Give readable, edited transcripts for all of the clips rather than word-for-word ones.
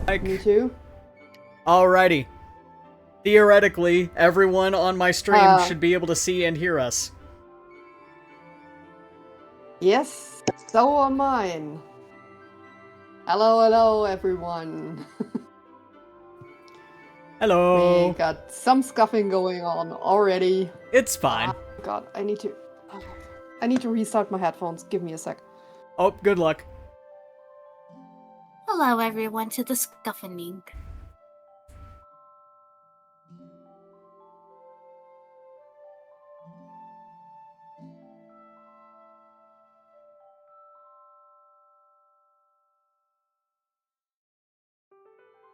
Me too. Alrighty. Theoretically, everyone on my stream should be able to see and hear us. Yes, so are mine. Hello, everyone. Hello. We got some scuffing going on already. It's fine. Oh god, I need to restart my headphones. Give me a sec. Oh, good luck. Hello everyone to the scuffing.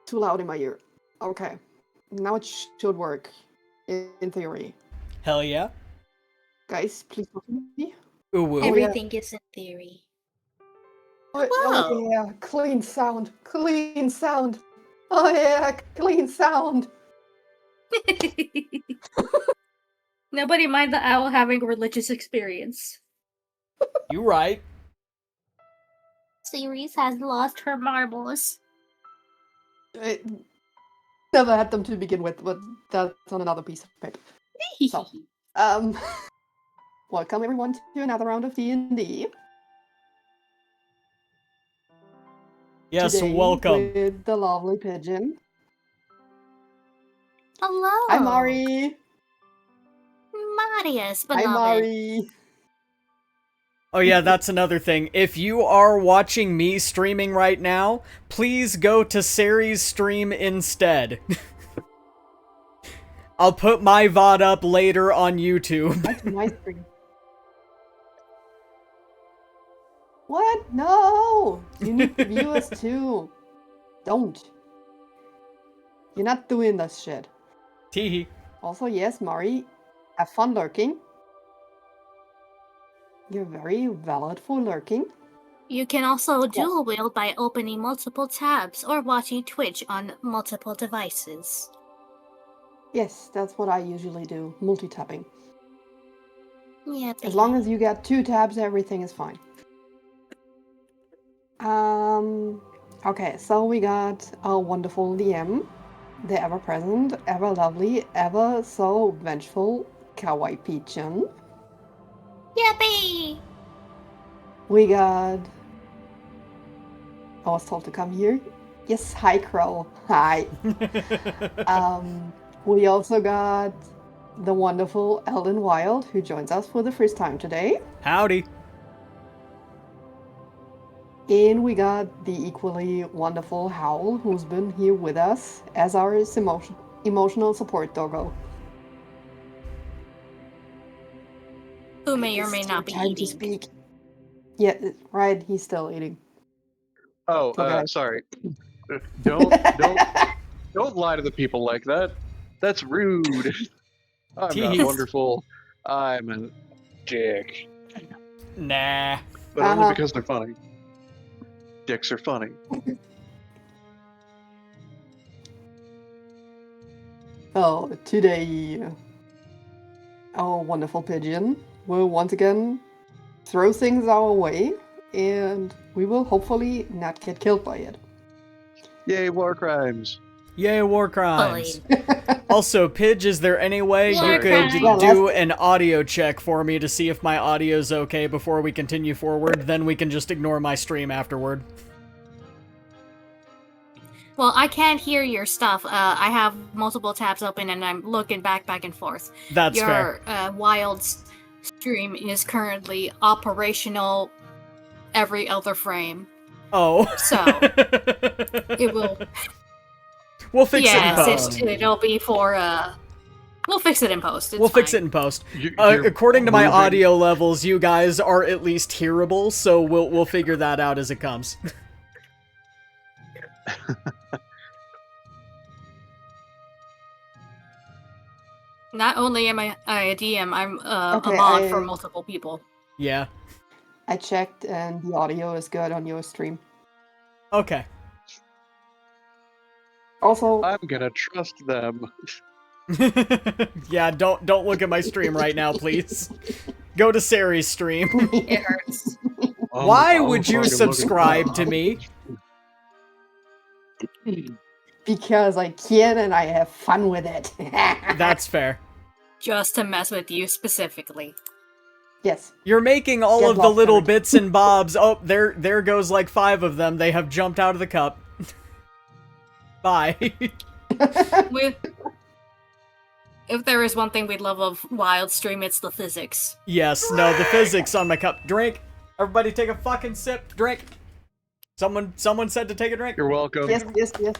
Too loud in my ear. Okay. Now it should work. In theory. Hell yeah. Guys, please listen to me. Ooh, Everything is in theory. Oh yeah, clean sound. Clean sound. Oh yeah, clean sound. Nobody mind the owl having a religious experience. You right. Ceres has lost her marbles. I never had them to begin with, but that's on another piece of paper. So, welcome everyone to another round of D&D. Yes, Today welcome. with the lovely Pigeon. Hello. Hi, Mari. Marius, Hi, beloved. Mari. Oh yeah, that's another thing. If you are watching me streaming right now, please go to Ceres' stream instead. I'll put my VOD up later on YouTube. That's my stream. What? No! You need to view us too. Don't. You're not doing this shit. Teehee. Also, yes, Mari, have fun lurking. You're very valid for lurking. You can also dual wield by opening multiple tabs or watching Twitch on multiple devices. Yes, that's what I usually do, multi-tapping. Yeah, As long as you get 2 tabs, everything is fine. Okay, so we got our wonderful DM, the ever-present, ever-lovely, ever-so vengeful Kawaii Pigeon. Yippee! We got... I was told to come here. Yes, hi Crow. Hi. We also got the wonderful Elden Wild, who joins us for the first time today. Howdy. And we got the equally wonderful Howl, who's been here with us as our emotional support doggo. Who may or may not be Time eating. to speak. Yeah, right. He's still eating. Oh, Okay. sorry. Don't lie to the people like that. That's rude. I'm not Tease. wonderful. I'm a dick. Nah. But only because they're funny. Dicks are funny. Oh, today, our wonderful Pigeon will once again throw things our way, and we will hopefully not get killed by it. Yay, war crimes. Yay, war crimes. Bullied. Also, Pidge, is there any way War you could crimes. do an audio check for me to see if my audio's okay before we continue forward? Then we can just ignore my stream afterward. Well, I can't hear your stuff. I have multiple tabs open and I'm looking back and forth. That's fair. Your Wild stream is currently operational every other frame. Oh. So, it will... We'll fix it in Yes, post. it'll be for, we'll fix it in post. We'll fix it in post. You're According to my moving. audio levels, you guys are at least hearable, so we'll figure that out as it comes. Not only am I a DM, I'm Okay, a mod for multiple people. Yeah. I checked, and the audio is good on your stream. Okay. Also, I'm gonna trust them. Yeah, don't look at my stream right now, please. Go to Ceres' stream. It hurts. Why would you subscribe to me? Because I can and I have fun with it. That's fair. Just to mess with you specifically. Yes. You're making all Get of the lost, little nerd. bits and bobs. Oh, there goes like 5 of them. They have jumped out of the cup. Bye. If there is one thing we love of Wild Stream, it's the physics. Yes, no, the physics on my cup. Drink. Everybody take a fucking sip. Drink. Someone said to take a drink. You're welcome. Yes, yes, yes.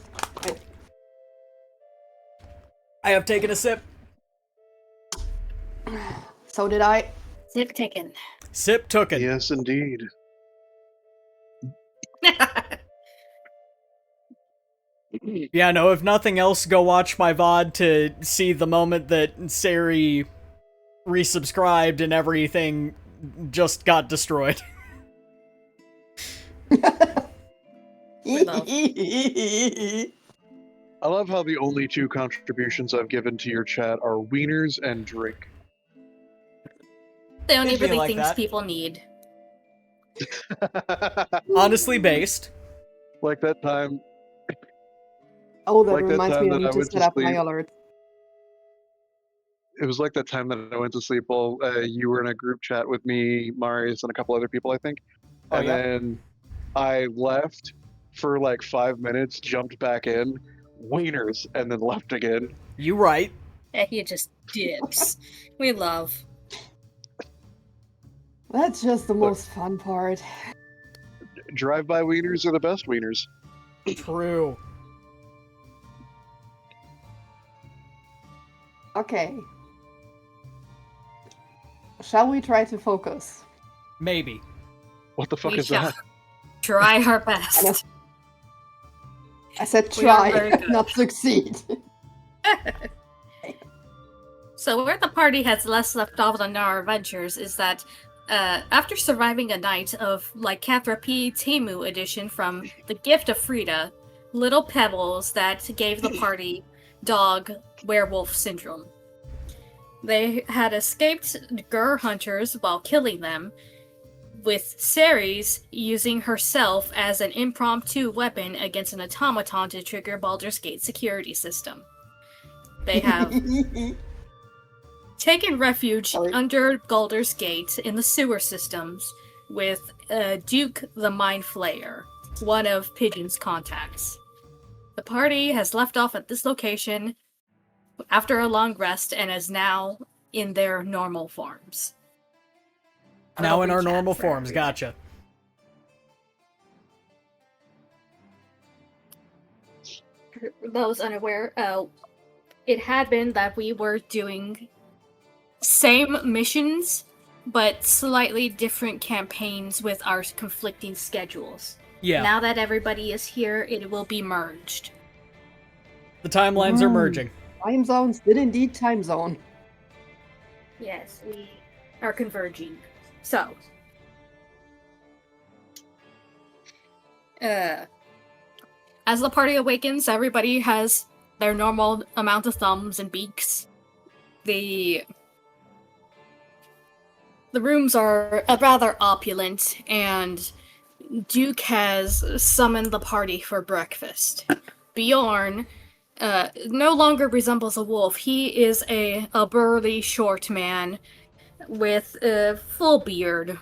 Right. I have taken a sip. So did I. Zip taken. Sip tooken. Yes, indeed. Yeah, no, if nothing else, go watch my VOD to see the moment that Sari resubscribed and everything just got destroyed. love. I love how the only 2 contributions I've given to your chat are wieners and drink. The only It'd be really like things that. people need. Honestly based. Like that time. Oh, that Like that reminds time me, I that need I to went set to up my sleep. alert. It was like that time that I went to sleep while you were in a group chat with me, Marius, and a couple other people, I think. Oh, And yeah? then I left for like 5 minutes, jumped back in, wieners, and then left again. You right. Yeah, he just dips. We love. That's just the most fun part. Drive-by wieners are the best wieners. True. Okay. Shall we try to focus? Maybe. What the fuck We is shall that? try our best. I said We are try, very good. not succeed. So where the party has less left off on our adventures is that after surviving a night of lycanthropy Temu edition from the Gift of Frida, little pebbles that gave the party dog werewolf syndrome. They had escaped Gur hunters while killing them, with Ceres using herself as an impromptu weapon against an automaton to trigger Baldur's Gate security system. They have taken refuge Sorry. under Baldur's Gate in the sewer systems with Duke the Mind Flayer, one of Pigeon's contacts. The party has left off at this location after a long rest and is now in their normal forms. Now in our Recap normal for forms, everyone. gotcha. For those unaware, it had been that we were doing same missions, but slightly different campaigns with our conflicting schedules. Yeah, Now that everybody is here, it will be merged. the timelines are Mm. merging. Time zones did indeed time zone. Yes, we are converging. So, as the party awakens, everybody has their normal amount of thumbs and beaks. The rooms are rather opulent, and Duke has summoned the party for breakfast. Bjorn no longer resembles a wolf. He is a burly, short man with a full beard,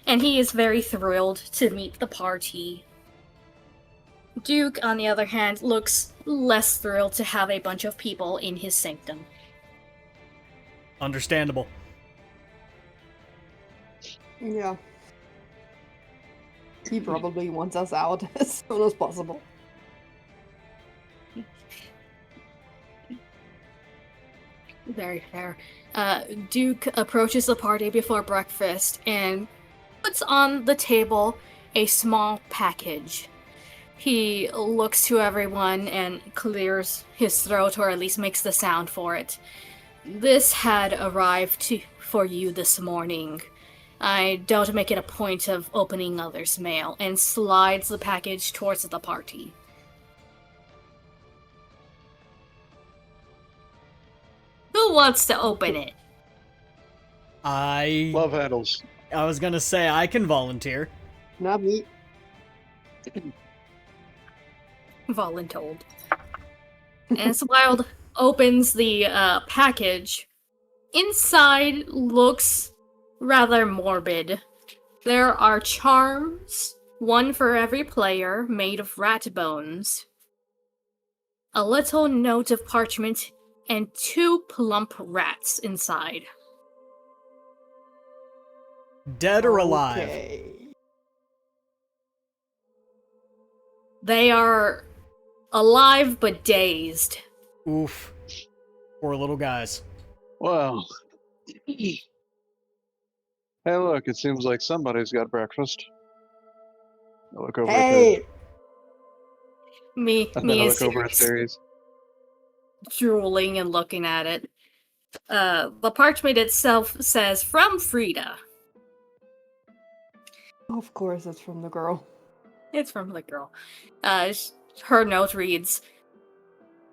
and he is very thrilled to meet the party. Duke, on the other hand, looks less thrilled to have a bunch of people in his sanctum. Understandable. Yeah. He probably wants us out as soon as possible. Very fair. Duke approaches the party before breakfast and puts on the table a small package. He looks to everyone and clears his throat, or at least makes the sound for it. This had arrived for you this morning. I don't make it a point of opening others' mail, and slides the package towards the party. Who wants to open it? I Love handles. was gonna say I can volunteer. Not me. voluntold. And Wild opens the package. Inside looks rather morbid. There are charms, one for every player, made of rat bones, a little note of parchment, and 2 plump rats inside. Dead or alive? Okay. They are alive but dazed. Oof. Poor little guys. Well. Hey, look, it seems like somebody's got breakfast. I look over Hey! Me and then I and look over at Ceres Ceres. drooling and looking at it. The parchment itself says, "From Frida." Of course, it's from the girl. It's from the girl. Her note reads,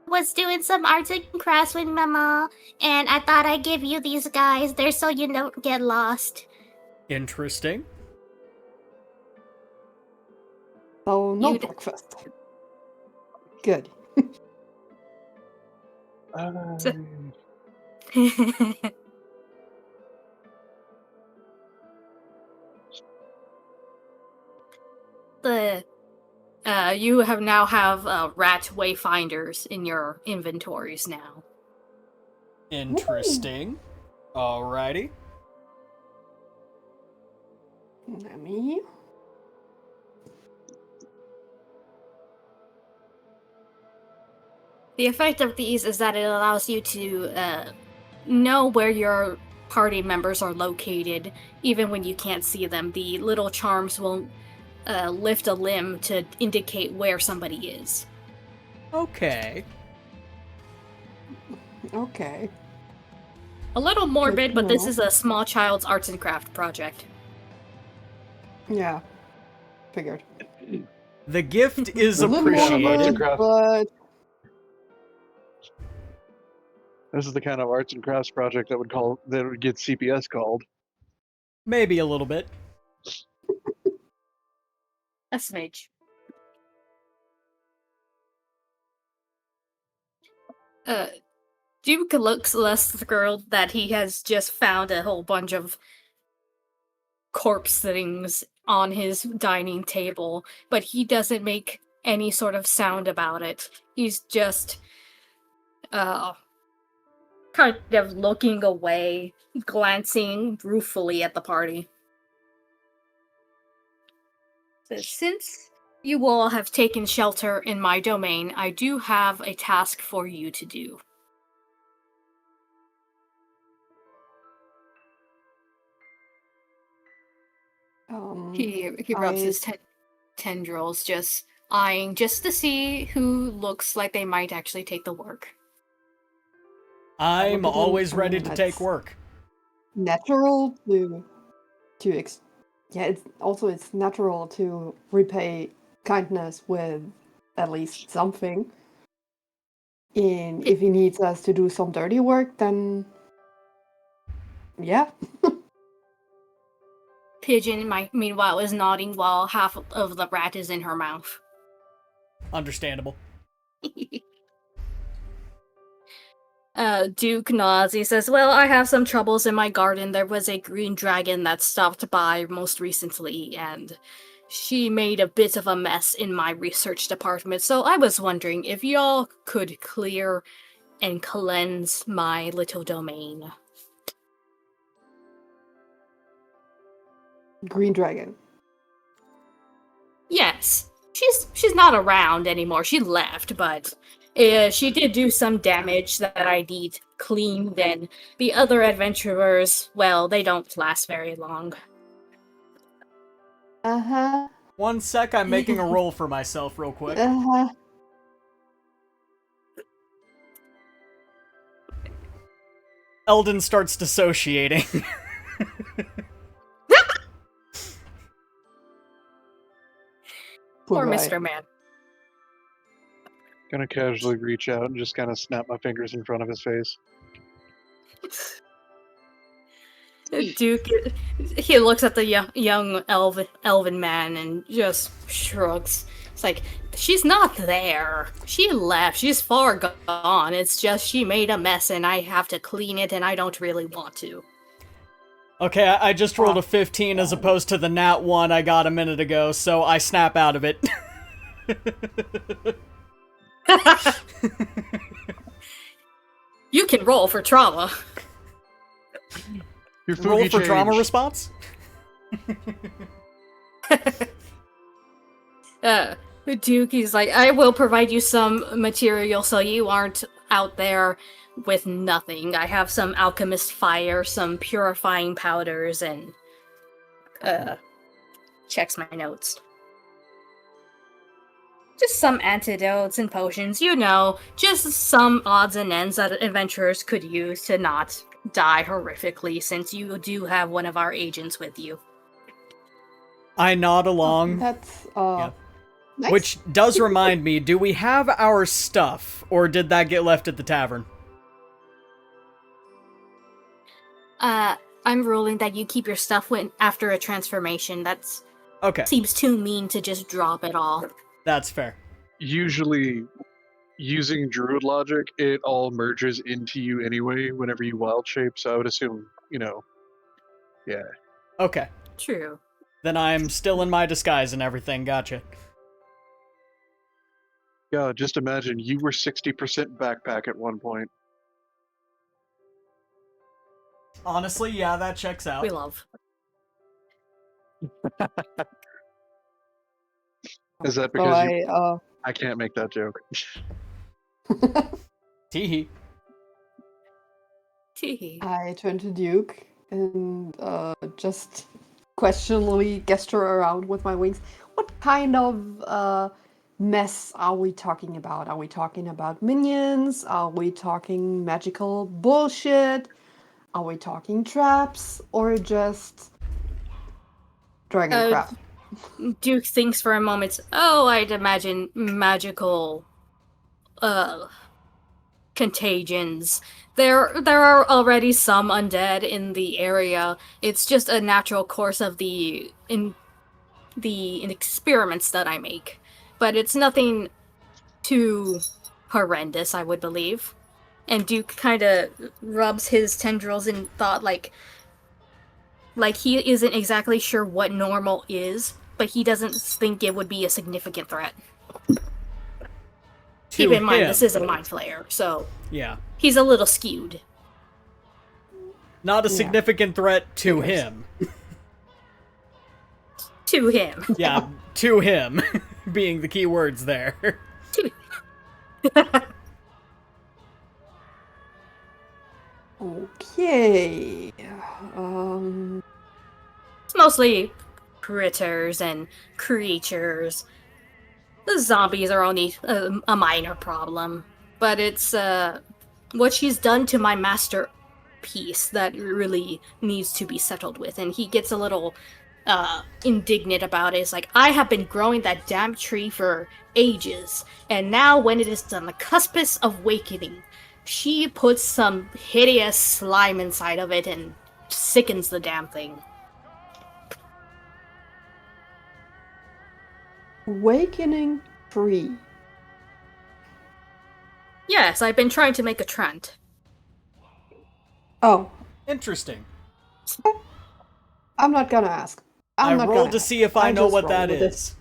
Was doing some arts and crafts with Mama, and I thought I'd give you these guys. They're so you don't get lost. Interesting. Oh, no You d- breakfast. Good. You now have rat wayfinders in your inventories now. Interesting. Alrighty. Let me. The effect of these is that it allows you to know where your party members are located, even when you can't see them. The little charms will lift a limb to indicate where somebody is. Okay. Okay. A little morbid, Good but to this know. is a small child's arts and craft project. Yeah. Figured. The gift is A little appreciated. morbid, but This is the kind of arts and crafts project that would get CPS called. Maybe a little bit. A smidge. Duke looks less thrilled that he has just found a whole bunch of corpse things on his dining table, but he doesn't make any sort of sound about it. He's just kind of looking away, glancing ruefully at the party. So since you all have taken shelter in my domain, I do have a task for you to do. He rubs his tendrils, just eyeing, just to see who looks like they might actually take the work. I'm look at him, always I ready mean, to that's take work. natural it's natural to repay kindness with at least something. And if he needs us to do some dirty work, then yeah. Pigeon, meanwhile, is nodding while half of the rat is in her mouth. Understandable. Duke nods. He says, "Well, I have some troubles in my garden. There was a green dragon that stopped by most recently, and she made a bit of a mess in my research department. So I was wondering if y'all could clear and cleanse my little domain." Green dragon. Yes, she's not around anymore. She left, but she did do some damage that I need cleaned, and the other adventurers, well, they don't last very long. Uh-huh. 1 sec, I'm making a roll for myself real quick. Uh-huh. Eldon starts dissociating. Poor guy. Mr. Man. Gonna casually reach out and just kind of snap my fingers in front of his face. Duke, he looks at the young elven man and just shrugs. It's like, she's not there. She left. She's far gone. It's just she made a mess and I have to clean it and I don't really want to. Okay, I just rolled a 15 as opposed to the nat 1 I got a minute ago, so I snap out of it. You can roll for trauma. Your Roll Fugi for trauma change. response? Duke, he's like, I will provide you some material so you aren't out there with nothing. I have some alchemist fire, some purifying powders, and checks my notes. Just some antidotes and potions, you know, just some odds and ends that adventurers could use to not die horrifically, since you do have one of our agents with you. I nod along. That's Yeah. nice. Which does remind me, do we have our stuff, or did that get left at the tavern? I'm ruling that you keep your stuff after a transformation. That's Okay, seems too mean to just drop it all. that's fair. Usually, using druid logic, it all merges into you anyway whenever you wild shape, so I would assume, yeah. Okay, True. then I'm still in my disguise and everything, gotcha. Yeah, just imagine you were 60% backpack at one point. Honestly, yeah, that checks out. We love. Is that So because I can't make that joke? Teehee. Tee. I turn to Duke and just questioningly gesture around with my wings. What kind of mess are we talking about? Are we talking about minions? Are we talking magical bullshit? Are we talking traps? Or just dragon crap? Duke thinks for a moment. Oh, I'd imagine magical, contagions. There are already some undead in the area. It's just a natural course of the experiments that I make. But it's nothing too horrendous, I would believe. And Duke kind of rubs his tendrils in thought, like he isn't exactly sure what normal is, but he doesn't think it would be a significant threat. Keep in mind, this is a mind flayer, so Yeah. he's a little skewed. Not a Yeah. significant threat to him. To him. Yeah, to him, being the key words there. Okay. It's mostly critters and creatures. The zombies are only a minor problem, but it's what she's done to my masterpiece that really needs to be settled with. And he gets a little indignant about it. It's like, I have been growing that damn tree for ages, and now when it is on the cuspice of awakening, she puts some hideous slime inside of it and sickens the damn thing. Awakening tree. Yes, I've been trying to make a trend. Oh, Interesting. I'm not gonna ask. I I'm not rolled gonna to ask. see if I know just what roll that with is.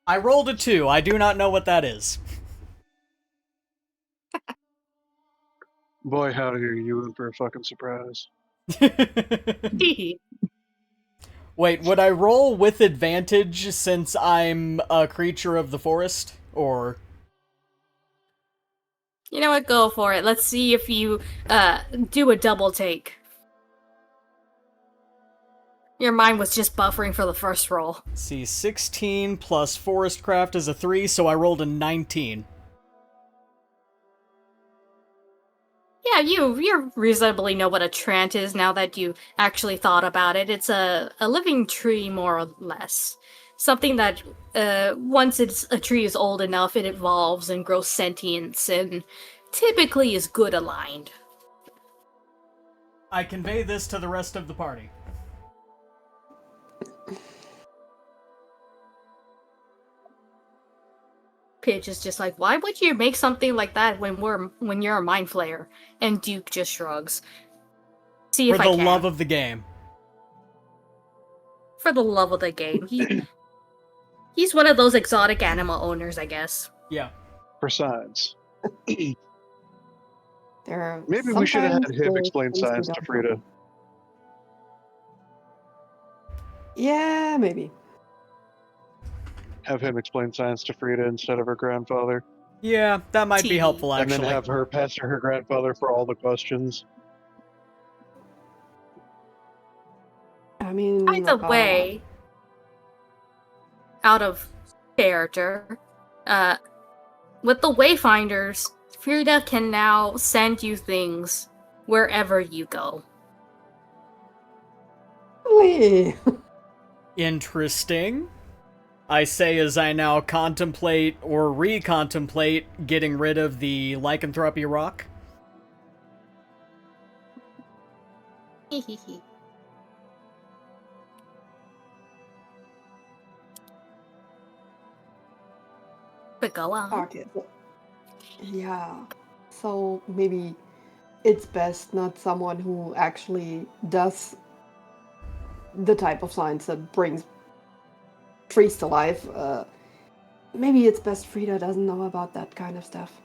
I rolled a 2. I do not know what that is. Boy, howdy, are you in for a fucking surprise. Hehe. Wait, would I roll with advantage since I'm a creature of the forest? Or... You know what? Go for it. Let's see if you do a double take. Your mind was just buffering for the first roll. Let's see, 16 plus Forestcraft is a 3, so I rolled a 19. Yeah, you reasonably know what a trant is now that you actually thought about it. It's a living tree, more or less. Something that, once a tree is old enough, it evolves and grows sentience, and typically is good aligned. I convey this to the rest of the party. Pidge is just like, why would you make something like that when you're a mind flayer? And Duke just shrugs. See if For I the can. love of the game. For the love of the game. He's one of those exotic animal owners, I guess. Yeah. For science. Maybe we should have had him explain science to Frida. Yeah, maybe. Have him explain science to Frida instead of her grandfather. Yeah, that might be helpful, And actually. then have her pass to her grandfather for all the questions. I mean... By the way, out of character, with the Wayfinders, Frida can now send you things wherever you go. Really? Interesting. I say as I now contemplate or recontemplate getting rid of the lycanthropy rock. But go on. Okay. Yeah. So maybe it's best not someone who actually does the type of science that brings trees to life. Maybe it's best Frida doesn't know about that kind of stuff.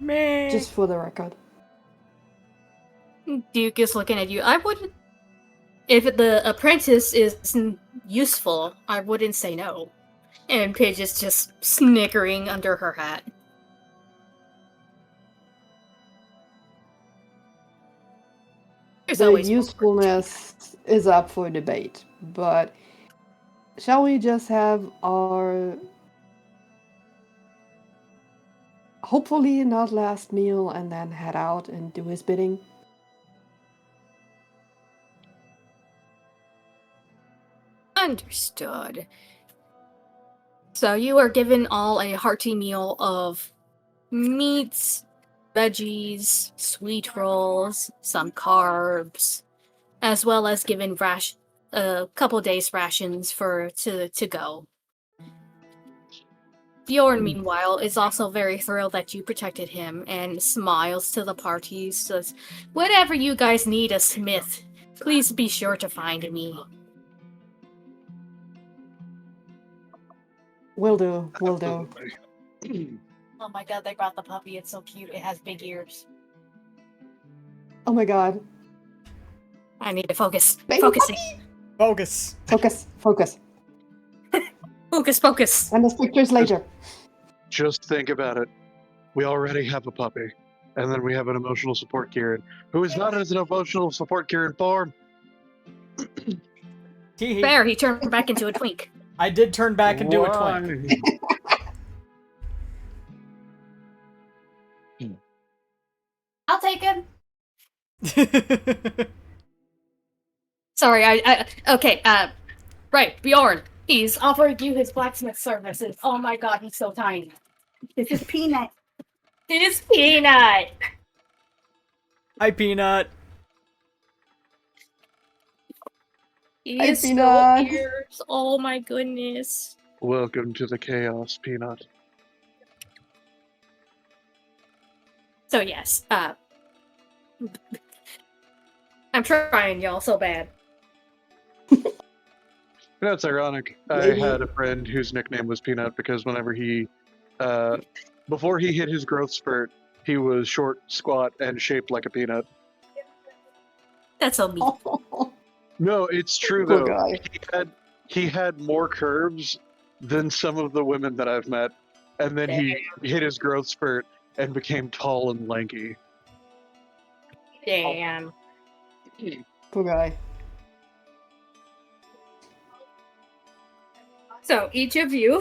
Meh. Just for the record. Duke is looking at you. I wouldn't. If the apprentice is useful, I wouldn't say no. And Paige is just snickering under her hat. There's The always usefulness is up for debate, but shall we just have our hopefully not last meal and then head out and do his bidding? Understood. So you are given all a hearty meal of meats, veggies, sweet rolls, some carbs, as well as given a couple days rations to go. Bjorn, meanwhile, is also very thrilled that you protected him and smiles to the party, says, "Whatever you guys need a smith, please be sure to find me." Will do, will do. Oh my god, they brought the puppy. It's so cute. It has big ears. Oh my god. I need to focus. Baby Focusing. Focus. Focus, focus. Focus, focus. Send us pictures later. Just think about it. We already have a puppy. And then we have an emotional support Kieran, who is not as an emotional support Kieran form. Hee There, he turned back into a twink. I did turn back into a twink. I'll take him. Sorry, okay, right, Bjorn. He's offering you his blacksmith services. Oh my god, he's so tiny. This is Peanut. This is Peanut! Hi, Peanut. He Hi, is so Peanut. ears. Oh my goodness. Welcome to the chaos, Peanut. So yes, I'm trying, y'all, so bad. You know, it's ironic. Maybe. I had a friend whose nickname was Peanut because whenever he, before he hit his growth spurt, he was short, squat, and shaped like a peanut. That's so mean. No, it's true Poor though. guy. He had more curves than some of the women that I've met, and then he hit his growth spurt and became tall and lanky. Damn. Poor guy. So each of you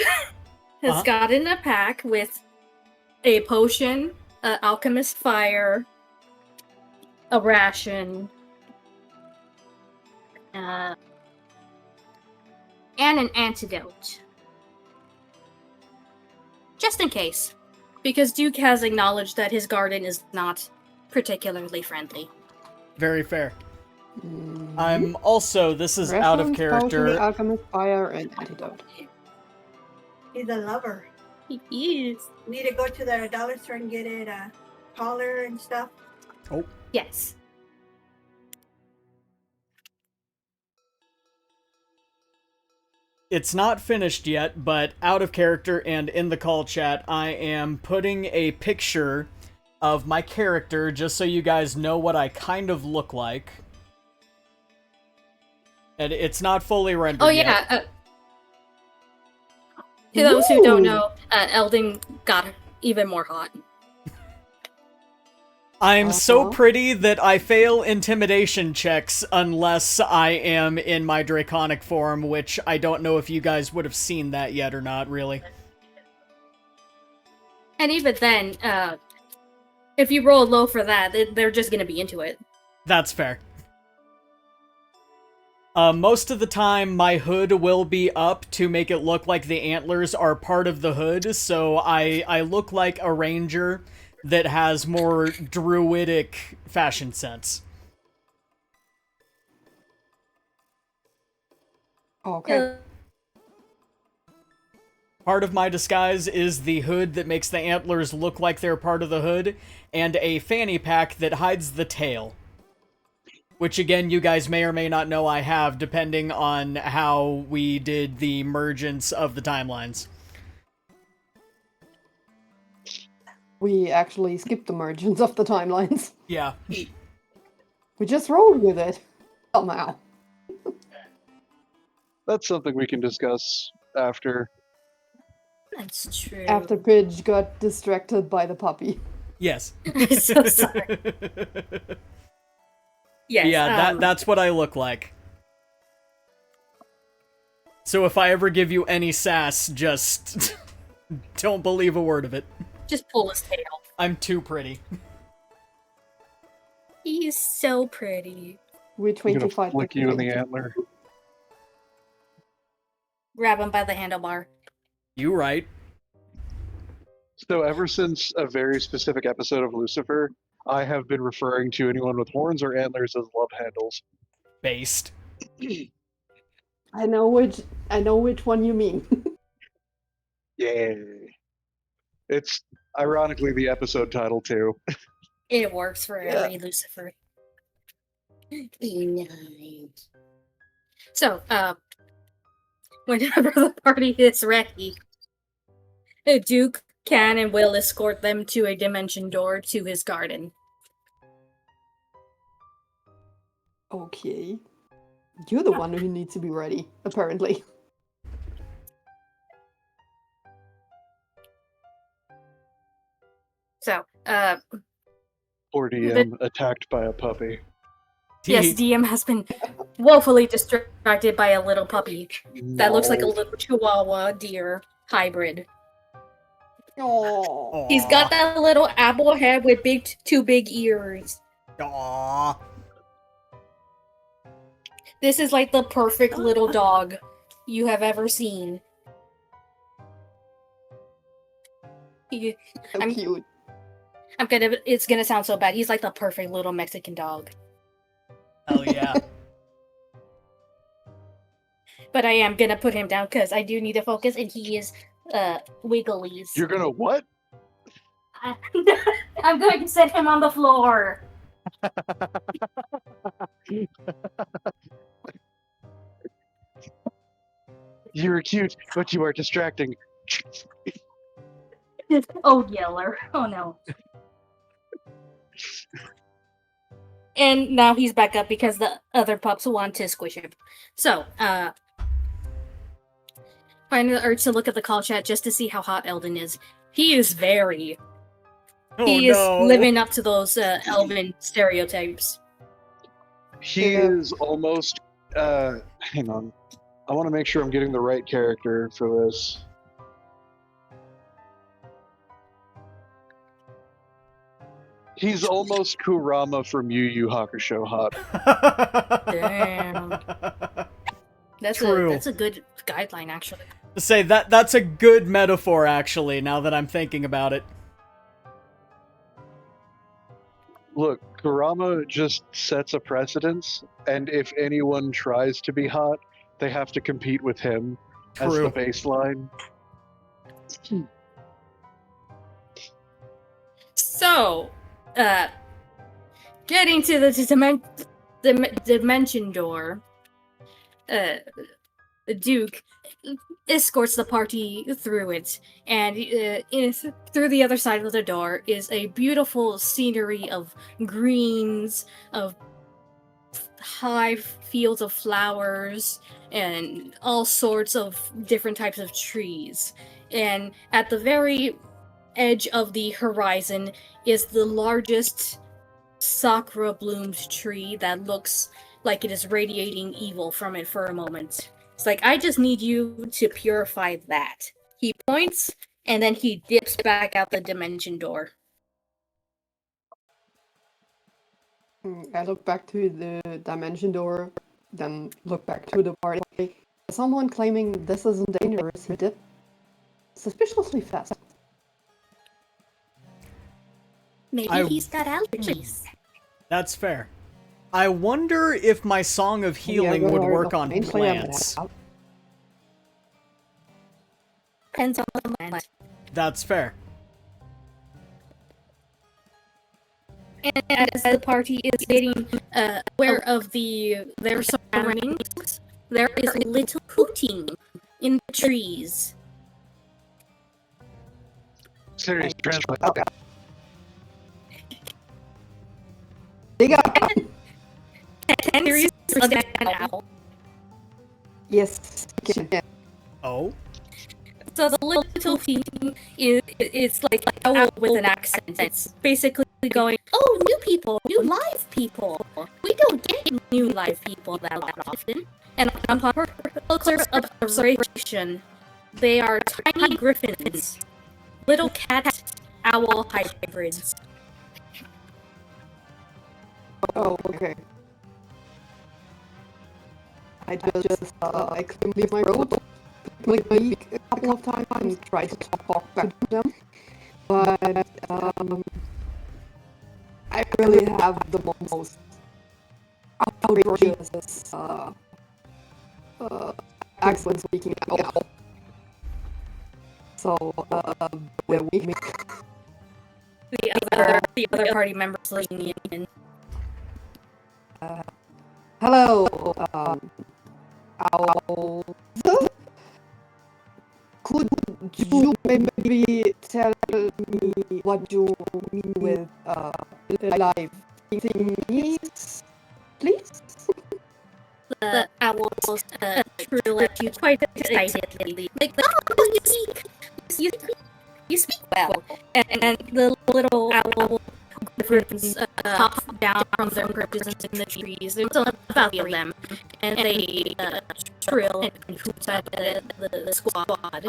has gotten a pack with a potion, an alchemist fire, a ration, and an antidote. Just in case. Because Duke has acknowledged that his garden is not particularly friendly. Very fair. Mhm. I'm also, this is out of Reference, character. potion, alchemist fire, and antidote. He's a lover. He is. Need to go to the dollar store and get it a collar and stuff. Yes. It's not finished yet, but out of character and in the call chat, I am putting a picture of my character just so you guys know what I kind of look like. And it's not fully rendered Oh yet. yeah. To those who don't Ooh. know, Eldon got even more hot. I'm so Uh-huh. pretty that I fail intimidation checks unless I am in my draconic form, which I don't know if you guys would have seen that yet or not, really. And even then, if you roll low for that, they're just gonna be into it. That's fair. Most of the time, my hood will be up to make it look like the antlers are part of the hood, so I look like a ranger that has more druidic fashion sense. Okay. Part of my disguise is the hood that makes the antlers look like they're part of the hood, and a fanny pack that hides the tail. Which, again, you guys may or may not know I have, depending on how we did the mergence of the timelines. We actually skipped the margins of the timelines. Yeah. We just rolled with it. Somehow. That's something we can discuss after. That's true. After Pidge got distracted by the puppy. Yes. I'm so sorry. Yes. Yeah, that's what I look like. So if I ever give you any sass, just don't believe a word of it. just pull his tail. I'm too pretty. He's so pretty. We're I'm gonna 25. flick you in the antler. Grab him by the handlebar. You right. So ever since a very specific episode of Lucifer, I have been referring to anyone with horns or antlers as love handles. Based. I know which one you mean. Yeah. It's ironically the episode title too. It works for every Lucifer. Be nice. So, whenever the party is ready, Duke can and will escort them to a dimension door to his garden. Okay. You're the one who needs to be ready, apparently. So, Poor DM attacked by a puppy. yes, DM has been woefully distracted by a little puppy that looks like a little Chihuahua deer hybrid. Oh. He's got that little apple head with two big ears. Aww. This is like the perfect little dog you have ever seen. So I'm- cute. It's gonna sound so bad. He's like the perfect little Mexican dog. Hell yeah. But I am gonna put him down because I do need to focus, and he is wigglies. You're gonna what? I'm going to set him on the floor. You're cute, but you are distracting. Oh, Yeller. Oh no. And now he's back up because the other pups want to squish him. So, finding the urge to look at the call chat just to see how hot Eldon is. He is very. He is living up to those elven stereotypes. He is almost. Hang on. I want to make sure I'm getting the right character for this. He's almost Kurama from Yu Yu Hakusho hot. Damn. True. That's a good guideline, actually. To say that's a good metaphor, actually, now that I'm thinking about it. Look, Kurama just sets a precedence, and if anyone tries to be hot, they have to compete with him as True. the baseline. So, getting to the dimension door, Duke escorts the party through it, and through the other side of the door is a beautiful scenery of greens, of high fields of flowers, and all sorts of different types of trees. And at the very edge of the horizon is the largest sakura bloomed tree that looks like it is radiating evil from it for a moment. It's like, I just need you to purify that. He points, and then he dips back out the dimension door. I look back to the dimension door, then look back to the party. Someone claiming this isn't dangerous, he dipped suspiciously fast. Maybe he's got allergies. That's fair. I wonder if my Song of Healing would work on plants. Depends on the plant. That's fair. And as the party is getting aware of their surroundings, there is a little hooting in the trees. Serious transplant. Okay. Dig up! Can you use an owl? Yes. Okay. Oh? So the little thing is like an owl with an accent. It's basically going, "Oh, new people, new live people. We don't get new live people that often." And upon closer observation, they are tiny griffins, little cat owl hybrids. Oh, okay. I just I couldn't leave my road, like my beak a couple of times and tried to talk back to them, but I really have the most outrageous accent speaking out. So when we The other party members leaning in. hello, owl. Could you maybe tell me what you mean with live thingies, please? The owls trill at you quite excitedly. Like, oh, you speak well. And the little owl griffins pop down from their perches in the trees. There's a value of them. And they trill and hoot at the squad.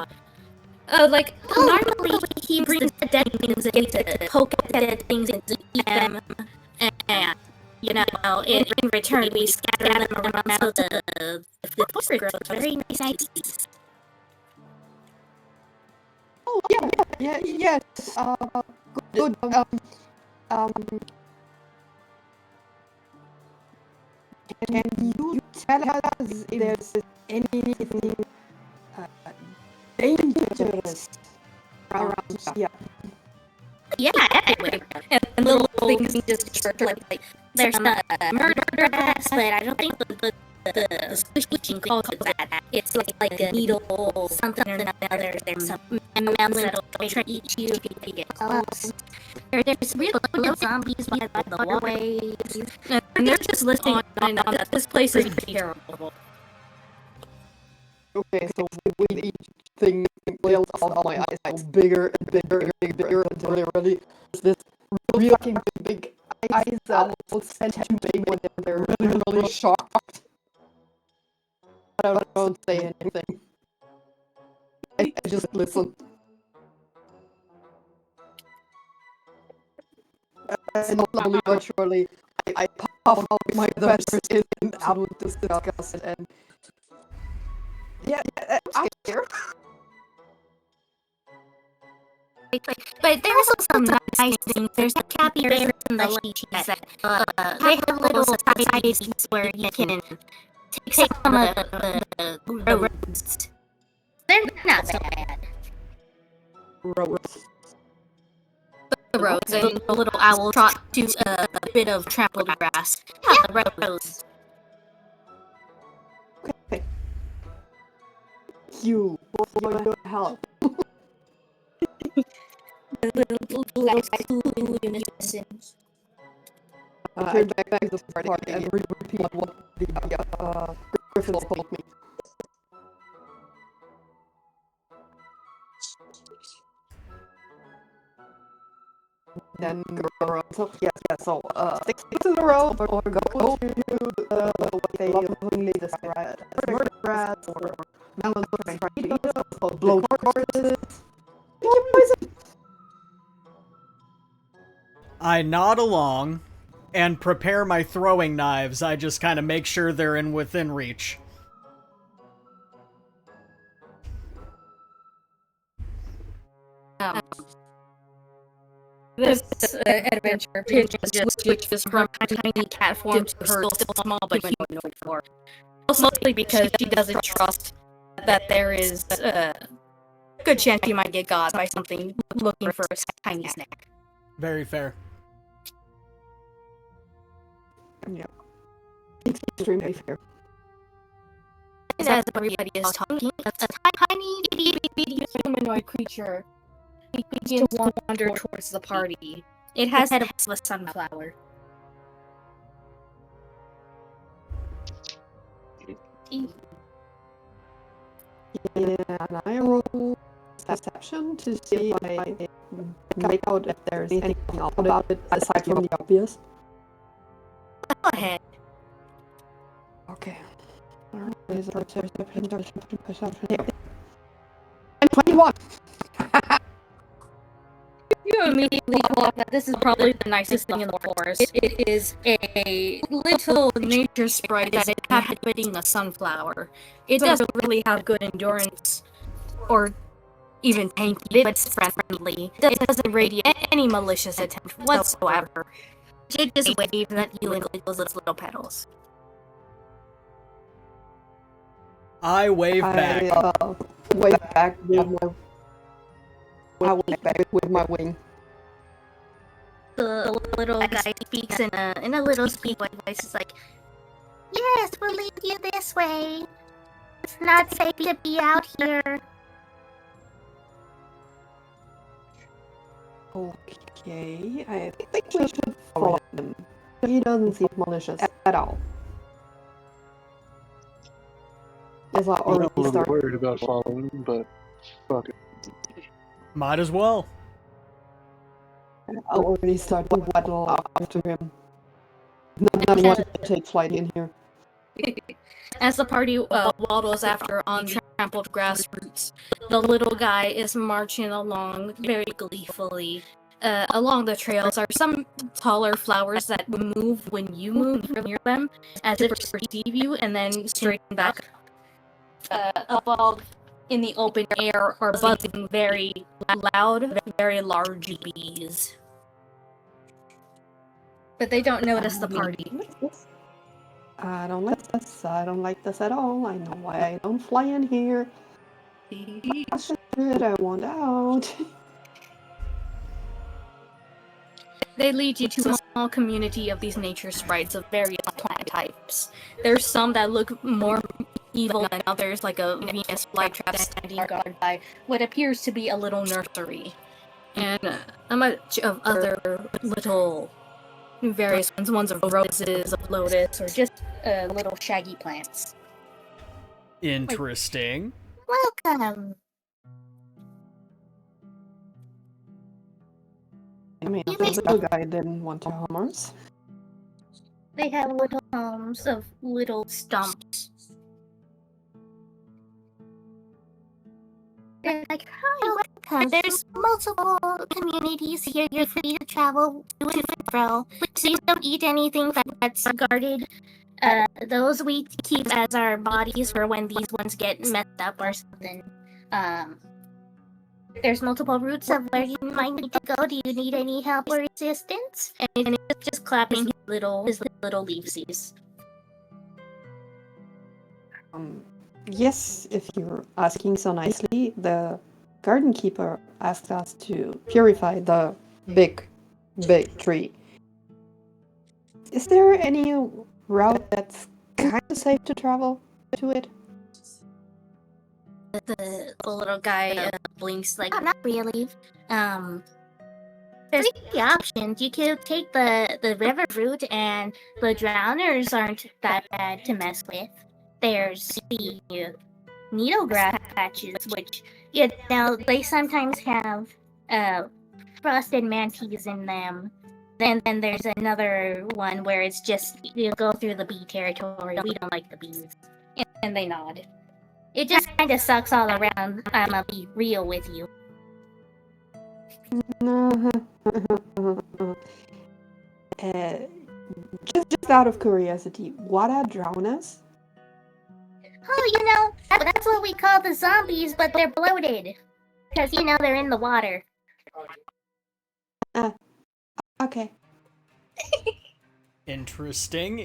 Normally he brings the dead things in to poke at dead things and eat them. And, in return we scatter them around so the forest grows very nice. Oh yes. Good. Can you tell us if there's anything dangerous around here? Yeah, everywhere. And the little things just start like There's the murder gas, but I don't think the squishing calls it that. It's like a needle, something or another. There's some mammals that'll try to eat you if you get close. There's real zombies by the waterways. and they're just listing on that this place is terrible. Okay, so with each thing built out my eyes go bigger and bigger and bigger until they really this really fucking big eyes that will send too big when they're really shocked. I don't say anything. I just listen. And slowly but surely, I puff out my best and out with this disgust and yeah, I'm scared. But there's also some nice things. There's the capybaras and the lychees that they have little side seats where you can take some of the roads. They're not so bad. roads. The roads, and the little owl trot to a bit of trampled grass. Yeah, the roads. Okay. You, for your help. I turn back to the party and repeat what the Griffins told me. Then go so yes, so stick to the road or go to what they lovingly describe as murder rats or melons or blow corpses. I nod along and prepare my throwing knives. I just kind of make sure they're in within reach. This adventure just switches from tiny cat form to her still small but humanoid form. Mostly because she doesn't trust that there is a good chance she might get got by something looking for a tiny snack. Very fair. Yeah. It's extremely fair. As everybody is talking, a tiny bitty humanoid creature begins to wander towards the party. It has the head of a sunflower. And I roll perception to see if I can make out if there's anything else about it aside from the obvious. Go ahead. Okay. And 21! You immediately clock that this is probably the nicest thing in the forest. It is a little nature sprite that is inhabiting a sunflower. It doesn't really have good endurance or even tanky, but it's friendly. It doesn't radiate any malicious attempt whatsoever. It just waves at you and wiggles its little petals. I wave back. Wave back with my wing. The little guy speaks in a little squeaky voice. It's like, yes, we'll lead you this way. It's not safe to be out here. Okay, I think we should follow him. He doesn't seem malicious at all. As I I'm already not really started. worried about following, but fuck it. Might as well. I already started waddle after him. Not wanting to take flight in here. As the party waddles after untrampled grass roots, the little guy is marching along very gleefully. Along the trails are some taller flowers that move when you move near them, as if to perceive you, and then straighten back. Above, in the open air, are buzzing very loud, very large bees. But they don't notice the party. I don't like this. I don't like this at all. I know why I don't fly in here. I want out. They lead you to a small community of these nature sprites of various plant types. There's some that look more evil than others, like a Venus flytrap standing guard by what appears to be a little nursery. And a bunch of other little various ones of roses, of lotus, or just little shaggy plants. Interesting. Welcome. I mean, the little guy didn't want to harm us. They have little homes of little stumps. They're like, hi, welcome. There's multiple communities here. You're free to travel to and fro. Please don't eat anything that's guarded. Those we keep as our bodies for when these ones get messed up or something. There's multiple routes of where you might need to go. Do you need any help or assistance? And it's just clapping his little leafsies. Yes, if you're asking so nicely, the garden keeper asked us to purify the big tree. Is there any route that's kind of safe to travel to it? The little guy blinks like, oh, not really. There's three options. You could take the river route, and the drowners aren't that bad to mess with. There's the needle grass patches, which, they sometimes have frosted manatees in them. Then there's another one where it's just, you go through the bee territory. We don't like the bees. And they nod. It just kind of sucks all around. I'ma be real with you. Just out of curiosity, what are drowners? Oh, that's what we call the zombies, but they're bloated. Because, they're in the water. Okay. Interesting.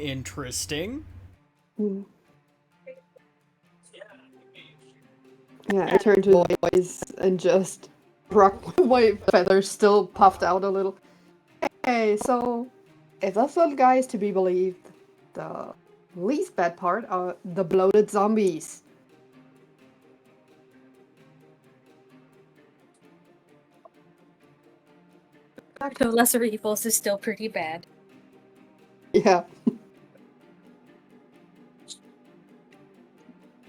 Yeah, I turned to the boys and just rock my feathers still puffed out a little. Hey, so if this little guy is to be believed, the least bad part are the bloated zombies. The lesser evils is still pretty bad. Yeah.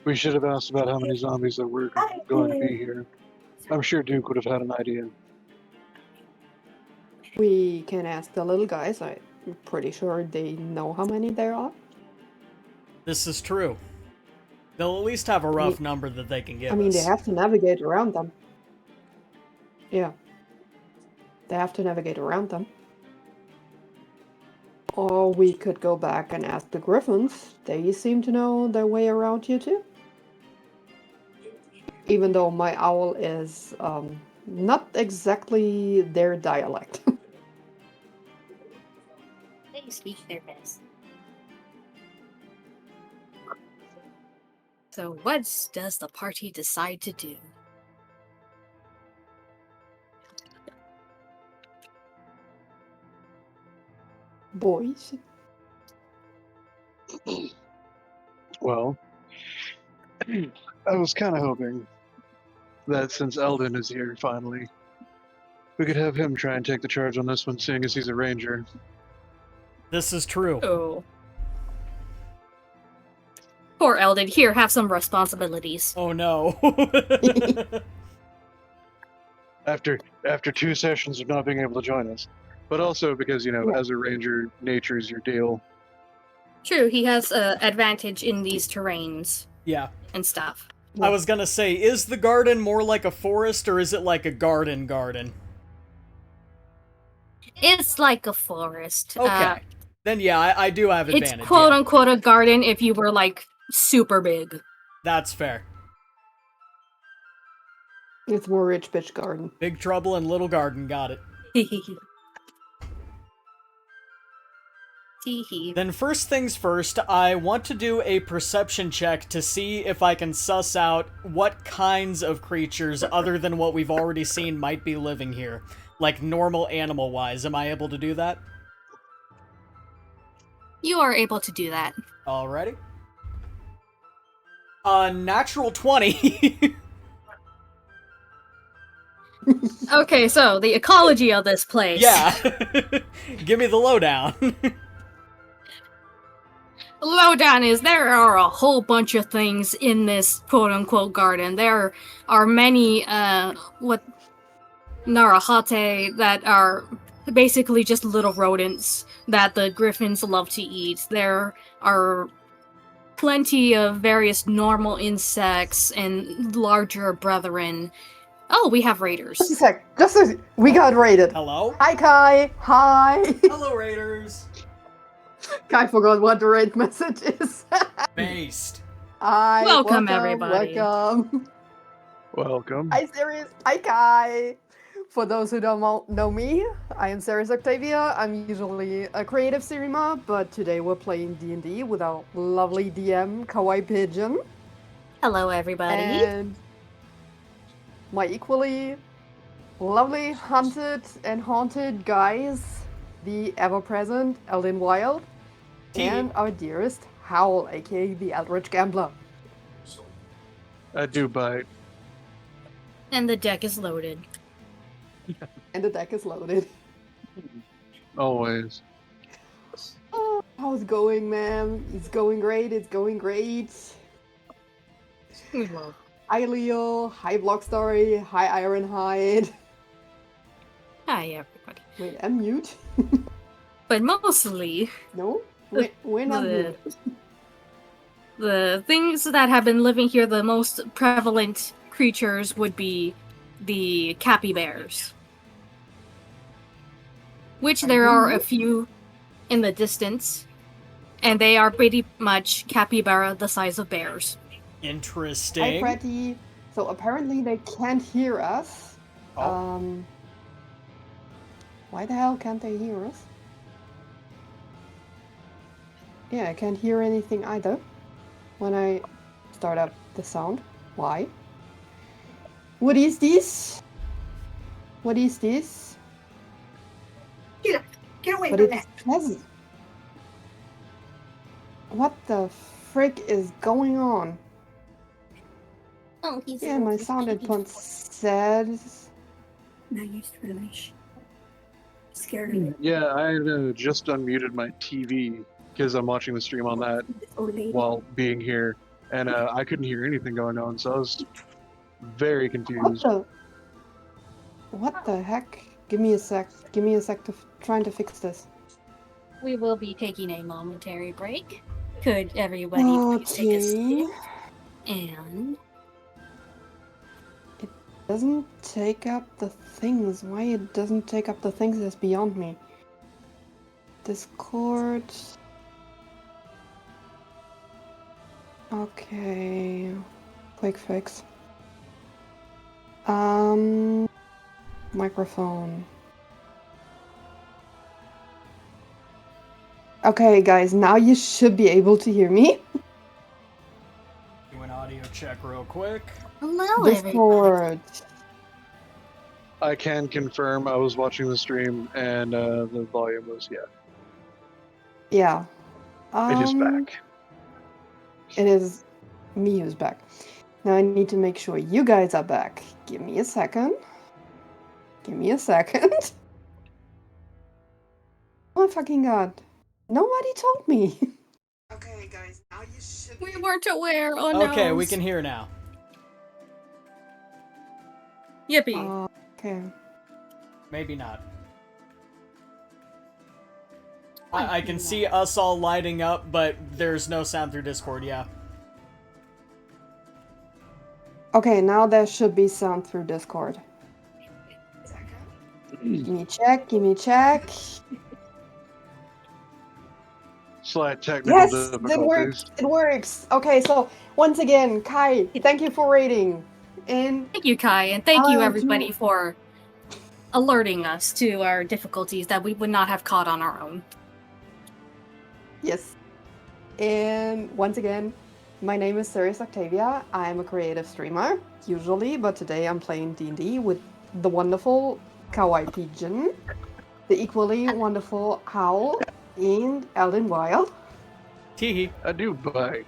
We should have asked about how many zombies there were going to be here. I'm sure Duke would have had an idea. We can ask the little guys. I'm pretty sure they know how many there are. This is true. They'll at least have a rough number that they can give us. They have to navigate around them. Yeah. They have to navigate around them. Or we could go back and ask the griffins. They seem to know their way around here too. Even though my owl is not exactly their dialect. They speak their best. So what does the party decide to do? Boys. Well, I was kind of hoping that since Eldon is here finally, we could have him try and take the charge on this one, seeing as he's a ranger. This is true. Oh. Poor Eldon, here, have some responsibilities. Oh no. After 2 sessions of not being able to join us. But also because, as a ranger, nature is your deal. True, he has advantage in these terrains. Yeah. And stuff. I was gonna say, is the garden more like a forest, or is it like a garden? It's like a forest. Okay. Then yeah, I do have advantage. It's quote-unquote a garden if you were, super big. That's fair. It's more rich bitch garden. Big Trouble in Little Garden, got it. Then first things first, I want to do a perception check to see if I can suss out what kinds of creatures, other than what we've already seen, might be living here. Like, normal animal-wise. Am I able to do that? You are able to do that. Alrighty. Natural 20. Okay, so the ecology of this place. Yeah. Give me the lowdown. Lowdown is there are a whole bunch of things in this quote-unquote garden. There are many, narahate that are basically just little rodents that the griffins love to eat. There are plenty of various normal insects and larger brethren. Oh, we have raiders. Just a sec. We got raided. Hello? Hi, Kai. Hi. Hello, raiders. Kai forgot what the raid message is. Based. Hi. Welcome, everybody. Welcome. Hi, Ceres. Hi, Kai. For those who don't know me, I am CeresOktavia. I'm usually a creative streamer, but today we're playing D&D with our lovely DM, Kawaii Pigeon. Hello, everybody. And my equally lovely hunted and haunted guys, the ever-present Eldin Wild, and our dearest Howl, aka the Eldritch Gambler. I do bite. And the deck is loaded. And the deck is loaded. Always. Oh, how's it going, man? It's going great, it's going great. We love. Hi Leo, hi Block Story, hi Ironhide. Hi, everybody. Wait, I'm mute? But mostly, No? We're not mute. the things that have been living here, the most prevalent creatures would be the capybaras. Which there are a few in the distance, and they are pretty much capybara the size of bears. Interesting. Hi Pretty. So apparently they can't hear us. Oh. Why the hell can't they hear us? Yeah, I can't hear anything either when I start up the sound. Why? What is this? What is this? Get away But from it that. says... What the frick is going on? Oh, he's Yeah, my sound input says... No use to release. Scared of it. Yeah, I just unmuted my TV because I'm watching the stream on that This old lady. while being here, and I couldn't hear anything going on, so I was very What confused. the... What the heck? Give me a sec. Give me a sec to trying to fix this. We will be taking a momentary break. Could everybody please take a seat? And Doesn't take up the things. Why it doesn't take up the things is beyond me. Discord. Okay. Quick fix. Microphone. Okay, guys, now you should be able to hear me. Do an audio check real quick. hello, Discord. I can confirm I was watching the stream, and the volume was, Yeah. it is back. It is me who's back. Now I need to make sure you guys are back. Give me a second. Give me a second. Oh my fucking god. Nobody told me. Okay, guys, now you should We weren't aware. Oh no. Okay, we can hear now. Yippee. Okay. Maybe not. I can see us all lighting up, but there's no sound through Discord, yeah. Okay, now there should be sound through Discord. Give me check, give me check. Slight technical Yes, difficulties. it works. It works. Okay, so once again, Kai, thank you for rating. And Thank you, Kai, and thank you to- everybody for alerting us to our difficulties that we would not have caught on our own. yes. And once again, my name is CeresOktavia. I'm a creative streamer, usually, but today I'm playing D&D with the wonderful Kawaii Pigeon, the equally wonderful Howl, and Eldin Wild. Teehee. I do bite.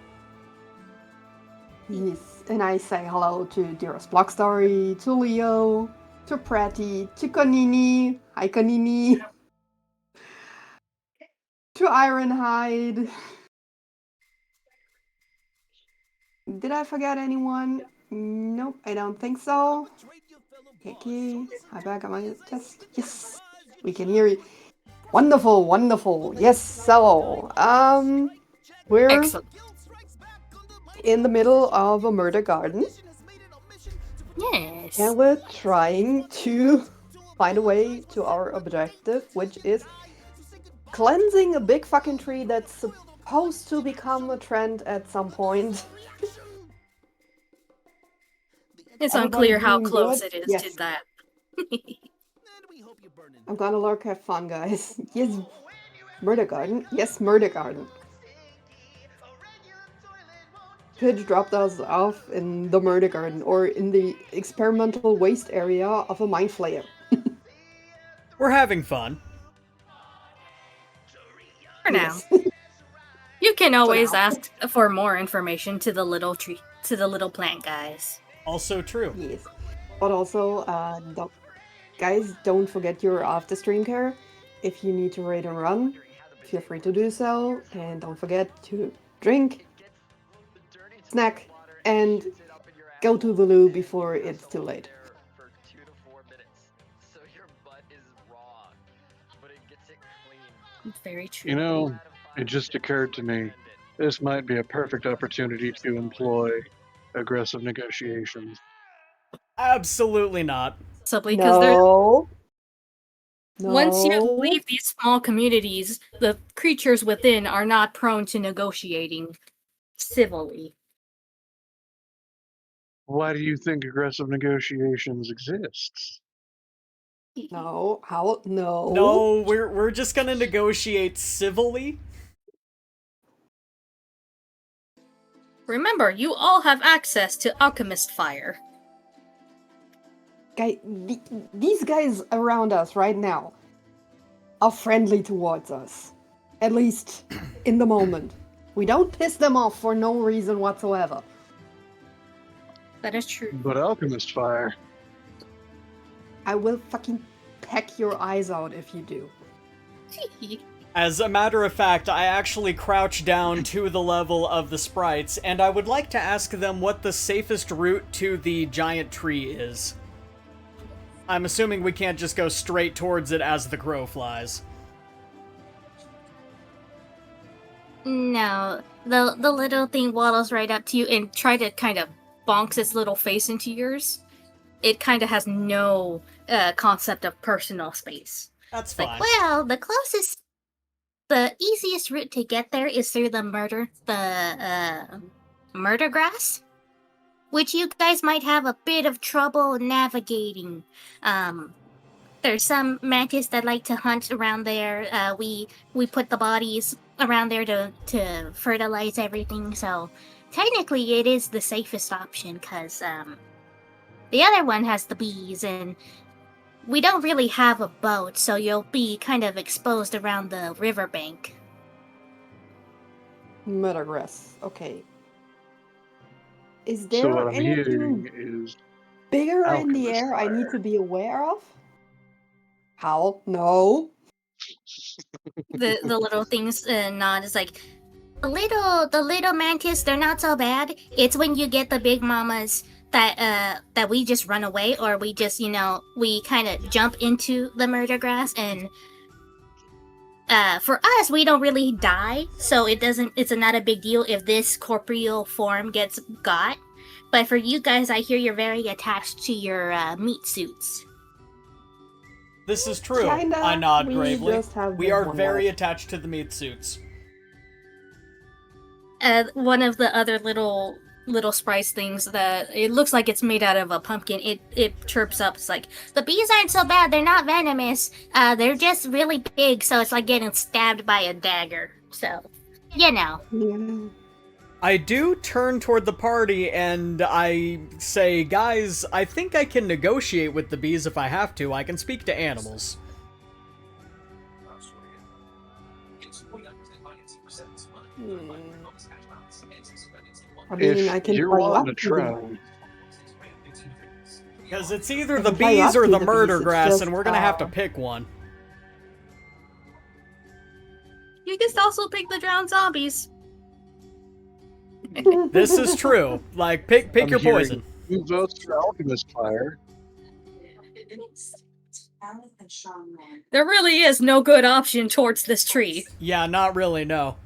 Yes, and I say hello to Dearest Block Story, to Leo, to Pratty, to Konini, hi Konini, to Ironhide. Did I forget anyone? Nope, I don't think so. Hickey, hi back at my test. Yes, we can hear you. Wonderful, wonderful. Yes, so, we're Excellent. in the middle of a murder garden. Yes. And we're trying to find a way to our objective, which is cleansing a big fucking tree that's supposed to become a trend at some point. It's Everybody unclear how doing close good? it is Yes. to that. I'm gonna lurk, have fun, guys. Yes, murder garden. Yes, murder garden. Pidge dropped us off in the murder garden or in the experimental waste area of a mind flayer. We're having fun. For now. Yes. You can always now. ask for more information to the little tree, to the little plant guys. Also true. Yes. But also, guys, don't forget your after stream care. If you need to raid and run, feel free to do so. And don't forget to drink, snack, and go to the loo before it's too late. Very true. You know, it just occurred to me, this might be a perfect opportunity to employ aggressive negotiations. Absolutely not. Simply because they're No. once you No. leave these small communities, the creatures within are not prone to negotiating civilly. Why do you think aggressive negotiations exists? No. How? No. No, we're just gonna negotiate civilly. Remember, you all have access to alchemist fire. These guys around us right now are friendly towards us. At least in the moment. We don't piss them off for no reason whatsoever. That is true. But alchemist fire. I will fucking peck your eyes out if you do. As a matter of fact, I actually crouch down to the level of the sprites, and I would like to ask them what the safest route to the giant tree is. I'm assuming we can't just go straight towards it as the crow flies. No, the little thing waddles right up to you and try to kind of bonks its little face into yours. It kind of has no concept of personal space. That's fine. Like, well, the easiest route to get there is through the murder grass, which you guys might have a bit of trouble navigating. There's some mantis that like to hunt around there. We put the bodies around there to fertilize everything, so technically it is the safest option, because the other one has the bees, and we don't really have a boat, so you'll be kind of exposed around the riverbank. Murdergrass. Okay. Is So there what I'm hearing anything is bigger in the alchemist air I need fire. to be aware of? How? No. The little things nod is like, the little mantis, they're not so bad. It's when you get the big mamas that we just run away, or we just, we kind of jump into the murder grass, and for us, we don't really die, so it's not a big deal if this corporeal form gets got. But for you guys, I hear you're very attached to your meat suits. This is true. Kinda, I nod we gravely. just have We the are one very life. attached to the meat suits. One of the other little sprites things that it looks like it's made out of a pumpkin. It chirps up. It's like, The bees aren't so bad. They're not venomous. They're just really big, so it's like getting stabbed by a dagger. So, Yeah. I do turn toward the party and I say, guys, I think I can negotiate with the bees if I have to. I can speak to animals. I mean, If I can you're fly wanting up to to try, Because it's either I the can fly bees up or to the the murder bees, it's grass, just, and we're gonna have to pick one. you can also pick the drowned zombies. This is true. Like, pick I'm your hearing poison. 2 votes for alchemist fire. There really is no good option towards this tree. Yeah, not really, no.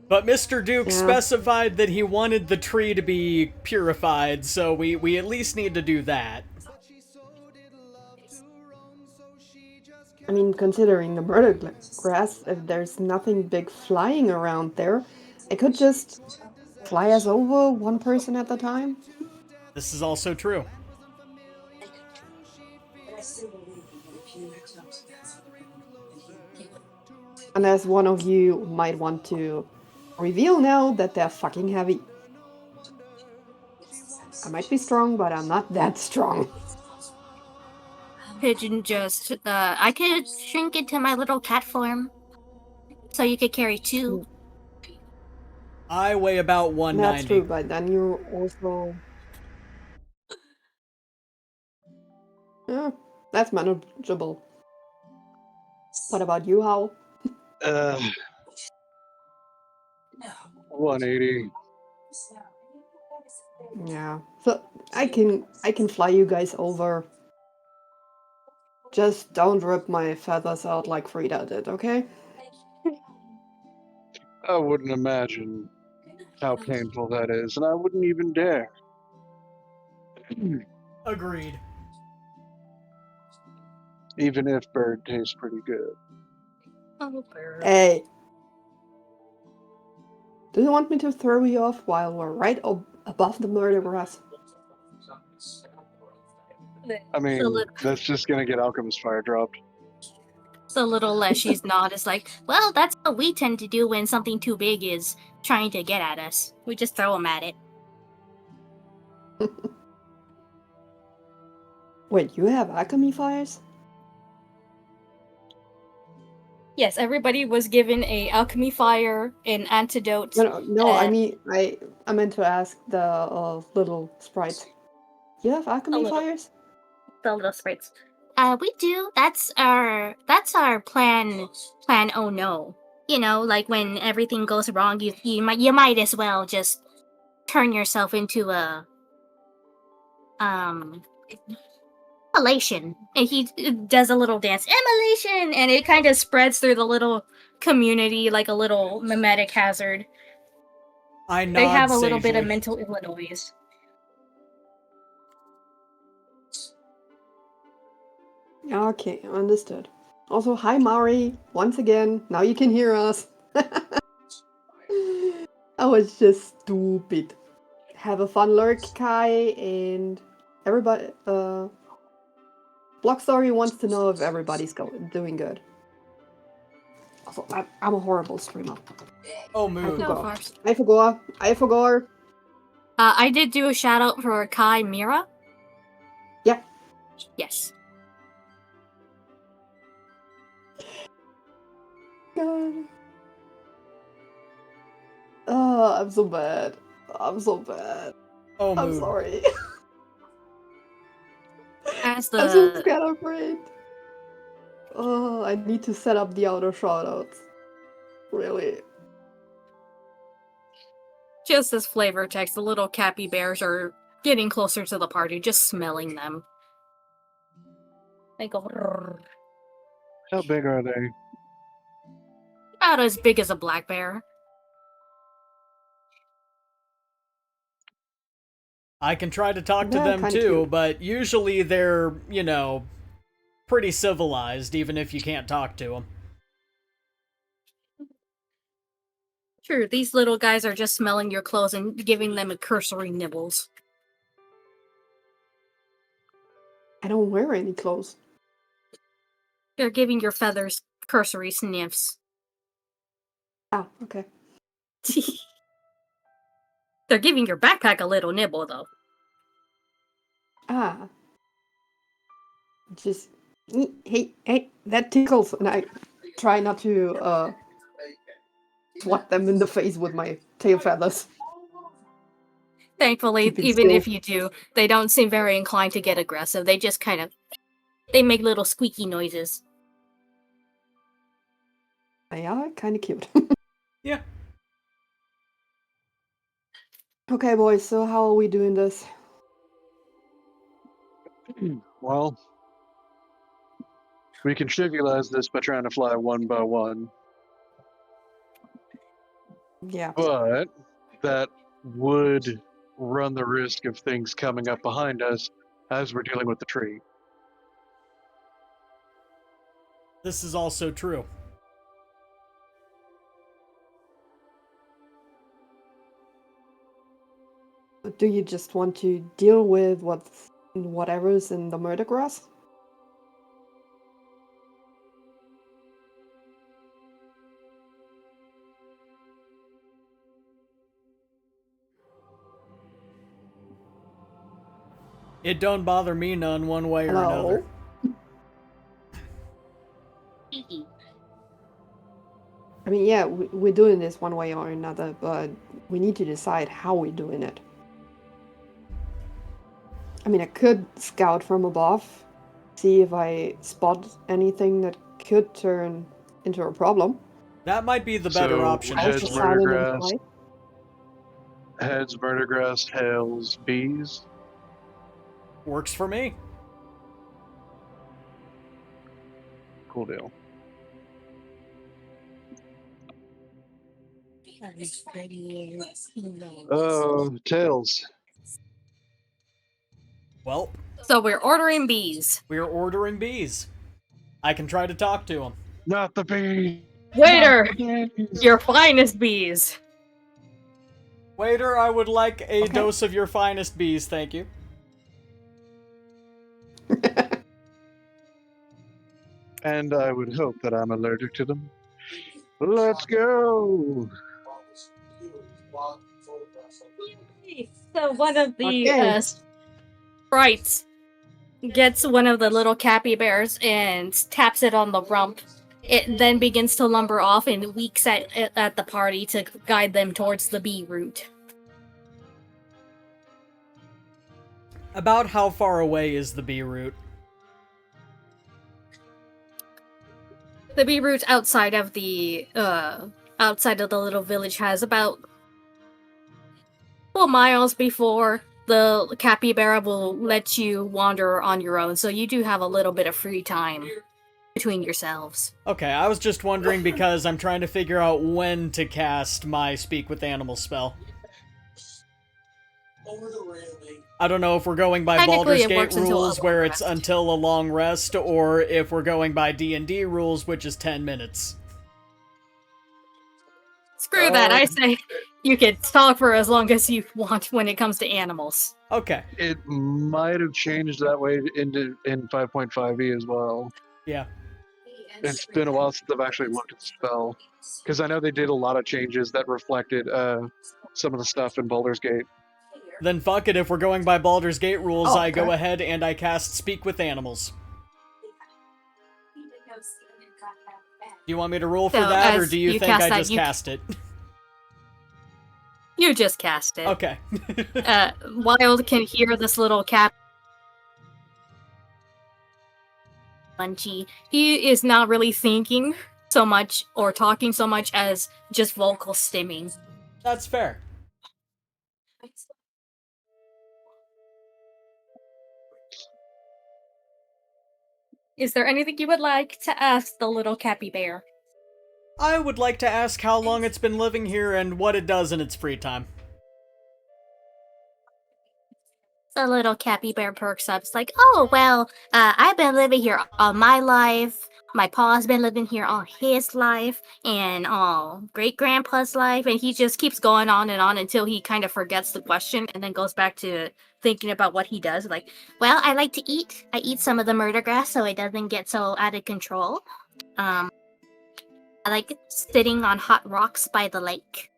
But Mr. Duke Yeah. specified that he wanted the tree to be purified, so we at least need to do that. I mean, considering the murder grass, if there's nothing big flying around there, I could just fly us over one person at a time. This is also true. Unless one of you might want to reveal now that they're fucking heavy. I might be strong, but I'm not that strong. Pigeon just, I could shrink into my little cat form. So you could carry two. I weigh about That's true, 190. but then you also... Yeah, that's manageable. What about you, Hal? 180. Yeah, so I can fly you guys over. Just don't rip my feathers out like Frida did, okay? I wouldn't imagine how painful that is, and I wouldn't even dare. Agreed. Even if bird tastes pretty good. Oh, bird. Hey. Do you want me to throw you off while we're right above the murder grass? I mean, that's just gonna get Alchemist Fire dropped. So little Leshy's nod is like, well, that's what we tend to do when something too big is trying to get at us. We just throw them at it. Wait, you have alchemy fires? Yes, everybody was given a alchemy fire, an antidote. No, I mean, I meant to ask the little sprites. You have alchemy little- fires? The little sprites. We do. That's our plan. Plan. Oh no. You know, like when everything goes wrong, you might as well just turn yourself into a elation. And he does a little dance, immolation, and it kind of spreads through the little community like a little mimetic hazard. I nod They have a little bit of sagely. mental Illinois. Okay, understood. Also, hi Mari, once again. Now you can hear us. I was just stupid. Have a fun lurk, Kai, and everybody. Block Story wants to know if everybody's doing good. Also, I'm a horrible streamer. Oh, I moo. Go forgot. first. I forgot. I did do a shout out for Kai Mira. Yeah. Yes. God. Oh, I'm so bad. I'm so bad. Oh, I'm moo. sorry. As I'm so the scared afraid. Oh, I need to set up the auto shoutouts. Really. just as flavor text, the little cappy bears are getting closer to the party, just smelling them. They go "Rrrr." How big are they? About as big as a black bear. I can try to talk to They're them kinda too, cute. but usually they're, pretty civilized, even if you can't talk to them. Sure, these little guys are just smelling your clothes and giving them a cursory nibbles. I don't wear any clothes. They're giving your feathers cursory sniffs. Ah, okay. They're giving your backpack a little nibble, though. Ah. Just hey, that tickles, and I try not to swat them in the face with my tail feathers. Thankfully, Keeping even still. if you do, they don't seem very inclined to get aggressive. They just kind of... They make little squeaky noises. They are kind of cute. Yeah. Okay, boys, so how are we doing this? Well, we can trivialize this by trying to fly one by one, Yeah. but that would run the risk of things coming up behind us as we're dealing with the tree. This is also true. Do you just want to deal with whatever's in the murder grass? It don't bother me none one way or Hello? another. I mean, yeah, we're doing this one way or another, but we need to decide how we're doing it. I mean, I could scout from above, see if I spot anything that could turn into a problem. That might be the better So, option, heads, Also actually. murder silent and grass. quiet. Heads, murder grass, tails, bees. Works for me. Cool deal. Tails. Well, So we're ordering bees. we're ordering bees. I can try to talk to them. Not the bee. Waiter, Not the bees. your finest bees. Waiter, I would like a Okay. dose of your finest bees, thank you. And I would hope that I'm allergic to them. Let's go. So one of the Okay. sprites gets one of the little cappy bears and taps it on the rump. It then begins to lumber off and winks at the party to guide them towards the bee route. About how far away is the bee route? The bee route outside of the little village has about 4 miles before the capybara will let you wander on your own, so you do have a little bit of free time between yourselves. Okay, I was just wondering because I'm trying to figure out when to cast my Speak with Animals spell. I don't know if we're going by Technically, Baldur's it Gate works until a rules long where it's rest. until a long rest, or if we're going by D&D rules, which is 10 minutes. Screw that, I say you can talk for as long as you want when it comes to animals. Okay, It might have changed that way in 5.5e as well. yeah. It's been a while since I've actually looked at the spell. Because I know they did a lot of changes that reflected some of the stuff in Baldur's Gate. Then fuck it, if we're going by Baldur's Gate rules, Oh, I go okay. ahead and I cast Speak with Animals. Do you want me to roll for So, that, or as do you you think cast I that, just you- cast it? You just cast it. Okay. Wild can hear this little cap. Munchy. He is not really thinking so much or talking so much as just vocal stimming. That's fair. Is there anything you would like to ask the little cappy bear? I would like to ask how long it's been living here and what it does in its free time. The little cappy bear perks up. It's like, oh, well, I've been living here all my life. My pa's been living here all his life, and great grandpa's life. And he just keeps going on and on until he kind of forgets the question and then goes back to thinking about what he does. Like, well, I like to eat. I eat some of the murder grass so it doesn't get so out of control. I like sitting on hot rocks by the lake.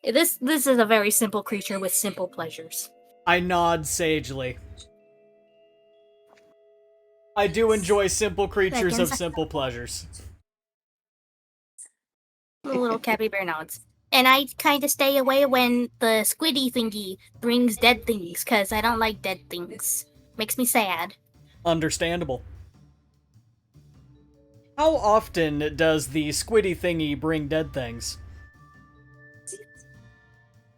This is a very simple creature with simple pleasures. I nod sagely. I do enjoy simple creatures of simple pleasures. The little cappy bear nods. And I kind of stay away when the squiddy thingy brings dead things, because I don't like dead things. Makes me sad. Understandable. How often does the squiddy thingy bring dead things?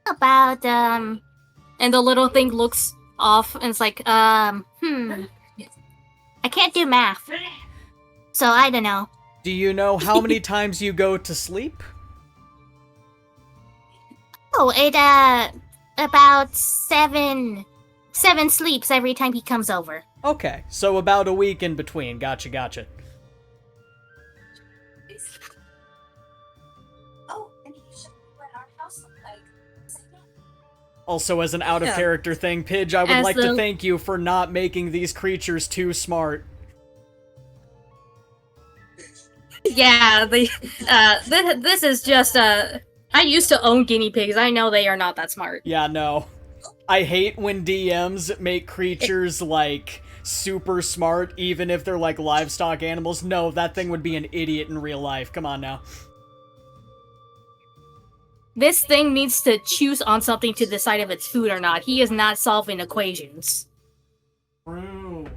About, And the little thing looks off and it's like, I can't do math. So I don't know. Do you know how many times you go to sleep? Oh, it, about seven sleeps every time he comes over. Okay, so about a week in between. Gotcha. Also, as an out-of-character thing, Pidge, I would As like to the- thank you for not making these creatures too smart. yeah, this is just I used to own guinea pigs. I know they are not that smart. Yeah, no. I hate when DMs make creatures, like, super smart, even if they're, like, livestock animals. No, that thing would be an idiot in real life. Come on now. This thing needs to choose on something to decide if it's food or not. He is not solving equations. True.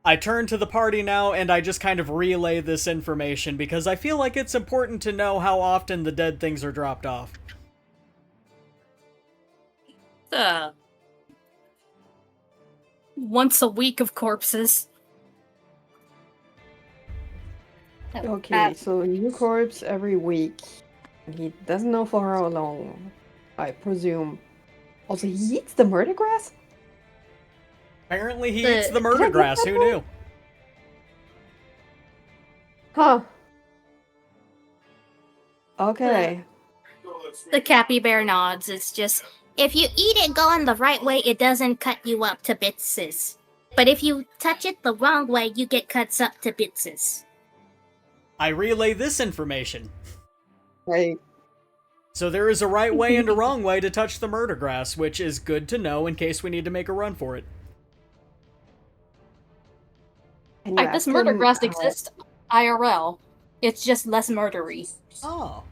I turn to the party now, and I just kind of relay this information, because I feel like it's important to know how often the dead things are dropped off. Once a week of corpses. Okay, so new corpse every week. He doesn't know for how long, I presume. Also, he eats the murder grass? Apparently he The- eats the Did I murder get grass, that who right? knew? Huh. Okay. The Cappy Bear nods. It's just, If you eat it going the right way, it doesn't cut you up to bitses. But if you touch it the wrong way, you get cuts up to bitses. I relay this information. Right. So there is a right way and a wrong way to touch the murder grass, which is good to know in case we need to make a run for it. Can you this ask murder him grass how- exists IRL. It's just less murdery. Oh.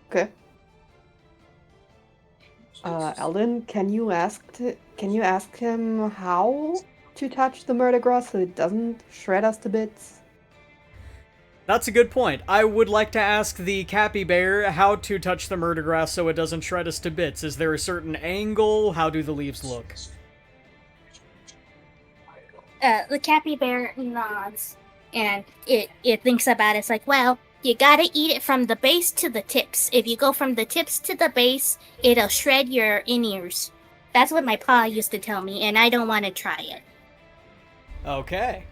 Okay. Eldon, can you ask him how to touch the murder grass so it doesn't shred us to bits? That's a good point. I would like to ask the Cappy Bear how to touch the murder grass so it doesn't shred us to bits. Is there a certain angle? How do the leaves look? The Cappy Bear nods, and it thinks about it. It's like, well, you gotta eat it from the base to the tips. If you go from the tips to the base, it'll shred your in-ears. That's what my pa used to tell me, and I don't want to try it. Okay.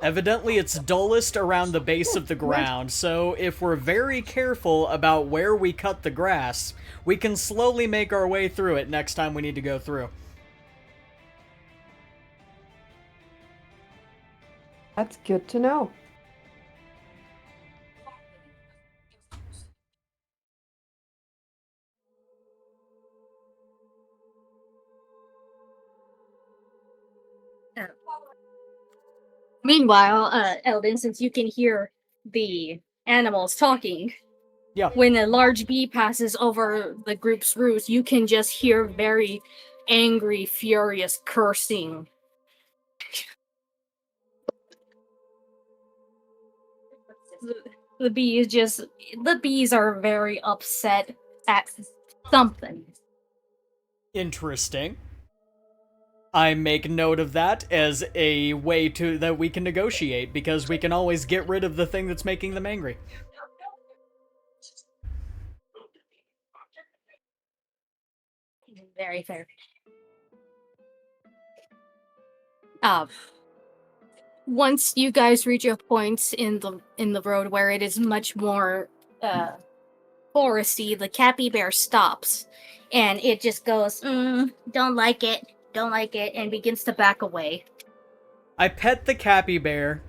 Evidently, it's dullest around the base of the ground, so if we're very careful about where we cut the grass, we can slowly make our way through it next time we need to go through. That's good to know. Meanwhile, Eldon, since you can hear the animals talking, Yeah. when a large bee passes over the group's roost, you can just hear very angry, furious cursing. The bees are very upset at something. Interesting. I make note of that as a way that we can negotiate, because we can always get rid of the thing that's making them angry. Very fair. Once you guys reach a point in the road where it is much more foresty, the Cappy Bear stops, and it just goes, Don't like it. and begins to back away. I pet the Cappy Bear,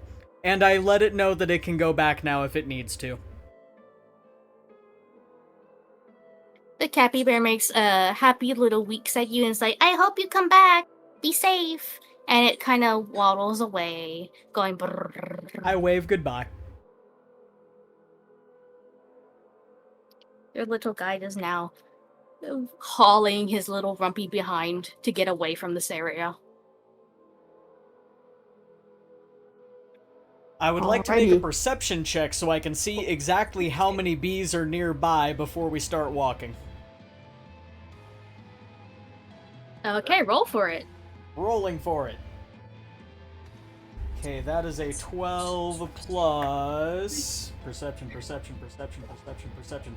and I let it know that it can go back now if it needs to. The Cappy Bear makes happy little weeks at you and is like, I hope you come back. Be safe. And it kind of waddles away, going brrrr. I wave goodbye. Your little guide is now hauling his little rumpy behind to get away from this area. I would like to make a Alrighty. perception check so I can see exactly how many bees are nearby before we start walking. Okay, roll for it. Rolling for it. Okay, that is a 12 plus... Perception,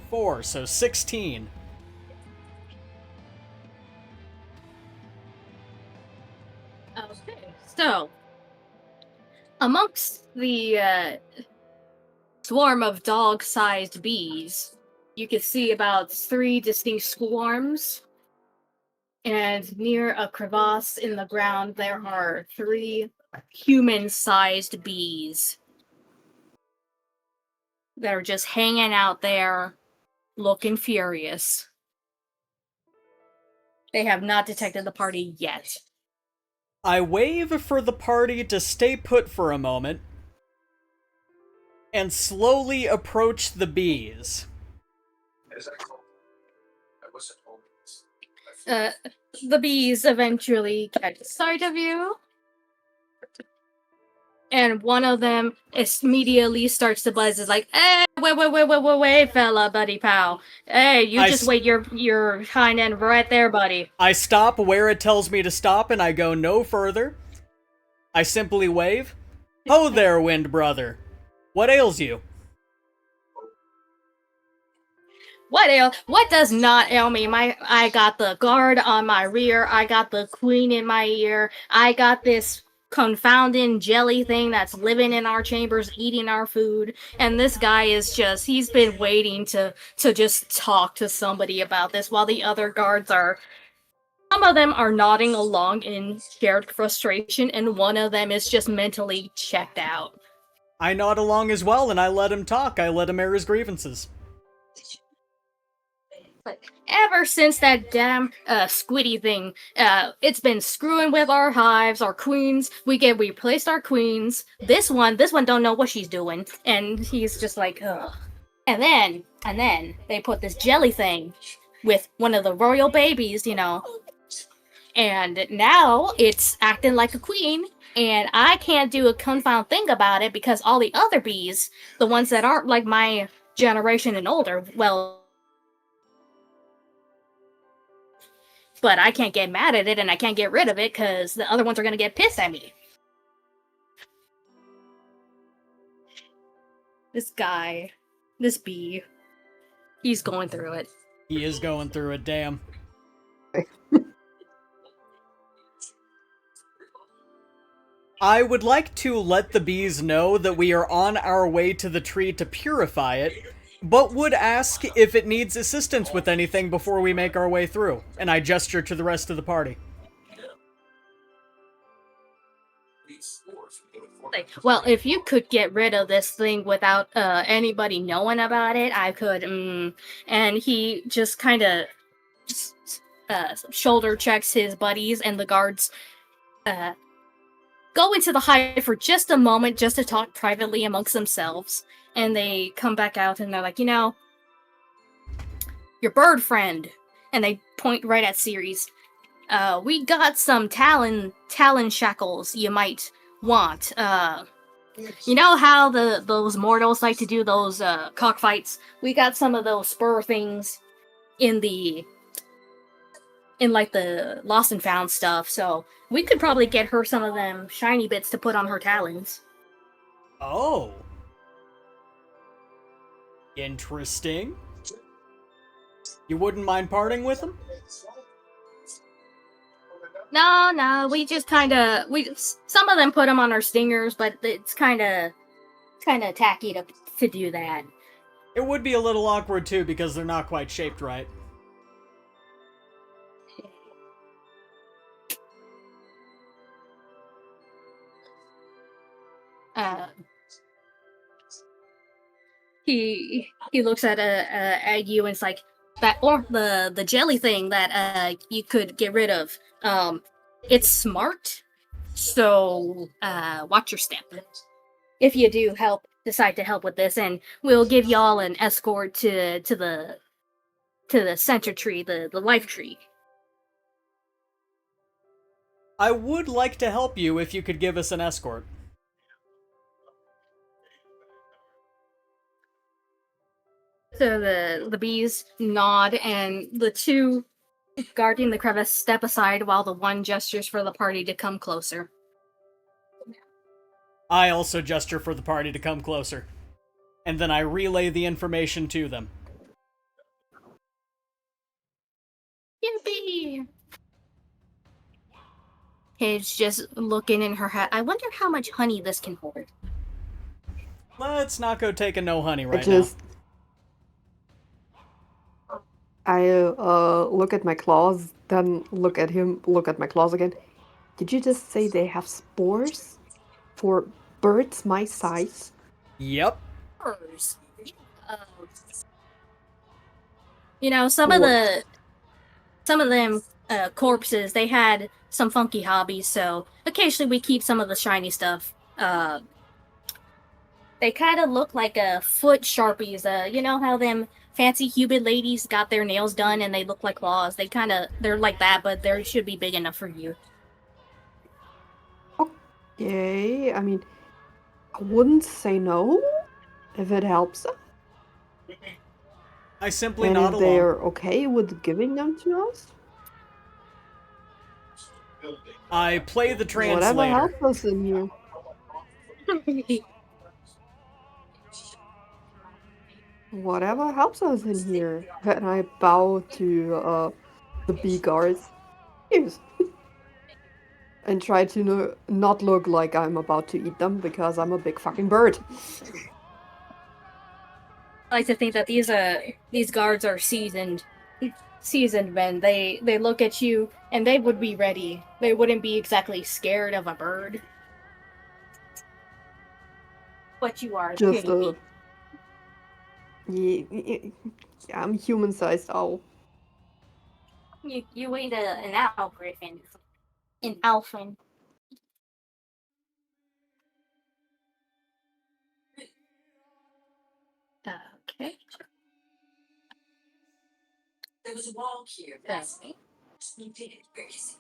4, so 16. Okay, so amongst the swarm of dog-sized bees, you can see about 3 distinct swarms, and near a crevasse in the ground, there are 3 human-sized bees that are just hanging out there, looking furious. They have not detected the party yet. I wave for the party to stay put for a moment and slowly approach the bees. The bees eventually catch sight of you, and one of them immediately starts to buzz. It's like, "Hey, wait, fella, buddy, pal. Hey, you just wait your hind end right there, buddy." I stop where it tells me to stop, and I go no further. I simply wave. Ho there, Wind Brother. What ails you? What does not ail me? I got the guard on my rear. I got the queen in my ear. I got this confounding jelly thing that's living in our chambers, eating our food. And this guy is he's been waiting to just talk to somebody about this, while the other guards some of them are nodding along in shared frustration, and one of them is just mentally checked out. I nod along as well, and I let him talk. I let him air his grievances. But ever since that damn squiddy thing, it's been screwing with our hives, our queens. We replaced our queens. This one don't know what she's doing, and he's just like, ugh. And then they put this jelly thing with one of the royal babies, and now it's acting like a queen. And I can't do a confound thing about it because all the other bees, the ones that aren't like my generation and older, well. But I can't get mad at it, and I can't get rid of it, because the other ones are going to get pissed at me. This guy, this bee, he's going through it. He is going through it, damn. I would like to let the bees know that we are on our way to the tree to purify it, but would ask if it needs assistance with anything before we make our way through, and I gesture to the rest of the party. Well, if you could get rid of this thing without anybody knowing about it, I could, And he just kind of shoulder checks his buddies, and the guards go into the hive for just a moment just to talk privately amongst themselves. And they come back out, and they're like, your bird friend. And they point right at Ceres. We got some talon shackles you might want. You know how those mortals like to do those cockfights? We got some of those spur things in the Lost and Found stuff, so we could probably get her some of them shiny bits to put on her talons. Oh. Interesting. You wouldn't mind parting with him? No, we just some of them put them on our stingers, but it's kind of tacky to do that. It would be a little awkward too, because they're not quite shaped right. He looks at you, and it's like that, or the jelly thing that you could get rid of. It's smart, so watch your step. If you do decide to help with this, and we'll give y'all an escort to the center tree, the life tree. I would like to help you if you could give us an escort. So the bees nod, and the two guarding the crevice step aside while the one gestures for the party to come closer. I also gesture for the party to come closer. And then I relay the information to them. Yippee! Paige just looking in her hat. I wonder how much honey this can hold. Let's not go taking no honey right now. I look at my claws, then look at him, look at my claws again. Did you just say they have spores for birds my size? Yep. Spurs? You know, some of them corpses, they had some funky hobbies, so occasionally we keep some of the shiny stuff. They kind of look like foot sharpies. You know how them fancy Cupid ladies got their nails done and they look like claws? They're like that, but they should be big enough for you. Okay, I mean, I wouldn't say no if it helps them. I simply And nod if along. they're okay with giving them to us. I play the Whatever translator. helps us in here. Whatever helps us in here. And I bow to the bee guards. Yes. And try to not look like I'm about to eat them because I'm a big fucking bird. I like to think that these guards are seasoned men. They look at you and they would be ready. They wouldn't be exactly scared of a bird. But you are Just pretty yeah, I'm human-sized owl. You ain't an owl griffin. An alphin. Okay. There was a wall here. That's me. You did it. Where is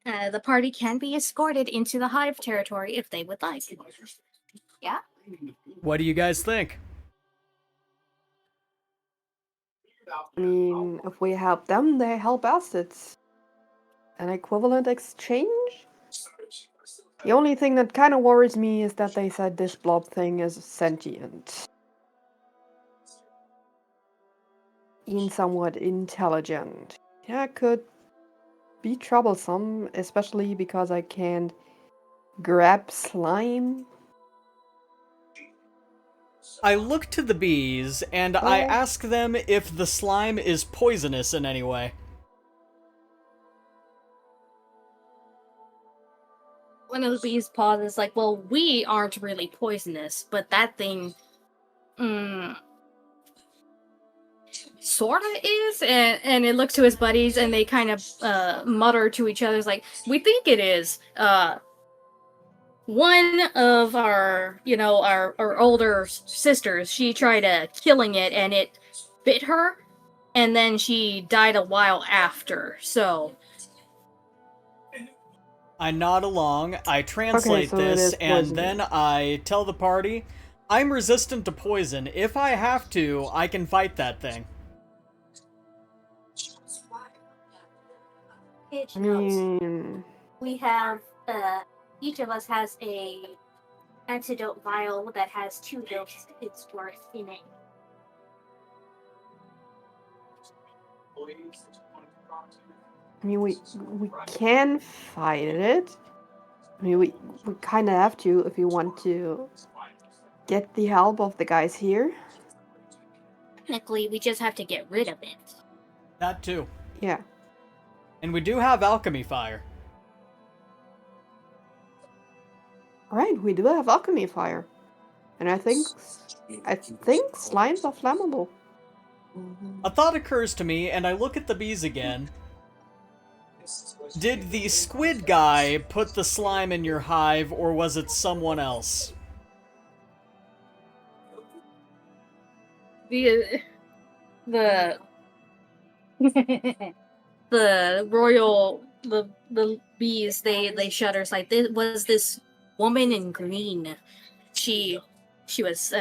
it? The party can be escorted into the hive territory if they would like. Yeah? What do you guys think? I mean, if we help them, they help us. It's an equivalent exchange. The only thing that kind of worries me is that they said this blob thing is sentient. And somewhat intelligent. Yeah, it could be troublesome, especially because I can't grab slime. I look to the bees, and I ask them if the slime is poisonous in any way. One of the bees pauses, like, well, we aren't really poisonous, but that thing, sorta is, and it looks to his buddies, and they kind of mutter to each other, like, we think it is. One of our older sisters, she tried killing it, and it bit her, and then she died a while after, so... I nod along, I translate so it this, is and poison. then I tell the party, I'm resistant to poison. If I have to, I can fight that thing. Pitch I notes. mean, We have, each of us has a antidote vial that has 2 doses worth in it. we can fight it. I mean, we kind of have to if we want to get the help of the guys here. Technically, we just have to get rid of it. That too. Yeah. And we do have alchemy fire. Alright, we do have alchemy fire. And I think slimes are flammable. A thought occurs to me, and I look at the bees again. Did the squid guy put the slime in your hive, or was it someone else? The the bees, they shudder. It's like, this was this woman in green. She was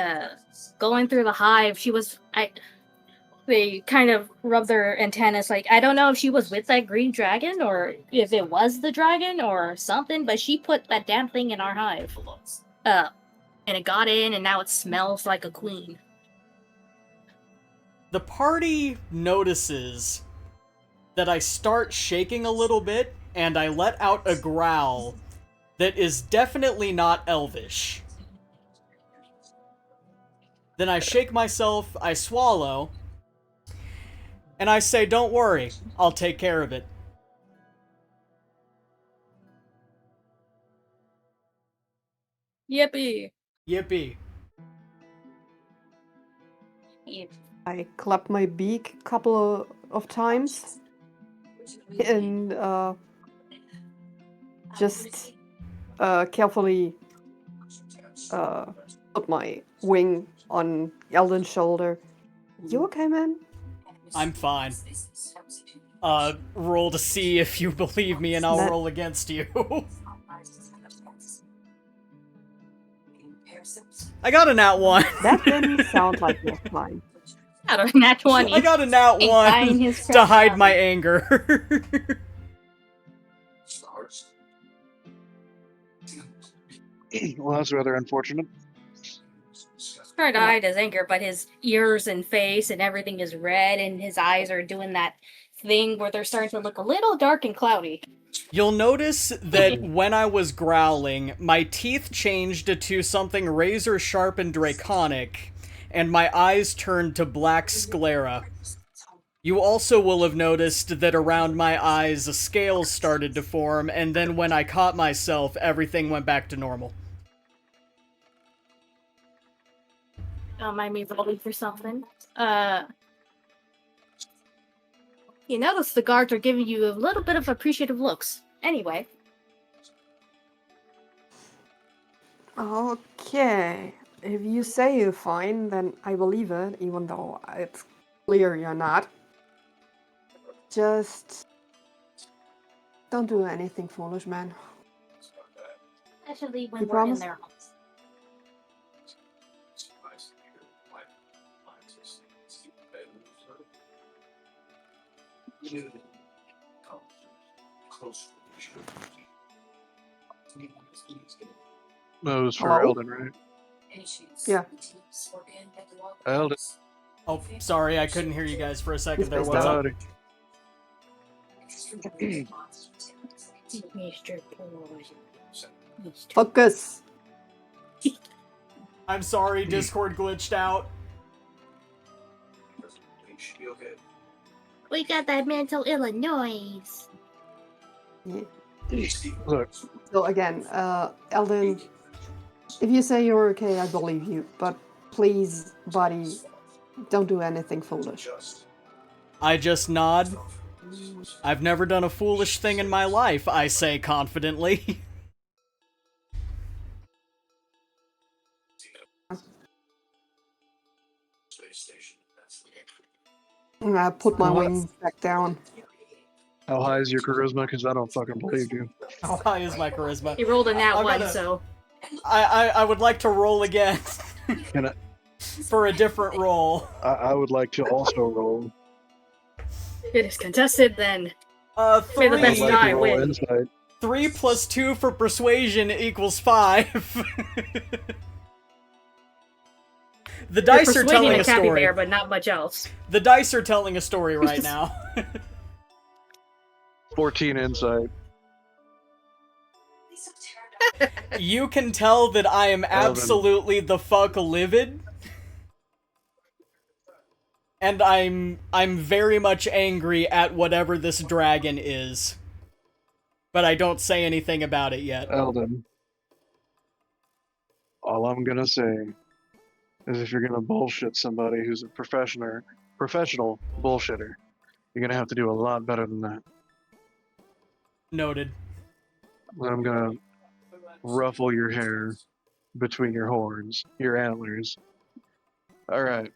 going through the hive. They kind of rub their antennas, like, I don't know if she was with that green dragon, or if it was the dragon, or something, but she put that damn thing in our hive. And it got in, and now it smells like a queen. The party notices that I start shaking a little bit, and I let out a growl that is definitely not elvish. Then I shake myself, I swallow, and I say, don't worry, I'll take care of it. Yippee! Yippee. I clap my beak a couple of times and just carefully put my wing on Eldon's shoulder. You okay, man? I'm fine. Roll to see if you believe me, and I'll That- roll against you. I got a nat 1. That didn't sound like you're fine. Out of nat 20. I got a nat Ain't 1 buying his to crap hide out. my anger. Well, that's rather unfortunate. Trying to hide his anger, but his ears and face and everything is red, and his eyes are doing that thing where they're starting to look a little dark and cloudy. You'll notice that when I was growling, my teeth changed to something razor sharp and draconic, and my eyes turned to black sclera. You also will have noticed that around my eyes, scales started to form, and then when I caught myself, everything went back to normal. Don't mind me rolling for something. You notice the guards are giving you a little bit of appreciative looks. Anyway. Okay. If you say you're fine, then I believe it, even though it's clear you're not. Just don't do anything foolish, man. Especially when You we're in promise? their homes. That was for Hello? Eldon, right? Yeah. Eldon. Oh, sorry, I couldn't hear you guys for a second there. He's What's up? Howdy. Mr. Focus! I'm sorry, Discord glitched out. We got that mental Illinois. Yeah. Look, So again, Eldon, if you say you're okay, I believe you. But please, buddy, don't do anything foolish. I just nod. I've never done a foolish thing in my life, I say confidently. I put my wing back down. how high is your charisma? Because I don't fucking believe you. How high is my charisma? He rolled a nat I'm 1, gonna- so... I would like to roll again. Can I? For a different roll. I would like to also roll. It is contested, then. Three. May the best I'd like guy to roll win. insight. 3 plus 2 for persuasion equals 5. The You're dice are persuading telling a a tabby story. bear, but not much else. The dice are telling a story right now. 14 insight. You can tell that I am absolutely the fuck livid. And I'm very much angry at whatever this dragon is. But I don't say anything about it yet. Eldon. All I'm gonna say is if you're gonna bullshit somebody who's a professional bullshitter, you're gonna have to do a lot better than that. Noted. I'm gonna ruffle your hair between your horns, your antlers. Alright.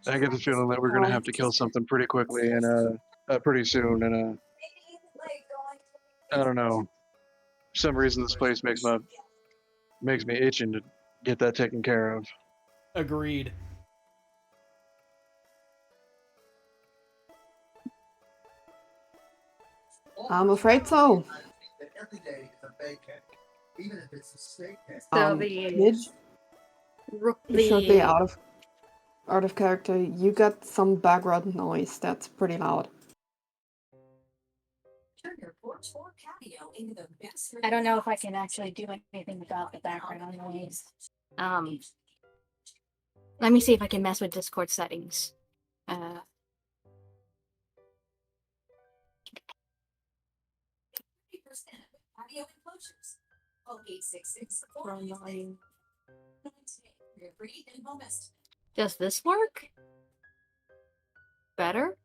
I get the feeling that we're gonna have to kill something pretty quickly and pretty soon and I don't know. For some reason this place makes me itching to get that taken care of. Agreed. I'm afraid so. So Midge, the should be out of character. You got some background noise that's pretty loud. I don't know if I can actually do anything without the background noise. Let me see if I can mess with Discord settings. Audio enclosures. Call 866 We're free in home estimate. Does this work? Better?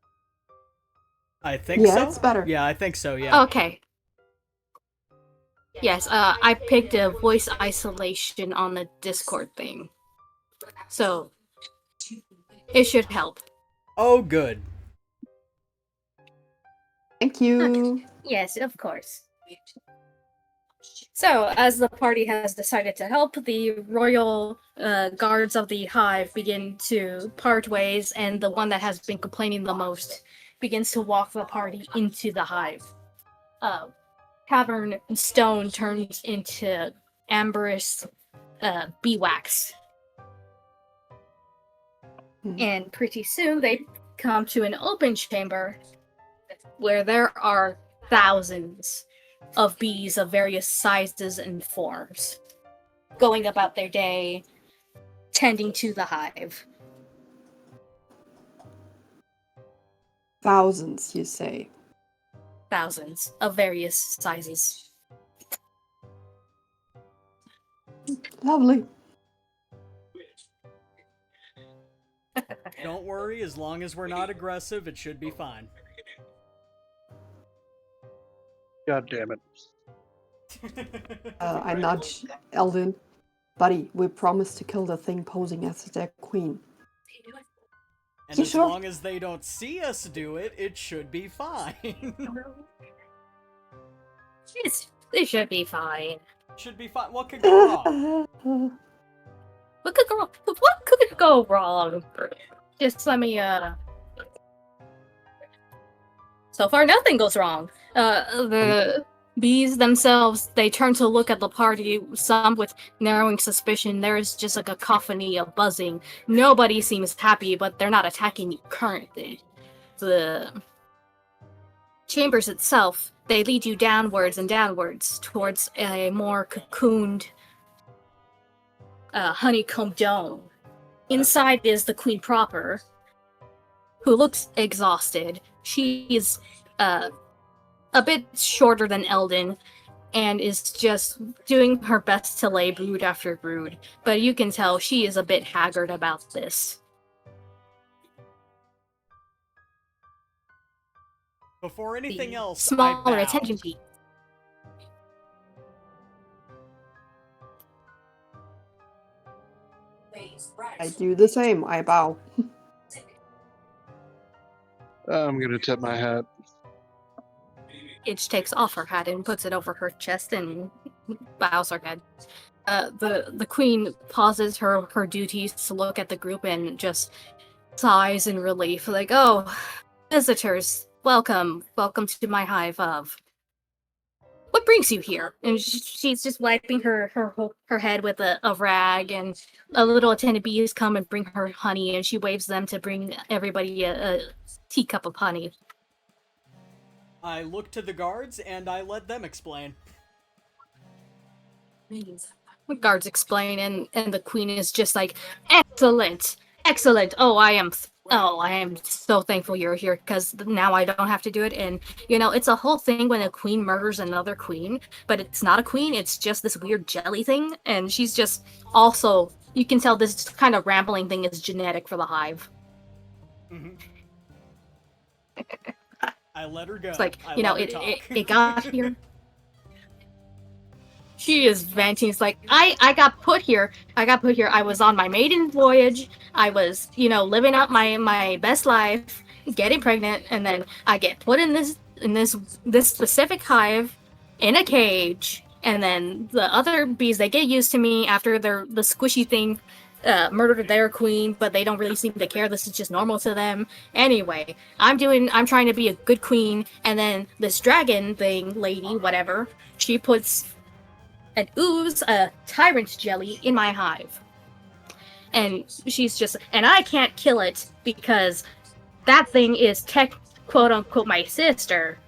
I think Yeah, so. it's better. Yeah, I think so, yeah. Okay. Yes, I picked a voice isolation on the Discord thing. So, it should help. Oh, good. Thank you. Yes, of course. So, as the party has decided to help, the royal guards of the hive begin to part ways, and the one that has been complaining the most begins to walk the party into the hive. Cavern stone turns into amberous beeswax. And pretty soon they come to an open chamber where there are thousands of bees of various sizes and forms going about their day, tending to the hive. Thousands, you say. Thousands of various sizes. Lovely. Don't worry, as long as we're not aggressive, it should be fine. God damn it. I nudge Eldon. Buddy, we promised to kill the thing posing as their queen. And You as sure? long as they don't see us do it, it should be fine. It should be fine. Should be fine. What could go wrong? What could go wrong? Just let me, So far, nothing goes wrong. The bees themselves, they turn to look at the party, some with narrowing suspicion. There's just a cacophony of buzzing. Nobody seems happy, but they're not attacking you currently. The chambers itself, they lead you downwards and downwards towards a more cocooned honeycomb dome. Inside is the queen proper, who looks exhausted. She is a bit shorter than Eldon, and is just doing her best to lay brood after brood. But you can tell she is a bit haggard about this. Before anything else, Smaller I bow. attention peak. I do the same. I bow. I'm gonna tip my hat. Paige takes off her hat and puts it over her chest and bows her head. The queen pauses her duties to look at the group and just sighs in relief, like, "Oh, visitors, welcome to my hive of. What brings you here?" And she's just wiping her head with a rag, and a little attendant bees come and bring her honey, and she waves them to bring everybody a teacup of honey. I look to the guards and I let them explain. The guards explain, and the queen is just like, excellent. Oh, I am so thankful you're here, because now I don't have to do it. And it's a whole thing when a queen murders another queen, but it's not a queen, it's just this weird jelly thing. And she's just also, you can tell this kind of rambling thing is genetic for the hive. Mm-hmm. I let her go. It's like, I let her talk. it got here. She is venting. It's like, I got put here. I was on my maiden voyage. I was, living out my best life, getting pregnant, and then I get put in this specific hive in a cage. And then the other bees, they get used to me after the squishy thing murdered their queen, but they don't really seem to care. This is just normal to them. Anyway, I'm trying to be a good queen, and then this dragon thing, lady, whatever, she puts an ooze, a tyrant jelly, in my hive. And she's just, and I can't kill it because that thing is quote unquote my sister,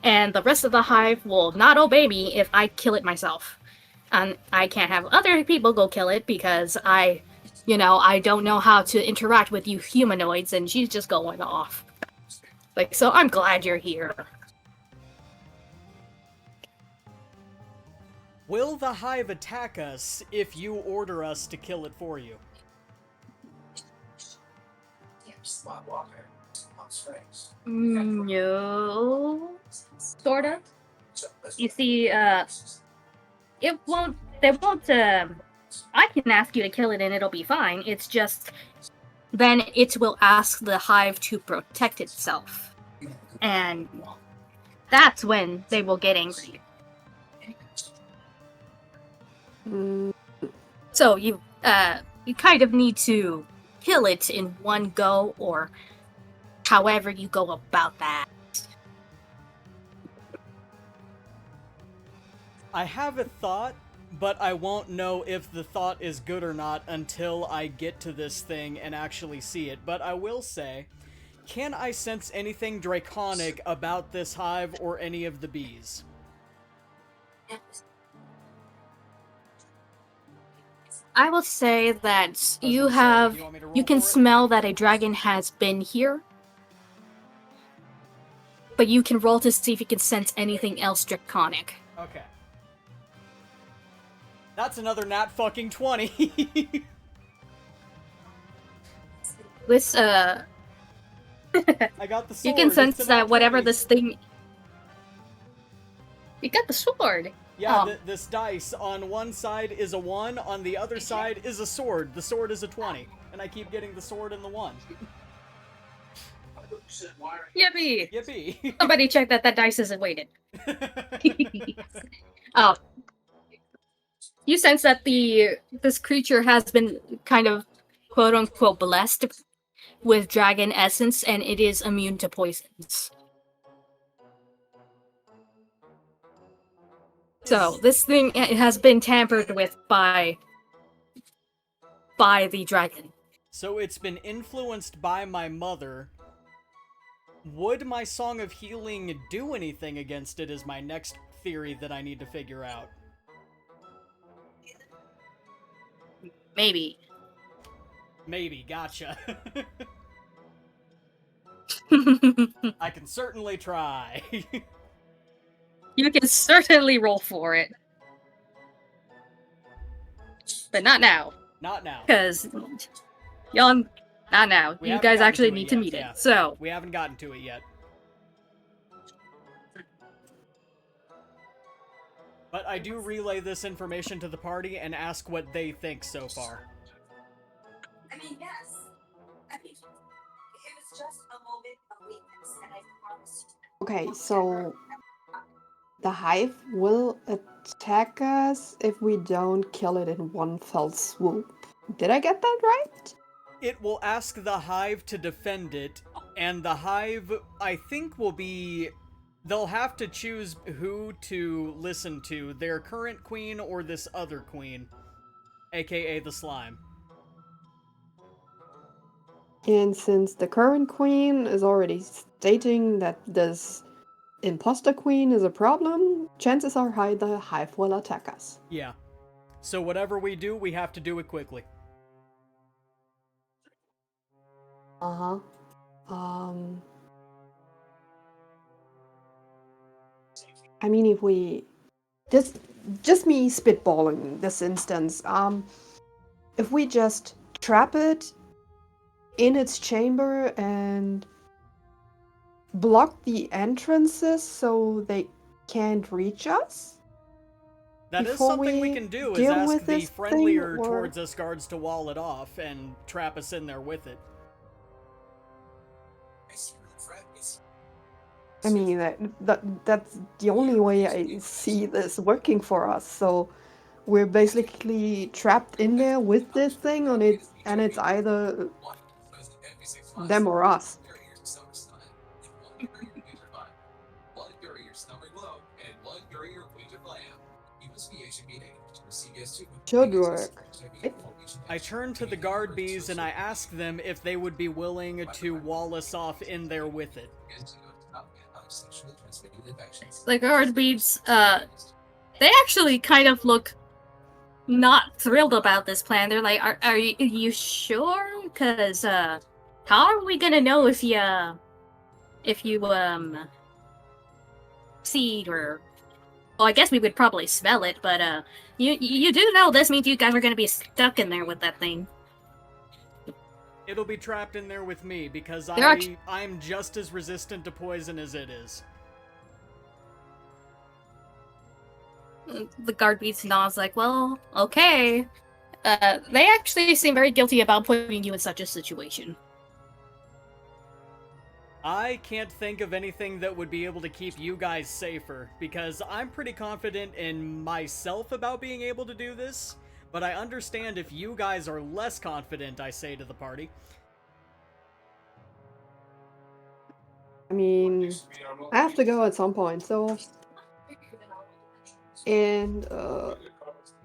and the rest of the hive will not obey me if I kill it myself. And I can't have other people go kill it because I don't know how to interact with you humanoids, and she's just going off. Like, so I'm glad you're here. Will the hive attack us if you order us to kill it for you? No. Sort of. You see, it won't. They won't. I can ask you to kill it, and it'll be fine. It's just then it will ask the hive to protect itself, and that's when they will get angry. Mm, So you kind of need to kill it in one go, or however you go about that. I have a thought, but I won't know if the thought is good or not until I get to this thing and actually see it. But I will say, can I sense anything draconic about this hive or any of the bees? I will say that you Doesn't say. have. You want me to roll You can for it? smell that a dragon has been here, but you can roll to see if you can sense anything else draconic. Okay. That's another nat fucking 20. This I got the sword. you can It's sense a nat that whatever 20. this thing. You got the sword. Yeah, Oh. this dice on one side is a 1, on the other side is a sword. The sword is a 20, and I keep getting the sword and the 1. Yippee! Yippee! Somebody check that dice isn't weighted. Oh. You sense that this creature has been kind of quote unquote blessed with dragon essence, and it is immune to poisons. So this thing has been tampered with by the dragon. So it's been influenced by my mother. Would my Song of Healing do anything against it is my next theory that I need to figure out. Maybe. Maybe, gotcha. I can certainly try. You can certainly roll for it. But not now. Not now. Because y'all, not now. We You haven't guys gotten actually to it need to yet, meet yeah. it. So, We haven't gotten to it yet. But I do relay this information to the party and ask what they think so far. I mean, yes. I mean, it was just a moment of weakness, and I promise you. okay, so the hive will attack us if we don't kill it in one fell swoop. Did I get that right? It will ask the hive to defend it, and the hive, I think, will be... They'll have to choose who to listen to, their current queen or this other queen, aka the slime. And since the current queen is already stating that this imposter queen is a problem, chances are high the hive will attack us. Yeah. So whatever we do, we have to do it quickly. Uh-huh. I mean, if we... Just me spitballing this instance. If we just trap it in its chamber and block the entrances so they can't reach us? That is Before something we we can do, is deal ask with the this thing, friendlier or- towards us guards to wall it off and trap us in there with it. I mean, that's the only way I see this working for us. So we're basically trapped in there with this thing on it, and it's either them or us. Should work. I turn to the guard bees and I ask them if they would be willing to wall us off in there with it. the guard beads, they actually kind of look not thrilled about this plan. They're like, are you sure? Because, how are we gonna know if you seed or Well, I guess we would probably smell it, but you do know this means you guys are gonna be stuck in there with that thing. It'll be trapped in there with me because There are- I'm just as resistant to poison as it is. The guard beats nods like, well, okay. They actually seem very guilty about putting you in such a situation. I can't think of anything that would be able to keep you guys safer, because I'm pretty confident in myself about being able to do this, but I understand if you guys are less confident, I say to the party. I mean, I have to go at some point, so... And,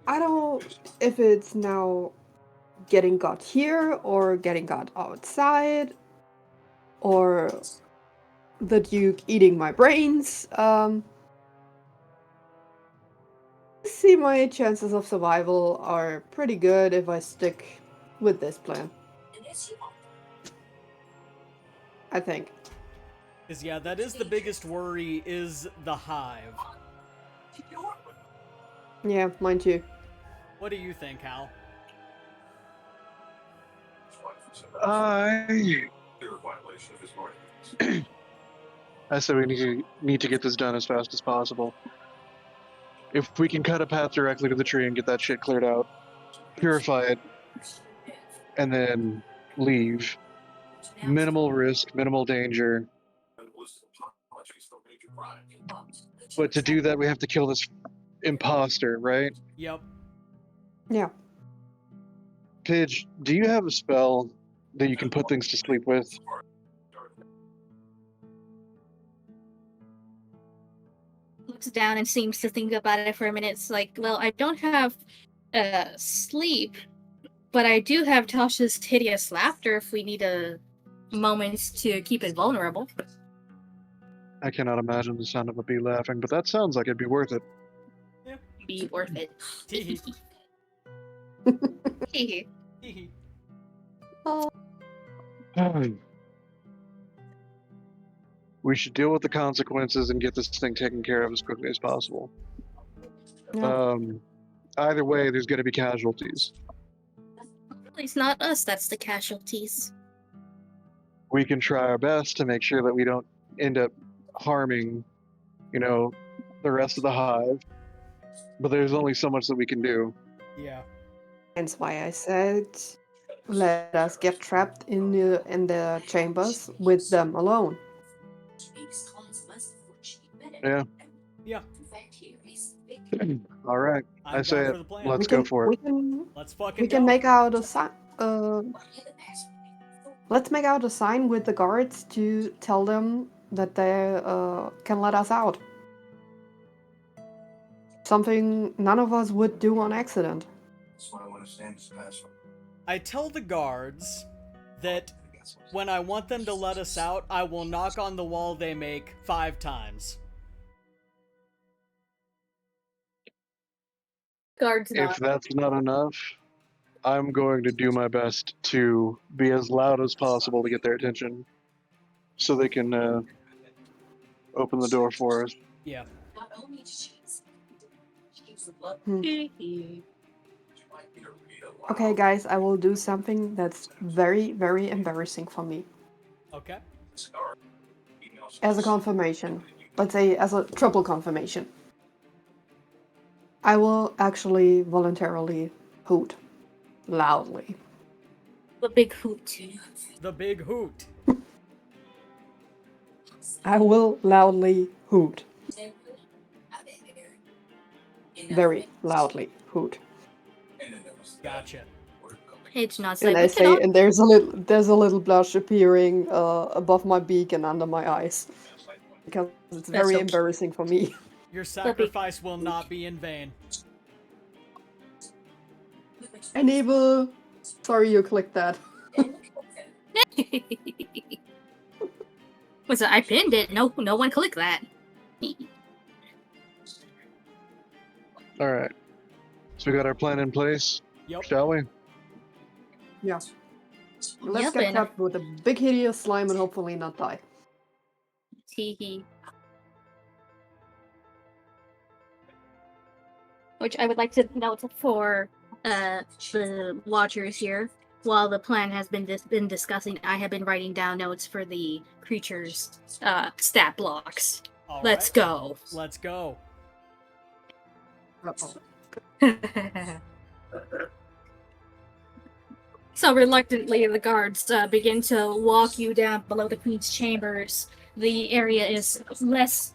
I don't... If it's now getting got here, or getting got outside, or the Duke eating my brains, see my chances of survival are pretty good if I stick with this plan. I think. Because, yeah, that is the biggest worry, is the hive. Yeah, mine too. What do you think, Hal? I said we need to get this done as fast as possible. If we can cut a path directly to the tree and get that shit cleared out, purify it, and then leave. Minimal risk, minimal danger. But to do that, we have to kill this imposter, right? Yep. Yeah. Pidge, do you have a spell that you can put things to sleep with? Looks down and seems to think about it for a minute. It's like, well, I don't have sleep, but I do have Tasha's hideous laughter if we need a moment to keep it vulnerable. I cannot imagine the sound of a bee laughing, but that sounds like it'd be worth it. Be worth it. Tee Hehe. hee. Oh, We should deal with the consequences and get this thing taken care of as quickly as possible. yeah. Either way, there's going to be casualties. It's not us that's the casualties. We can try our best to make sure that we don't end up harming, the rest of the hive. But there's only so much that we can do. Yeah. That's why I said, let us get trapped in the chambers with them alone. Yeah. Yeah. All right. I'm I say down it. for the plan. Let's go for it. Let's fucking We can go. make out a sign. Let's make out a sign with the guards to tell them that they can let us out. Something none of us would do on accident. I tell the guards that when I want them to let us out, I will knock on the wall they make 5 times. Guards If not. that's not enough, I'm going to do my best to be as loud as possible to get their attention so they can open the door for us. Yeah. Okay, guys, I will do something that's very, very embarrassing for me. Okay. As a confirmation. Let's say as a triple confirmation. I will actually voluntarily hoot. Loudly. The big hoot. The big hoot. I will loudly hoot. Very loudly hoot. Gotcha. It's not And like I we say, can all- and there's a little blush appearing above my beak and under my eyes. Because it's very okay. embarrassing for me. Your sacrifice will not be in vain. Enable. Sorry you clicked that. Was it? I pinned it. No one clicked that. All right. So we got our plan in place, Yep. shall we? Yeah. Let's Yep, get and- trapped with a big hideous slime and hopefully not die. Teehee. which I would like to note for the watchers here. While the plan has been discussing, I have been writing down notes for the creatures' stat blocks. All Let's right. go. Let's go. So reluctantly, the guards begin to walk you down below the queen's chambers. The area is less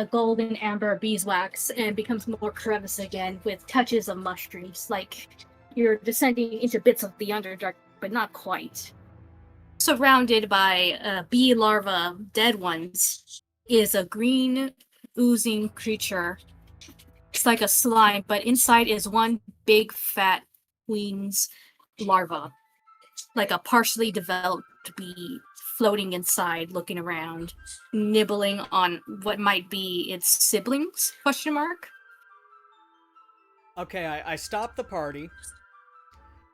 golden amber beeswax and becomes more crevice again with touches of mushrooms, like you're descending into bits of the Underdark, but not quite. Surrounded by bee larvae, dead ones, is a green oozing creature. It's like a slime, but inside is one big fat queen's larva, like a partially developed bee floating inside, looking around, nibbling on what might be its siblings, question mark. Okay, I stopped the party,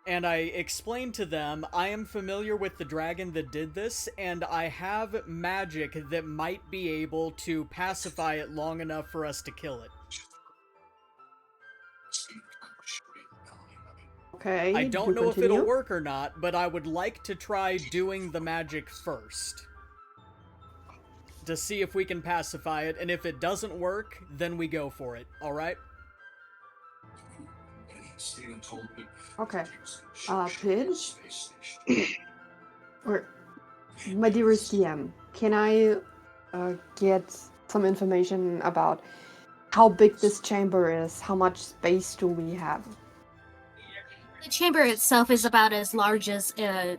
and I explained to them I am familiar with the dragon that did this, and I have magic that might be able to pacify it long enough for us to kill it. Okay. I don't do know if continue. it'll work or not, but I would like to try doing the magic first. To see if we can pacify it, and if it doesn't work, then we go for it, alright? Okay. Pidge? Or, my dearest DM, can I get some information about how big this chamber is? How much space do we have? The chamber itself is about as large as for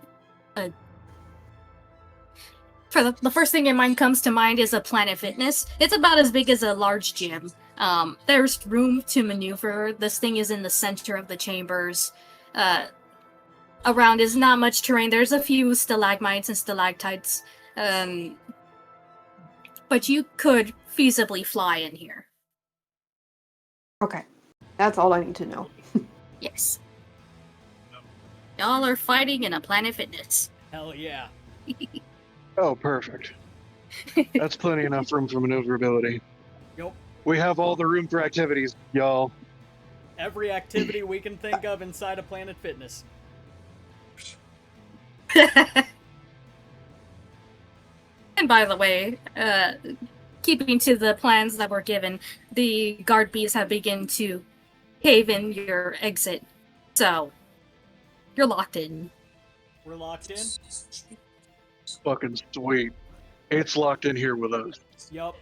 the first thing in mind comes to mind is a Planet Fitness. It's about as big as a large gym. There's room to maneuver. This thing is in the center of the chambers. Around is not much terrain. There's a few stalagmites and stalactites. But you could feasibly fly in here. Okay. That's all I need to know. Yes. Y'all are fighting in a Planet Fitness. Hell yeah. Oh, perfect. That's plenty enough room for maneuverability. Yup. We have all the room for activities, y'all. Every activity we can think of inside of Planet Fitness. And by the way, keeping to the plans that were given, the guard bees have begun to cave in your exit. So, you're locked in. We're locked in? Fucking sweet. It's locked in here with us. Yup.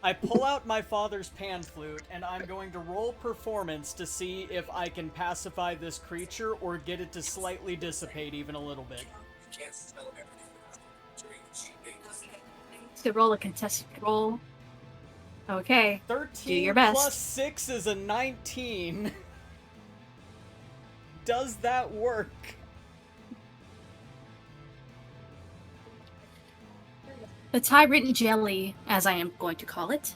I pull out my father's pan flute, and I'm going to roll performance to see if I can pacify this creature or get it to slightly dissipate even a little bit. To roll a contested roll. Okay. 13 Do your best. plus 6 is a 19. Does that work? The tyrant jelly, as I am going to call it,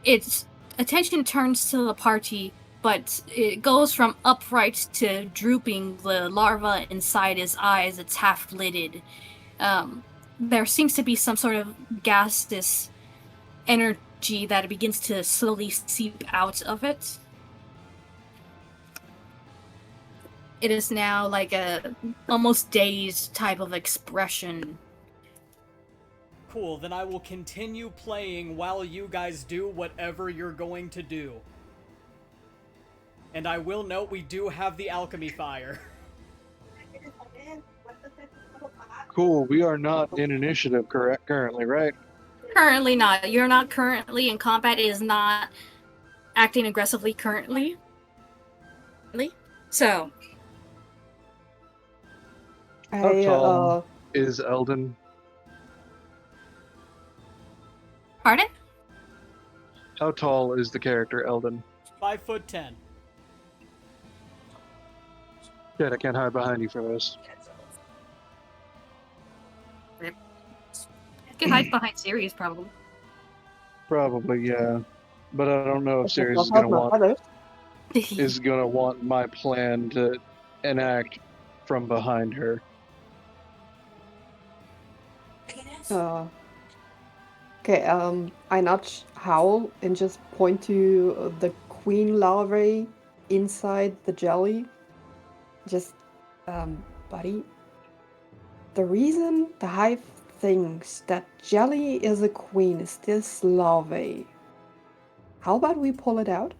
its attention turns to the party, but it goes from upright to drooping, the larva inside his eyes. It's half-lidded. There seems to be some sort of gaseous energy that begins to slowly seep out of it. It is now like a almost dazed type of expression. Cool, then I will continue playing while you guys do whatever you're going to do. And I will note we do have the alchemy fire. Cool, we are not in initiative currently, right? Currently not. You're not currently in combat. It is not acting aggressively currently. So. How tall is Eldon? Pardon? How tall is the character Eldon? 5'10". Shit, I can't hide behind you for this. You can hide behind Ceres, probably. Probably, yeah. But I don't know if Ceres is gonna want my plan to enact from behind her. Okay, I nudge howl and just point to the queen larvae inside the jelly. Just, buddy, the reason the hive thinks that jelly is a queen is this larvae. How about we pull it out?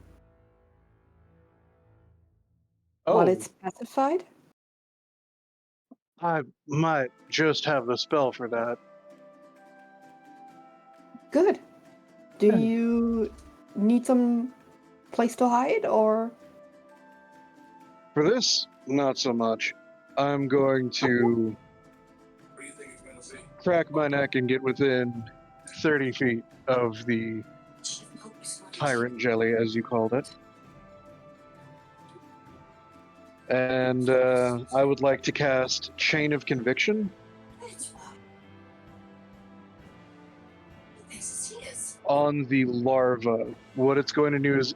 While Oh, it's pacified? I might just have the spell for that. Good. Do Yeah. you need some place to hide, or? For this, not so much. I'm going to crack my neck and get within 30 feet of the tyrant jelly, as you called it. And I would like to cast Chain of Conviction on the larva. What it's going to do is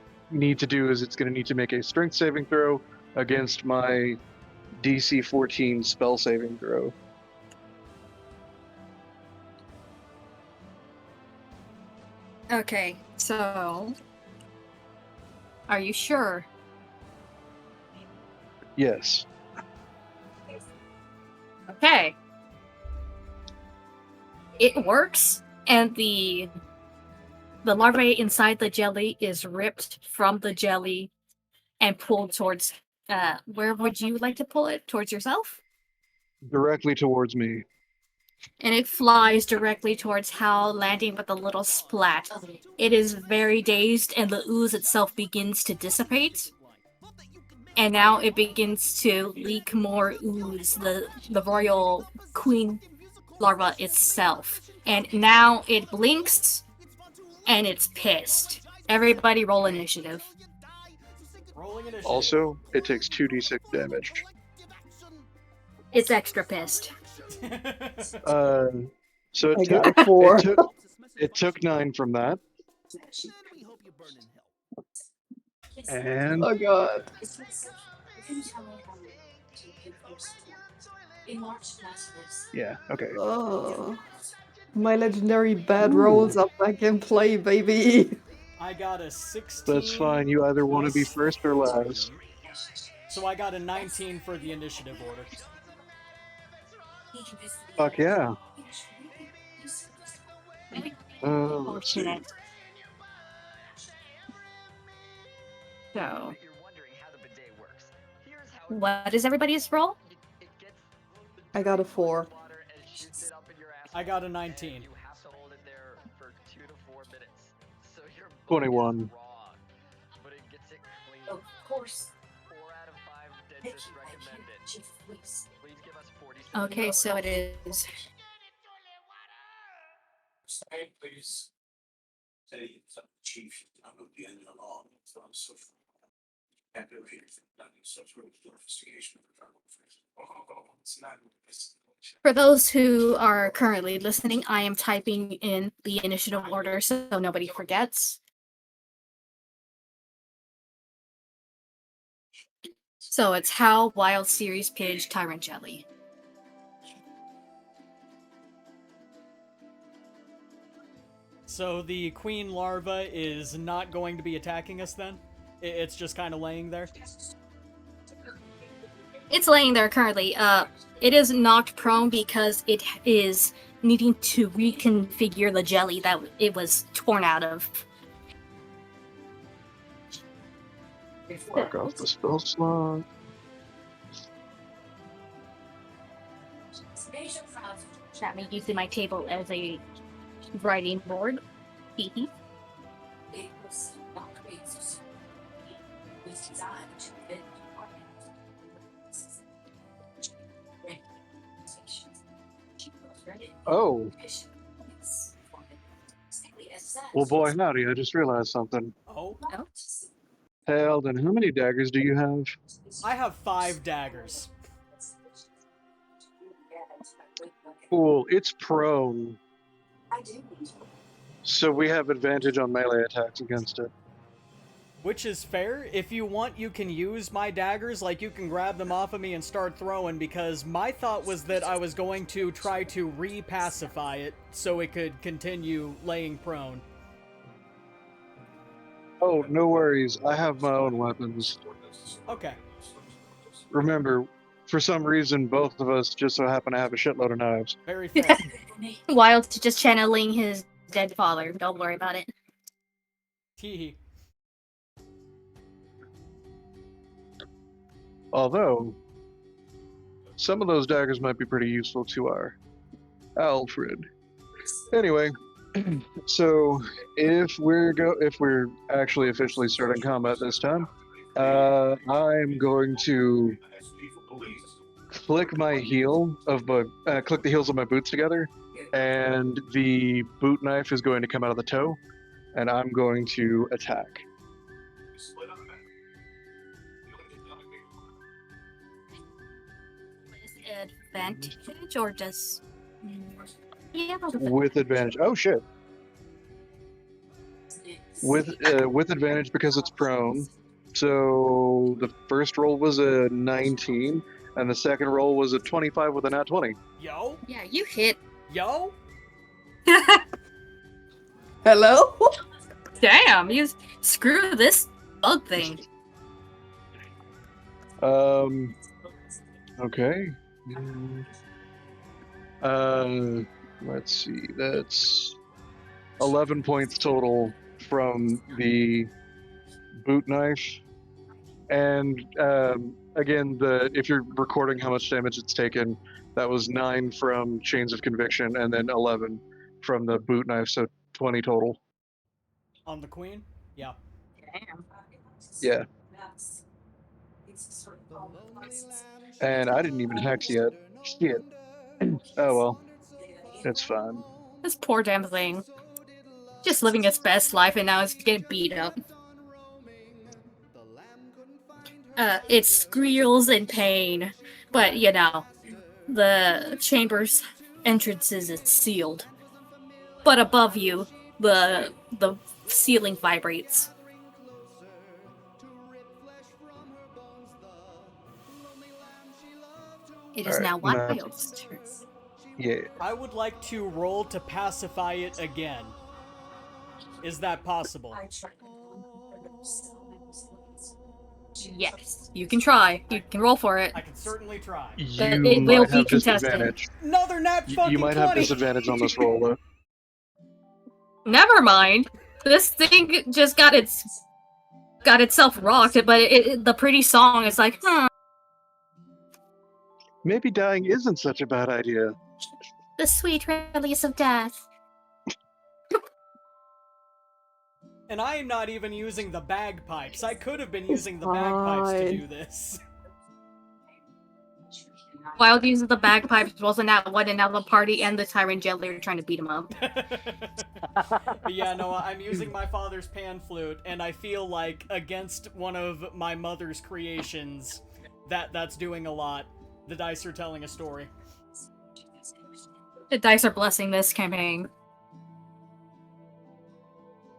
it's going to need to make a strength saving throw against my DC 14 spell saving throw. Okay, so are you sure? Yes. Okay. It works, and the larvae inside the jelly is ripped from the jelly and pulled towards where would you like to pull it? Towards yourself? Directly towards me. And it flies directly towards Hal, landing with a little splat. It is very dazed, and the ooze itself begins to dissipate. And now it begins to leak more ooze, the royal queen larva itself. And now it blinks, and it's pissed. Everybody roll initiative. Rolling initiative. Also, it takes 2d6 damage. It's extra pissed. So I it got took, a 4. it took 9 from that. And Oh god. yeah, okay. Oh. My legendary bad rolls up back in play, baby. I got a 16. That's fine. You either want to be plus first or last. 13. So I got a 19 for the initiative order. Fuck yeah. Let's see. Fortunate. So, what is everybody's roll? I got a 4. I got a 19. 21. Of course. Okay, so it is. Please. Say some chief of the end of the law from social investigation. It's not. For those who are currently listening, I am typing in the initiative order so nobody forgets. So it's Hal, Wild, Series, Pidge, Tyrant Jelly. So the queen larva is not going to be attacking us then? It's just kind of laying there? It's laying there currently. It is knocked prone because it is needing to reconfigure the jelly that it was torn out of. Mark off the spell slot. That me using my table as a writing board. Hee It was not racist. It was designed to fit Oh. Well, boy, howdy, I just realized something. Oh, Oh. Hey, Eldon, how many daggers do you have? I have 5 daggers. Cool, it's prone. I do. So we have advantage on melee attacks against it. Which is fair. If you want, you can use my daggers, like you can grab them off of me and start throwing, because my thought was that I was going to try to re-pacify it so it could continue laying prone. Oh, no worries. I have my own weapons. Okay. Remember, for some reason, both of us just so happen to have a shitload of knives. Very fair. Wild's just channeling his dead father. Don't worry about it. Teehee. Although, some of those daggers might be pretty useful to our Alfred. Anyway, so if we're actually officially starting combat this time, I'm going to click the heels of my boots together, and the boot knife is going to come out of the toe, and I'm going to attack. With advantage or just. Yeah, With advantage. Oh shit. With advantage because it's prone. So the first roll was a 19, and the second roll was a 25 with a nat 20. Yo? Yeah, you hit. Yo? Hello? Damn, you screw this bug thing. Okay. Let's see. That's 11 points total from the boot knife. And again, if you're recording how much damage it's taken, that was 9 from Chains of Conviction and then 11 from the boot knife, so 20 total. On the queen? Yeah. Damn. Yeah. And I didn't even hex yet. Shit. Oh well. It's fine. This poor damn thing. Just living its best life and now it's getting beat up. It squeals in pain, but you know, the chamber's entrances is sealed. But above you, the ceiling vibrates. It is now Alright, no. Wild's turn. Yeah. I would like to roll to pacify it again. Is that possible? Yes, you can try. You can roll for it. I can certainly try. You it will might be have contested. disadvantage. Another nat fucking You might 20! have disadvantage on this roll, though. Never mind. This thing just got itself rocked, but the pretty song is like, Maybe dying isn't such a bad idea. The sweet release of death. And I am not even using the bagpipes. I could have been using the bagpipes to do this. Wild uses the bagpipes, wasn't that one, and now the party and the Tyrant Jailer are trying to beat him up. But yeah, no, I'm using my father's pan flute, and I feel like against one of my mother's creations, that's doing a lot. The dice are telling a story. The dice are blessing this campaign.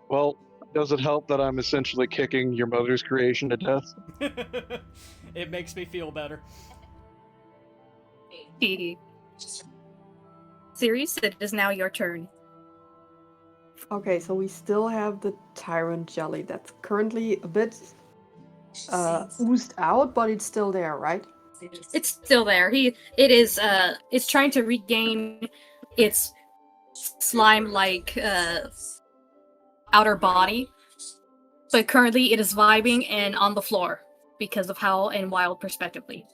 Well, does it help that I'm essentially kicking your mother's creation to death? It makes me feel better. Ceres, it is now your turn. Okay, so we still have the Tyrant Jelly that's currently a bit oozed out, but it's still there, right? It's still there. It's trying to regain its slime-like outer body, but currently it is vibing and on the floor because of how and Wild perspectively.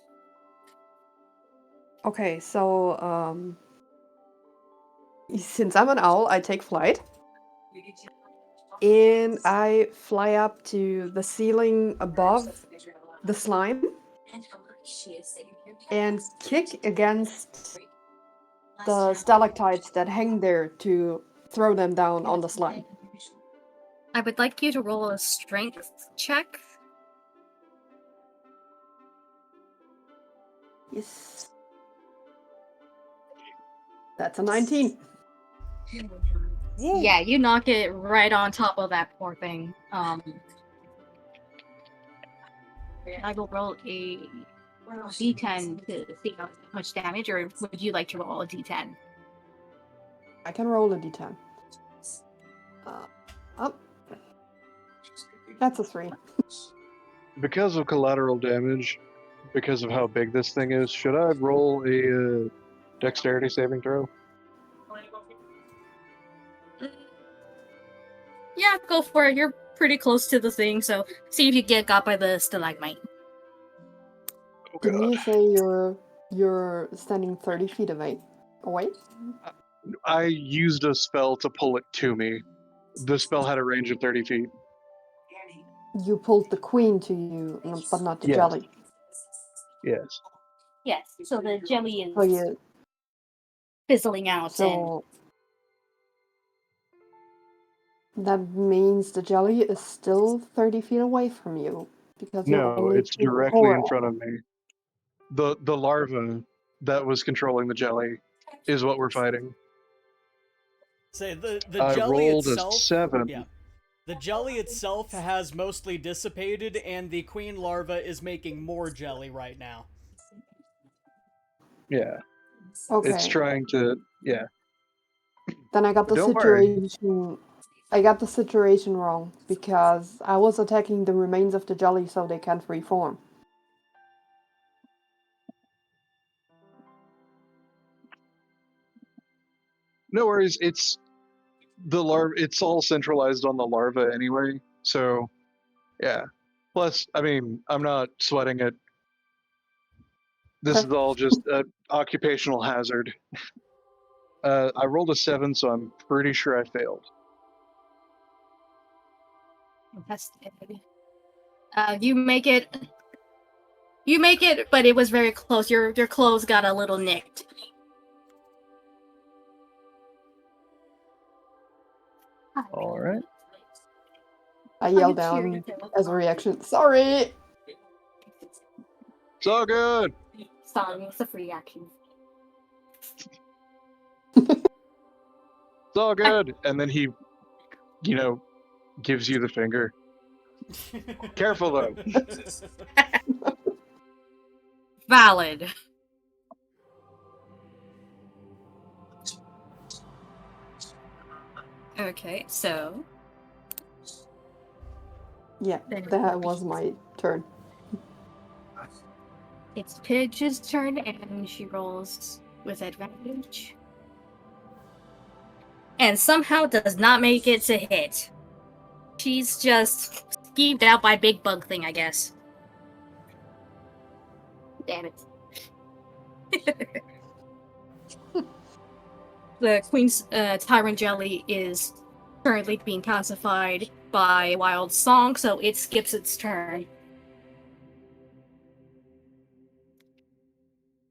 Okay, so since I'm an owl, I take flight. And I fly up to the ceiling above the slime and kick against the stalactites that hang there to throw them down on the slime. I would like you to roll a strength check. Yes. That's a 19. Woo! Yeah, you knock it right on top of that poor thing. I will roll a d10 to see how much damage, or would you like to roll a d10? I can roll a d10. Up. That's a 3. Because of collateral damage, because of how big this thing is, should I roll a dexterity saving throw? Yeah, go for it. You're pretty close to the thing, so see if you get got by the stalagmite. Oh Didn't god. you say you're standing 30 feet away? I used a spell to pull it to me. The spell had a range of 30 feet. You pulled the queen to you, but not the Yes. jelly. Yes. Yes, so the jelly is So you fizzling out and so that means the jelly is still 30 feet away from you because you No, only it's pulled the directly core in out. front of me. The larva that was controlling the jelly is what we're fighting. Say the I jelly rolled itself. a 7. Yeah. The jelly itself has mostly dissipated, and the queen larva is making more jelly right now. Yeah. Okay. It's trying to. Yeah. Then I got the Don't worry. situation. I got the situation wrong because I was attacking the remains of the jelly so they can't reform. No worries. It's the larva. It's all centralized on the larva anyway. So, yeah. Plus, I mean, I'm not sweating it. This Okay. is all just an occupational hazard. I rolled a 7, so I'm pretty sure I failed. you make it. You make it, but it was very close. Your clothes got a little nicked. All right. I yelled down as a reaction. Sorry. It's all good. Sorry, it's a free action. It's all good. And then he, gives you the finger. Careful though. Valid. Okay, so Yeah, that was my turn. it's Pidge's turn, and she rolls with advantage. And somehow does not make it to hit. She's just skeeved out by Big Bug Thing, I guess. Damn it. The Queen's Tyrant Jelly is currently being pacified by Wild Song, so it skips its turn.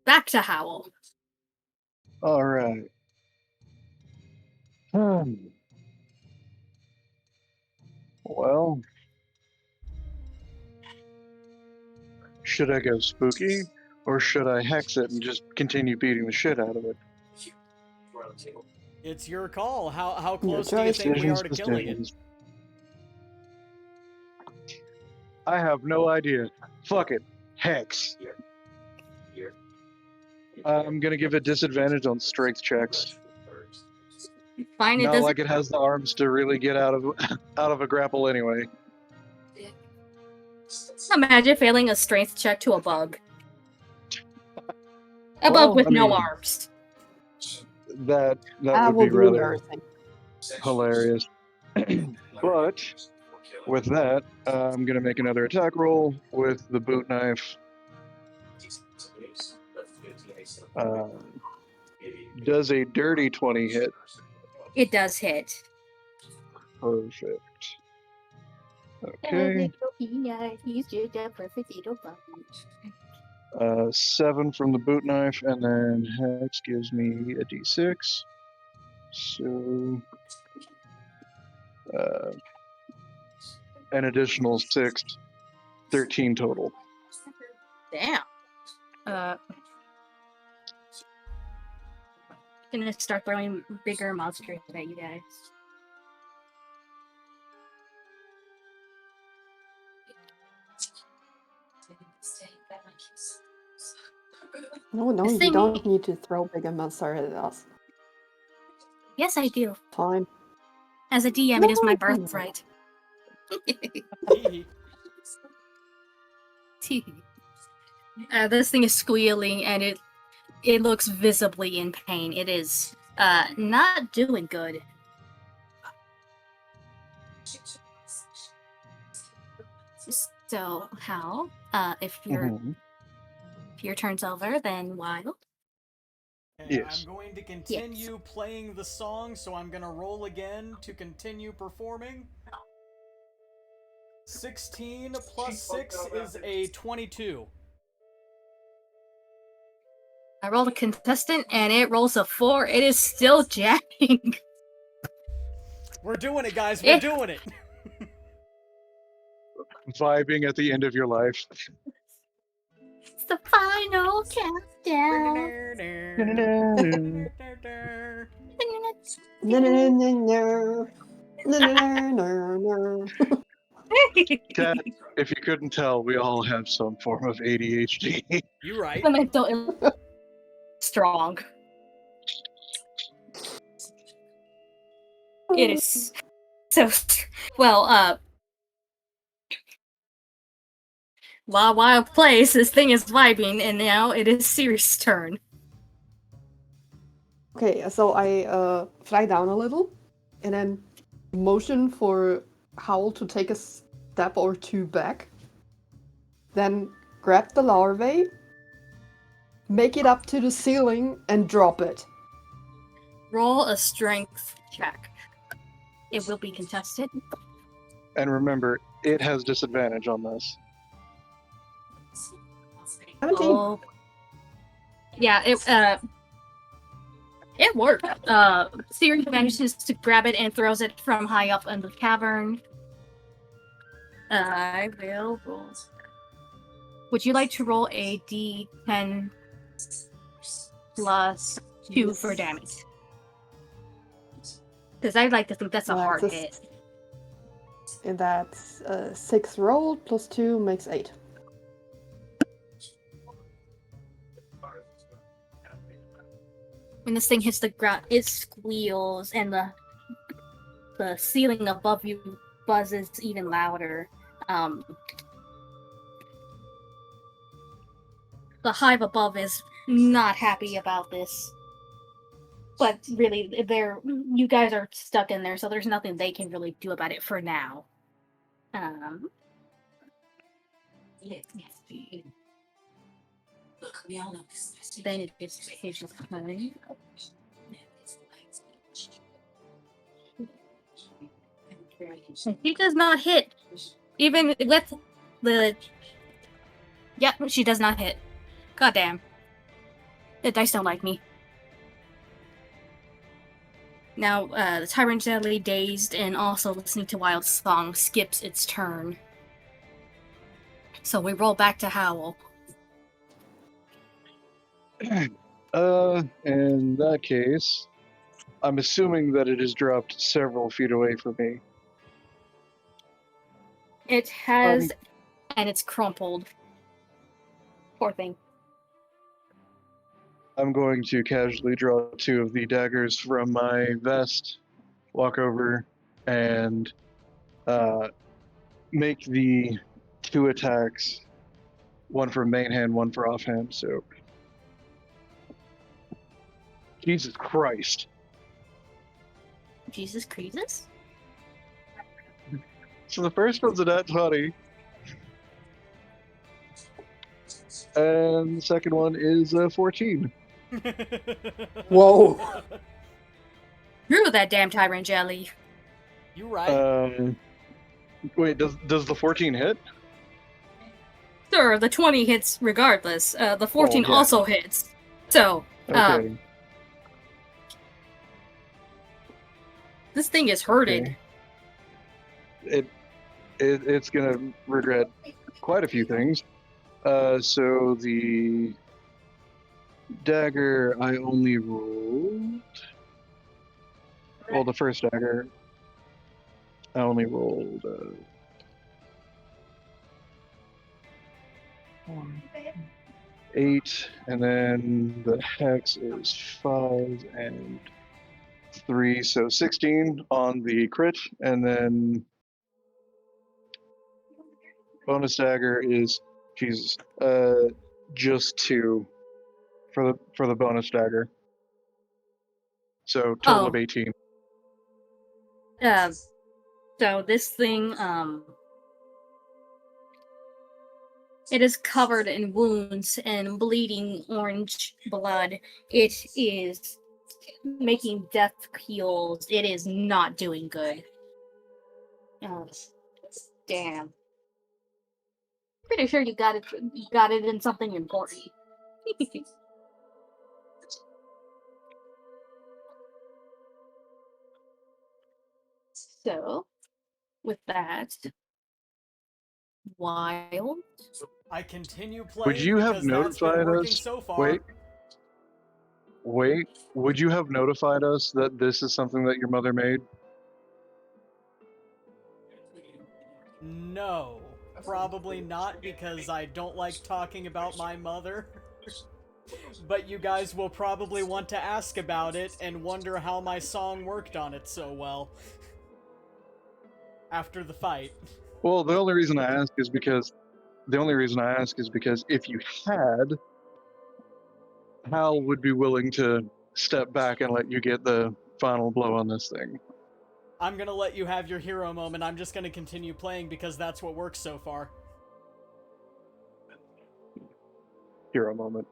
Back to Howl. All right. Well, should I go spooky, or should I hex it and just continue beating the shit out of it? It's your call. How Your close do you choice. think we are to killing it? Decisions. I have no idea. Fuck it. Hex. I'm gonna give it disadvantage on strength checks. Fine, it Not doesn't. like it has the arms to really get out of a grapple anyway. Imagine failing a strength check to a bug. A Well, bug with I no mean- arms. That That would be will be rather embarrassing. hilarious. But with that, I'm gonna make another attack roll with the boot knife. Does a dirty 20 hit? It does hit. Perfect. Okay. 7 from the boot knife, and then Hex gives me a d6. So, an additional 6, 13 total. Damn. Gonna start throwing bigger monsters at you guys. No, This you thing- don't need to throw bigger monster at us. Yes, I do. Fine. As a DM, it is my birthright. This thing is squealing and it looks visibly in pain. It is not doing good. So Hal, if your turn's over, then Wild. Okay, Yes. I'm going to continue playing the song, so I'm gonna roll again to continue performing. 16 plus 6 is a 22. I rolled a contestant and it rolls a 4. It is still jamming. We're doing it, guys. We're doing it. Vibing at the end of your life. It's the final countdown. No, no, no, no, no. No, no, no, no, no. Cat, if you couldn't tell, we all have some form of ADHD. You right. The mental strong. It is so well. While plays, this thing is vibing, and now it is Ceres' turn. Okay, so I fly down a little, and then motion for Howl to take a step or two back. Then grab the larvae, make it up to the ceiling, and drop it. Roll a strength check. It will be contested. And remember, it has disadvantage on this. 17. Oh. Yeah, it worked. Ceres manages to grab it and throws it from high up in the cavern. I will roll. Would you like to roll a d10 plus 2 for damage? Because I'd like to think that's a hard hit. And that's 6 rolled plus 2 makes 8. When this thing hits the ground, it squeals, and the ceiling above you buzzes even louder. The hive above is not happy about this. But really, you guys are stuck in there, so there's nothing they can really do about it for now. Look, we all know this. Then it is Pidge's turn. He does not hit. Even with the... Yep, she does not hit. Goddamn. The dice don't like me. Now, the Tyrant Jelly, dazed and also listening to Wild's song, skips its turn. So we roll back to Howl. In that case, I'm assuming that it has dropped several feet away from me. It has, and it's crumpled. Poor thing. I'm going to casually draw 2 of the daggers from my vest, walk over, and make the 2 attacks, one for main hand, one for offhand. So, Jesus Christ. Jesus Christ? So the first one's a nat 20. And the second one is a 14. Whoa. Screw that damn Tyrant Jelly. You right. Wait, does the 14 hit? Sure, the 20 hits regardless. The 14 yeah. also hits. So, Okay. This thing is hurted. Okay. It's gonna regret quite a few things. So the dagger I only rolled. Well, the first dagger I only rolled 8, and then the hex is 5 and 3, so 16 on the crit, and then Bonus dagger is Jesus. Just 2 for the bonus dagger. So total of Oh. 18. So this thing, it is covered in wounds and bleeding orange blood. It is making death heals. It is not doing good. Oh, damn. Pretty sure you got it in something important. So, with that, wild. I continue Would playing you have because that's been notified working us? so far. Wait. Would you have notified us that this is something that your mother made? No, probably not, because I don't like talking about my mother. But you guys will probably want to ask about it and wonder how my song worked on it so well. After the fight. Well, the only reason I ask is because if you had, Hal would be willing to step back and let you get the final blow on this thing. I'm gonna let you have your hero moment. I'm just gonna continue playing because that's what works so far. Hero moment.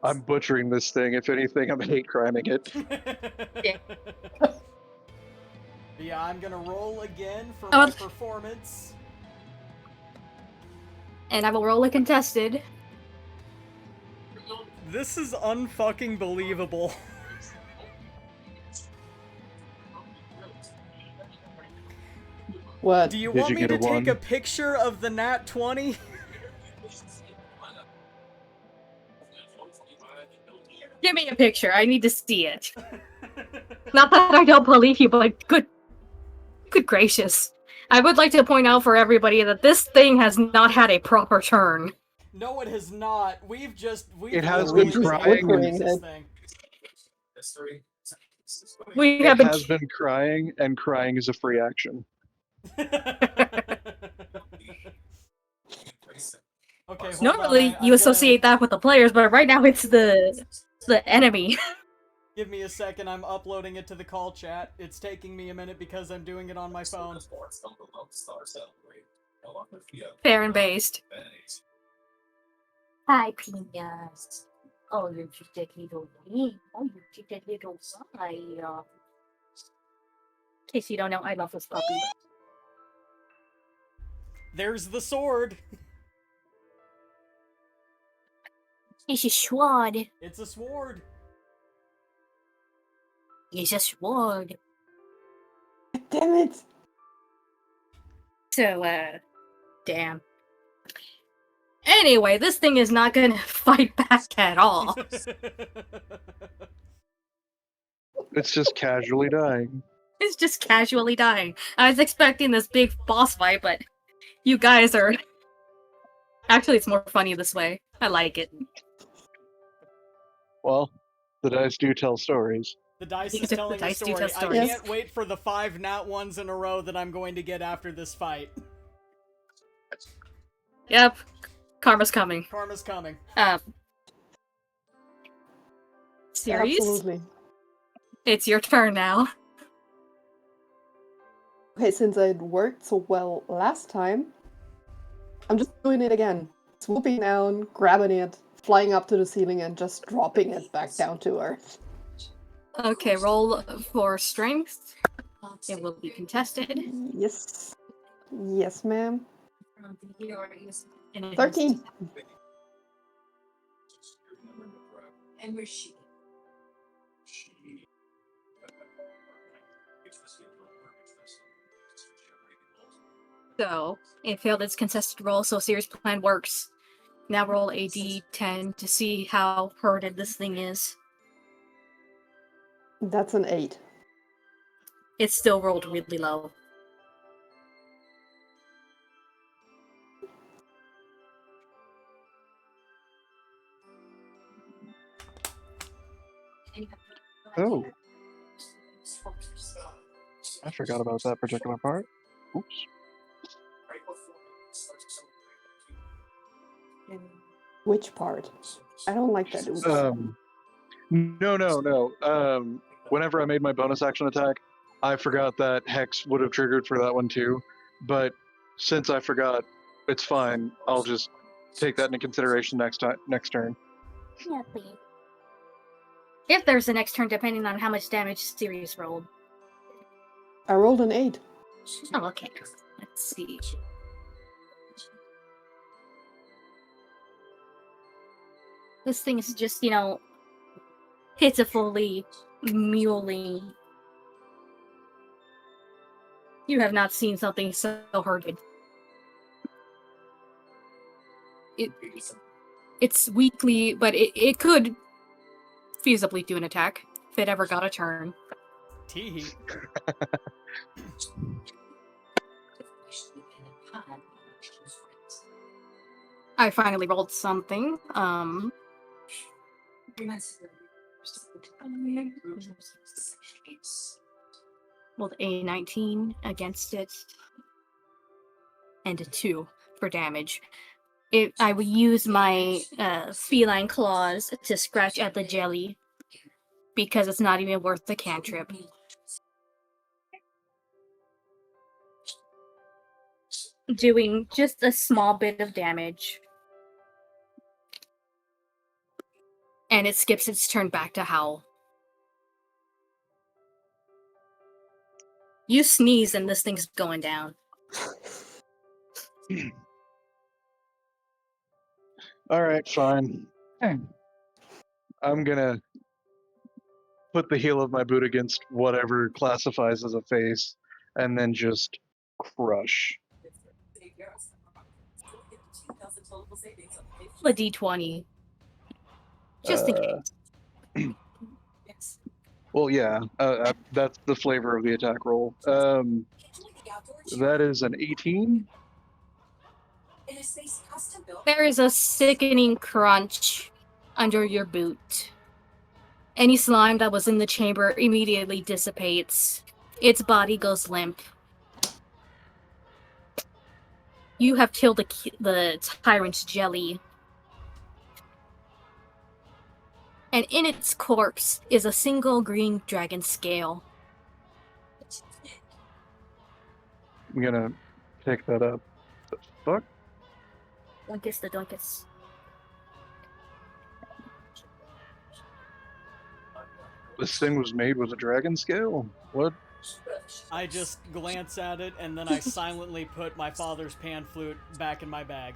I'm butchering this thing. If anything, I'm hate criming it. Yeah, I'm gonna roll again for Oh. my performance. And I will roll a contested. This is unfucking believable. What? Do you Did want you me get to a take 1? a picture of the nat 20? Give me a picture. I need to see it. Not that I don't believe you, but good gracious. I would like to point out for everybody that this thing has not had a proper turn. No, it has not. It has literally been been crying able to and- use this thing. We It have been has been crying, and crying is a free action. Okay, hold normally on. you associate that with the players, but right now it's the enemy. Give me a second, I'm uploading it to the call chat. It's taking me a minute because I'm doing it on my phone. Fair and based. Hi, Pinas. Oh, you're just a little me. Oh, you're just a little guy. In case you don't know, I love this puppy. There's the sword! It's a sword. It's a sword! It's a sword. Damn it! So, damn. Anyway, this thing is not gonna fight back at all. It's just casually dying. It's just casually dying. I was expecting this big boss fight, but you guys are... Actually, it's more funny this way. I like it. Well, the dice do tell stories. The dice is The telling a dice do story. tell I stories. can't wait for the 5 nat 1s in a row that I'm going to get after this fight. Yep. Karma's coming. Karma's coming. Series? Absolutely. It's your turn now. Okay, since it worked so well last time, I'm just doing it again. Swooping down, grabbing it, flying up to the ceiling, and just dropping it back down to earth. Okay, roll for strength. It will be contested. Yes. Yes, ma'am. And it is 13. And where's she? So, it failed its contested roll, so Series Plan works. Now roll a d10 to see how hurted this thing is. That's an 8. It still rolled really low. Oh, I forgot about that particular part. Oops. Which part? I don't like that. Oops. No. Whenever I made my bonus action attack, I forgot that Hex would have triggered for that one too. But since I forgot, it's fine. I'll just take that into consideration next turn. Yeah, please. If there's a next turn, depending on how much damage Ceres rolled. I rolled an 8. Oh, okay. Let's see. This thing is just, pitifully mewling. You have not seen something so horrid. It's weakly, but it could feasibly do an attack if it ever got a turn. Tee. I finally rolled something. Rolled a 19 against it, and a 2 for damage. I would use my feline claws to scratch at the jelly, because it's not even worth the cantrip. Doing just a small bit of damage. And it skips its turn back to howl. You sneeze and this thing's going down. Alright, fine. I'm gonna put the heel of my boot against whatever classifies as a face, and then just crush. A d20. Just in case. Well, yeah, that's the flavor of the attack roll. That is an 18. There is a sickening crunch under your boot. Any slime that was in the chamber immediately dissipates. Its body goes limp. You have killed the tyrant's jelly. And in its corpse is a single green dragon scale. I'm gonna pick that up. The fuck? Dunkus the Dunkus. This thing was made with a dragon scale? What? I just glance at it, and then I silently put my father's pan flute back in my bag.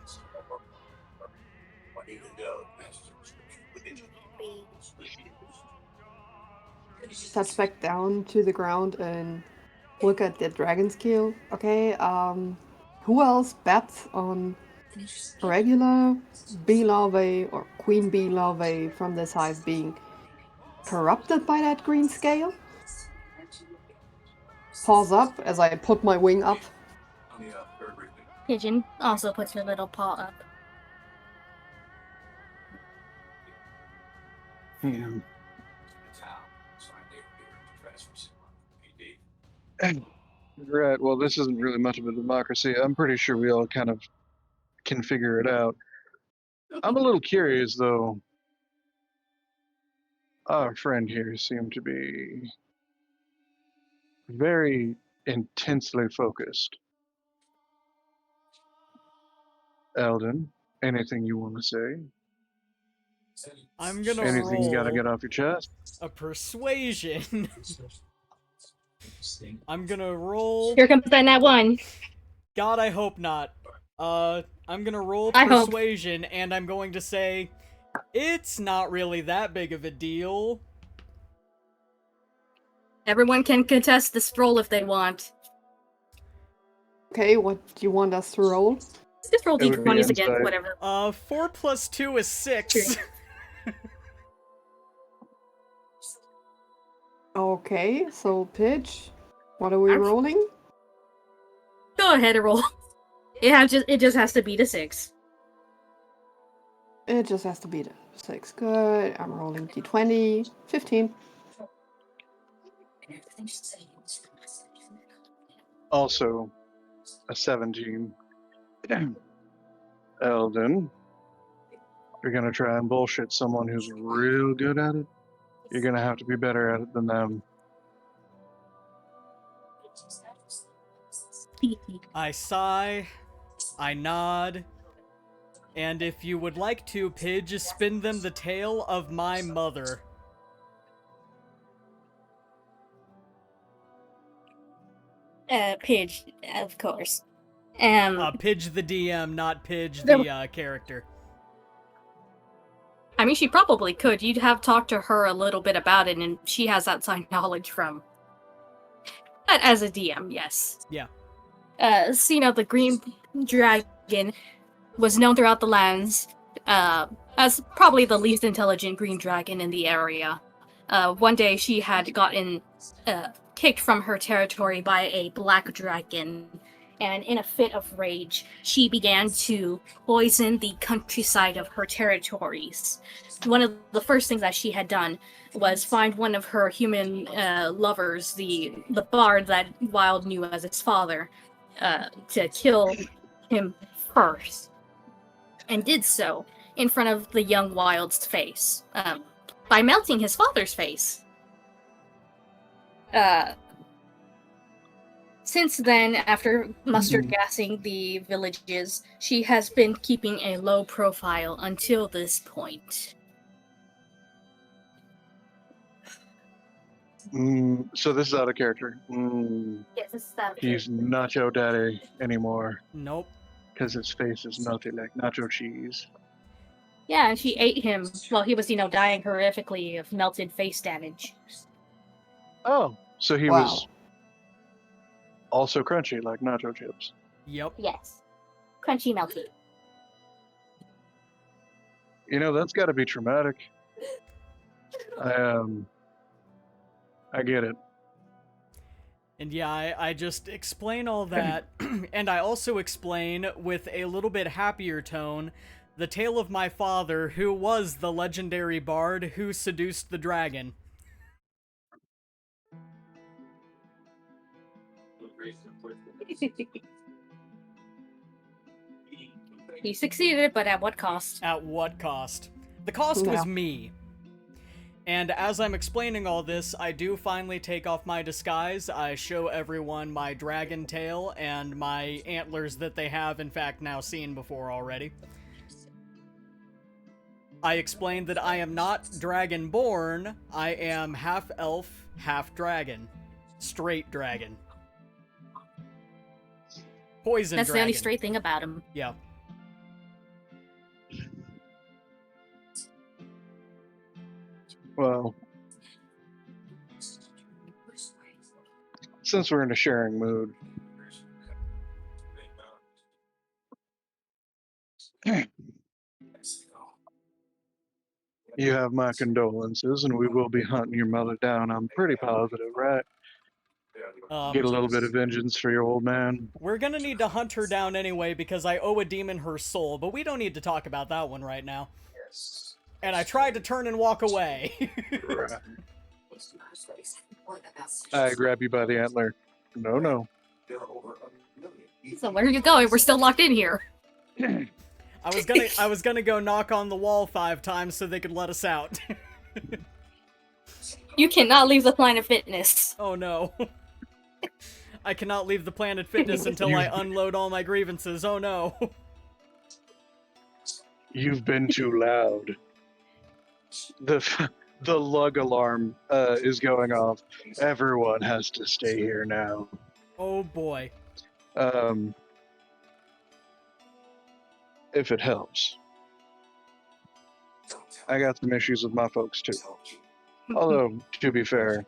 Touch back down to the ground and look at the dragon scale. Okay, who else bets on regular bee larvae or queen bee larvae from this hive being corrupted by that green scale? Paws up as I put my wing up. Pigeon also puts her little paw up. Yeah. Right, well, this isn't really much of a democracy. I'm pretty sure we all kind of can figure it out. I'm a little curious, though. Our friend here seemed to be very intensely focused. Eldon, anything you want to say? I'm gonna Anything you gotta roll get off your chest? a persuasion. I'm gonna roll. Here comes that one. God, I hope not. I'm gonna roll I hope. persuasion, and I'm going to say, it's not really that big of a deal. Everyone can contest this roll if they want. Okay, what do you want us to roll? Just roll It would be d20s again, insight. whatever. 4 plus 2 is 6. Okay, so Pidge, what are we rolling? Go ahead and roll. It just has to beat a 6. It just has to be the 6. Good. I'm rolling d20. 15. Also, a 17. Eldon, you're gonna try and bullshit someone who's real good at it, you're gonna have to be better at it than them. I sigh, I nod, and if you would like to, Pidge, spin them the tale of my mother. Pidge, of course. Pidge the DM, not Pidge the character. I mean, she probably could. You'd have talked to her a little bit about it, and she has outside knowledge from. As a DM, yes. Yeah. So, the green dragon was known throughout the lands as probably the least intelligent green dragon in the area. One day she had gotten kicked from her territory by a black dragon, and in a fit of rage, she began to poison the countryside of her territories. One of the first things that she had done was find one of her human lovers, the bard that Wild knew as his father, to kill him first, and did so in front of the young Wild's face, by melting his father's face. Since then, after mustard gassing the villages, she has been keeping a low profile until this point. So this is out of character. Yes, this is that. He's Nacho Daddy anymore, Nope. because his face is melted like nacho cheese. Yeah, and she ate him while he was, dying horrifically of melted face damage. Oh, so he Wow. was also crunchy like nacho chips. Yep. Yes. Crunchy melty. That's got to be traumatic. I get it. And yeah, I just explain all that, and I also explain, with a little bit happier tone, the tale of my father, who was the legendary bard who seduced the dragon. He succeeded, but at what cost? At what cost? The cost was me. And as I'm explaining all this, I do finally take off my disguise. I show everyone my dragon tail and my antlers that they have, in fact, now seen before already. I explain that I am not dragon-born. I am half-elf, half-dragon. Straight dragon. Poison That's dragon. the only straight thing about him. Yeah. Well, since we're in a sharing mood, you have my condolences, and we will be hunting your mother down. I'm pretty positive, right? Get a little bit of vengeance for your old man. We're gonna need to hunt her down anyway because I owe a demon her soul, but we don't need to talk about that one right now. And I tried to turn and walk away. Right. I grab you by the antler. No. So where are you going? We're still locked in here. I was gonna go knock on the wall 5 times so they could let us out. You cannot leave the Planet Fitness. Oh no. I cannot leave the Planet Fitness until I unload all my grievances. Oh no. You've been too loud. The lug alarm is going off. Everyone has to stay here now. Oh boy. If it helps. I got some issues with my folks too. Although, to be fair,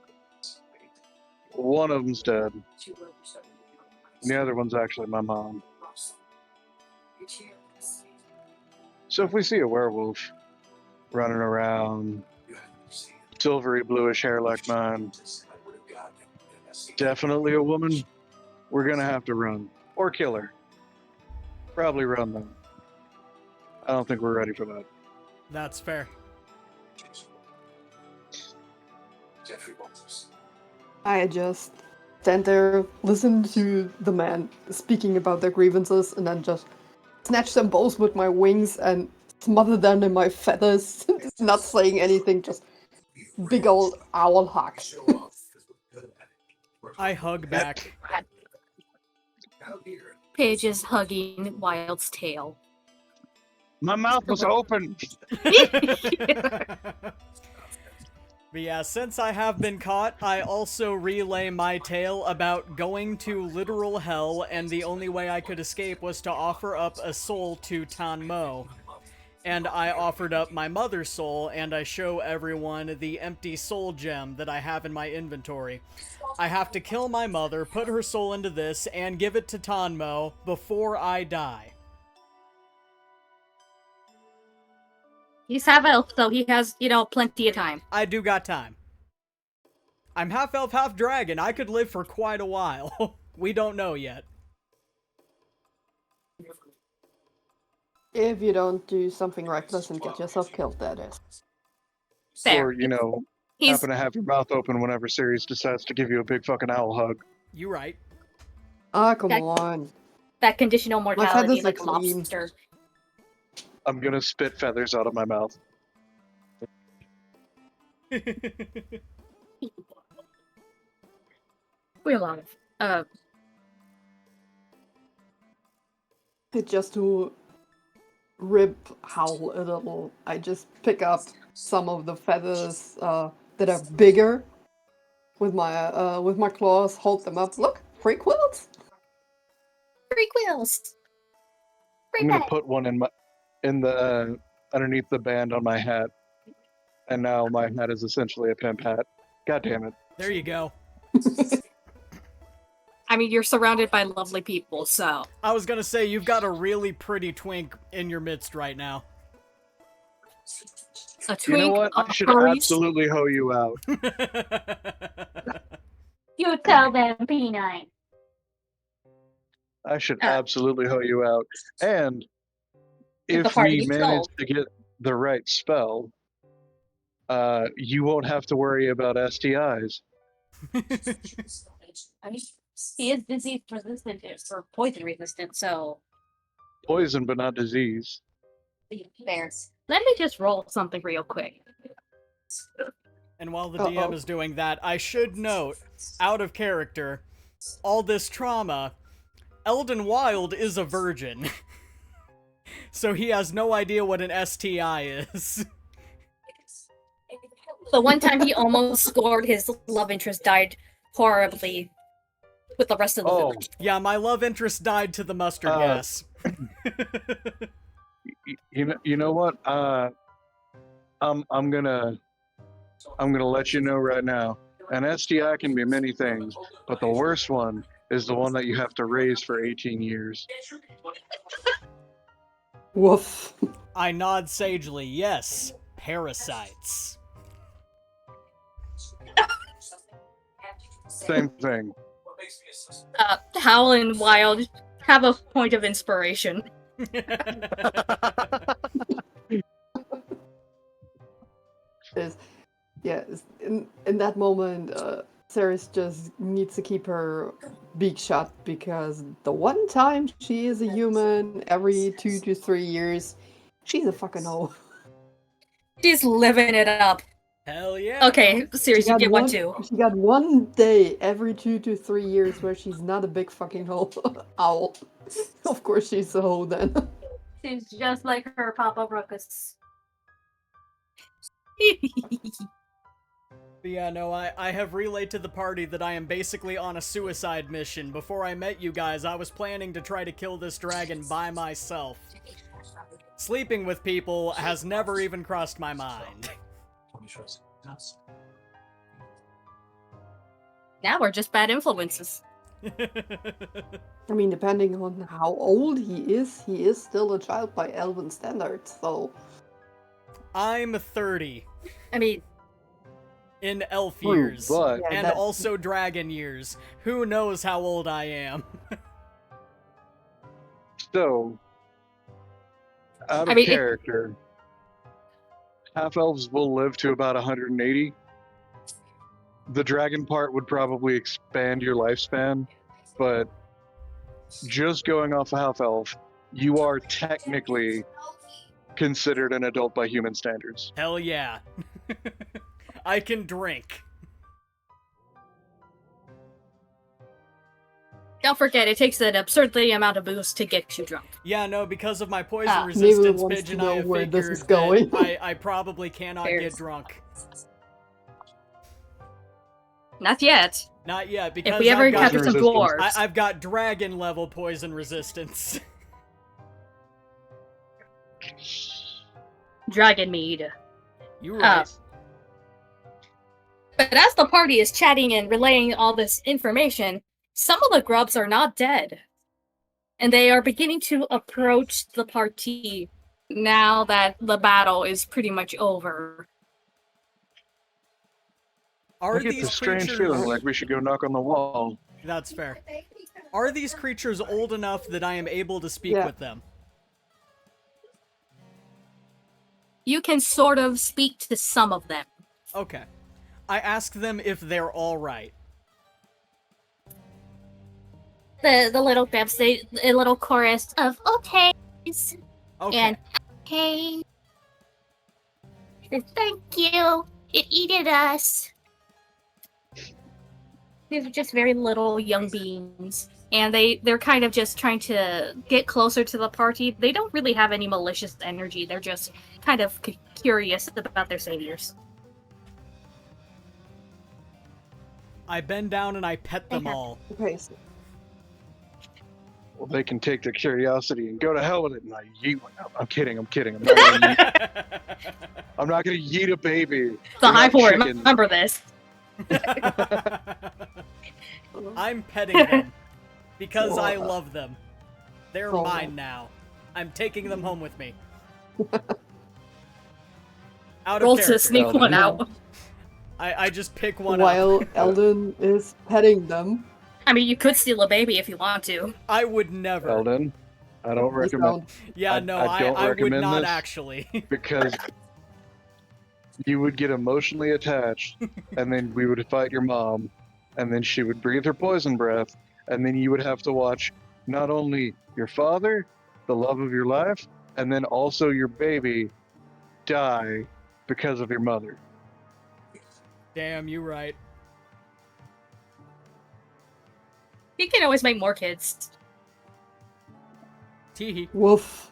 one of them's dead. And the other one's actually my mom. So if we see a werewolf running around, silvery bluish hair like mine, definitely a woman, we're gonna have to run. Or kill her. Probably run though. I don't think we're ready for that. That's fair. I just stand there, listen to the man speaking about their grievances, and then just snatch them both with my wings and smother them in my feathers, not saying anything, just big old owl hug. I hug back. Paige is hugging Wild's tail. My mouth was open. But yeah, since I have been caught, I also relay my tale about going to literal hell, and the only way I could escape was to offer up a soul to Tan Mo. And I offered up my mother's soul, and I show everyone the empty soul gem that I have in my inventory. I have to kill my mother, put her soul into this, and give it to Tan Mo before I die. He's half elf, so he has, plenty of time. I do got time. I'm half elf, half dragon. I could live for quite a while. We don't know yet. If you don't do something reckless and get yourself killed, that is. Fair. Or, He's happen to have your mouth open whenever Ceres decides to give you a big fucking owl hug. You right. Ah, come That- on. that conditional mortality feathers like are a clean. lobster. I'm gonna spit feathers out of my mouth. We're alive. Just to rib Howl a little, I just pick up some of the feathers that are bigger with my claws, hold them up. Look, 3 quills. 3 quills. I'm gonna put one in the underneath the band on my hat, and now my hat is essentially a pimp hat. God damn it! There you go. I mean, you're surrounded by lovely people, so. I was gonna say, you've got a really pretty twink in your midst right now. A You know twink, what? a I should furry- absolutely hoe you out. You tell them, P9. I should absolutely hoe you out. And If the if party we gets manage sold. to get the right spell, you won't have to worry about STIs. I mean, he is disease resistant or poison resistant, so Poison, but not disease. there. Let me just roll something real quick. And while the DM is doing that, I should note, out of character, all this trauma, Eldon Wild is a virgin. So he has no idea what an STI is. The one time he almost scored, his love interest died horribly with the rest of the village. Yeah, my love interest died to the mustard gas. You know what? I'm gonna let you know right now. An STI can be many things, but the worst one is the one that you have to raise for 18 years. Woof. I nod sagely. Yes, parasites. Same thing. Howl and Wild have a point of inspiration. In that moment, Ceres just needs to keep her beak shut because the one time she is a human every 2 to 3 years, she's a fucking hoe. She's living it up. Hell yeah. Okay, seriously, you get one too. She got one day every 2 to 3 years where she's not a big fucking hoe owl. Of course she's a hoe then. She's just like her Papa Ruckus. But yeah, no, I have relayed to the party that I am basically on a suicide mission. Before I met you guys, I was planning to try to kill this dragon by myself. Sleeping with people has never even crossed my mind. Now we're just bad influences. I mean, depending on how old he is still a child by elven standards, so... I'm 30. I mean... In elf True, years. but- Yeah, and that- also dragon years. Who knows how old I am? So, out of I mean, character, half-elves will live to about 180. The dragon part would probably expand your lifespan, but just going off of half-elf, you are technically considered an adult by human standards. Hell yeah. I can drink. Don't forget, it takes an absurdly amount of booze to get you drunk. Yeah, no, because of my poison Maybe resistance, wants to Pigeon, know I have where this figured is going. that I probably cannot get Cheers. drunk. Not yet. Not yet, because If we ever I've got, encounter some resistance. dwarves. I've got dragon level poison resistance. Dragon mead. You right. But as the party is chatting and relaying all this information, some of the grubs are not dead. And they are beginning to approach the party now that the battle is pretty much over. Are I get these the strange creatures... feeling like we should go knock on the wall. That's fair. Are these creatures old enough that I am able to speak Yeah. with them? You can sort of speak to some of them. Okay. I ask them if they're alright. The little grubs, a little chorus of okay, Okay. and hey, thank you. It eated us. These are just very little young beings. And they're kind of just trying to get closer to the party. They don't really have any malicious energy. They're just kind of curious about their saviors. I bend down and I pet them Okay. all. Okay, so Well, they can take their curiosity and go to hell with it. And I yeet one out. I'm kidding. I'm not gonna yeet, I'm not gonna yeet a baby. The They're high not board, chickens. remember this. I'm petting them because I Whoa. love them. They're Oh. mine now. I'm taking them home with me. Out of Roll to character. sneak Well, one then. out. I just pick one while up. Eldon is petting them, I mean, you could steal a baby if you want to. I would never. Eldon, I don't you recommend sound Yeah, I- no, I don't I would recommend not this. actually. because you would get emotionally attached, and then we would fight your mom, and then she would breathe her poison breath, and then you would have to watch not only your father, the love of your life, and then also your baby die because of your mother. Damn, you right. You can always make more kids. Teehee. woof.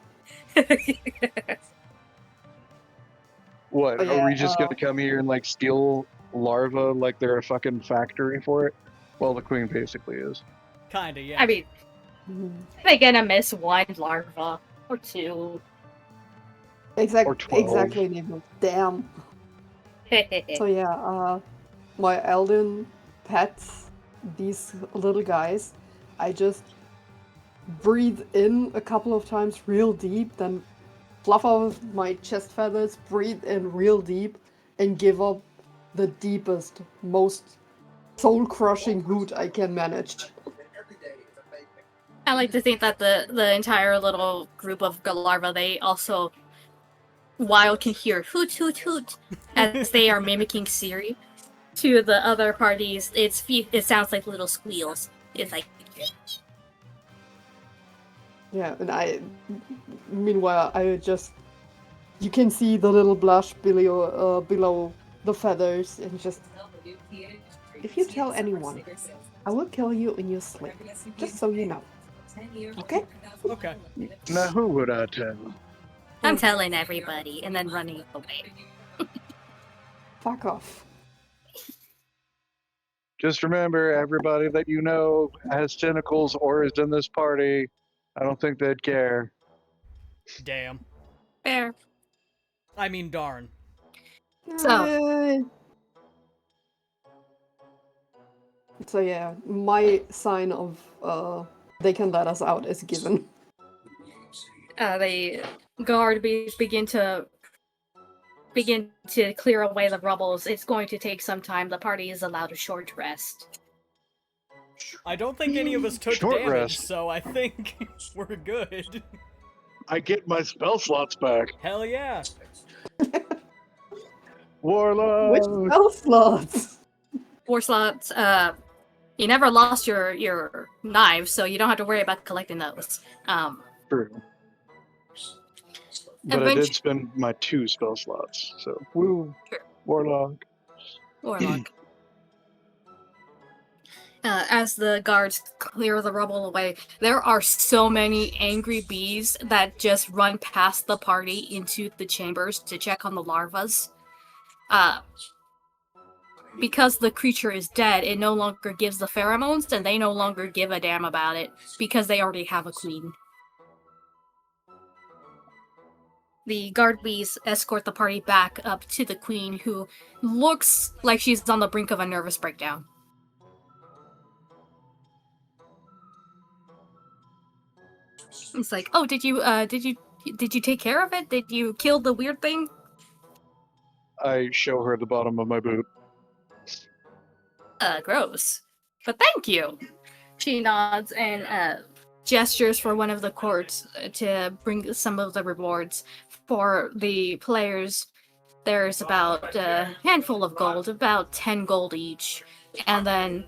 What, Oh, are we yeah, just gonna come here and like steal larvae like they're a fucking factory for it? Well, the queen basically is. Kinda, yeah. I mean, they're gonna miss one larva or two. Or 12. Exactly, Nico. Damn. So yeah, my Eldon pets these little guys. I just breathe in a couple of times real deep, then fluff out my chest feathers, breathe in real deep, and give up the deepest, most soul-crushing hoot I can manage. I like to think that the entire little group of larvae, they also, while can hear hoot hoot hoot as they are mimicking Siri. To the other parties, it sounds like little squeals. It's like, Yeah, and meanwhile, you can see the little blush below the feathers, and just, if you tell anyone, I will kill you in your sleep, just so you know. Okay? Okay. Now, who would I tell? I'm telling everybody, and then running away. Fuck off. Just remember, everybody that you know has tentacles or is in this party. I don't think they'd care. Damn. Fair. I mean, darn. So- So yeah, my sign of they can let us out is given. The guard begin to clear away the rubbles. It's going to take some time. The party is allowed a short rest. I don't think any of us took Short damage, rest. so I think we're good. I get my spell slots back. Hell yeah. Warlock! Which spell slots? 4 slots. You never lost your knives, so you don't have to worry about collecting those. True. But I did spend my 2 spell slots, so woo, Sure. Warlock. Warlock. As the guards clear the rubble away, there are so many angry bees that just run past the party into the chambers to check on the larvas. Because the creature is dead, it no longer gives the pheromones, and they no longer give a damn about it, because they already have a queen. The guard bees escort the party back up to the queen, who looks like she's on the brink of a nervous breakdown. It's like, oh, did you take care of it? Did you kill the weird thing? I show her the bottom of my boot. Gross. But thank you! She nods and, gestures for one of the courts to bring some of the rewards. For the players, there's about a handful of gold, about 10 gold each. And then,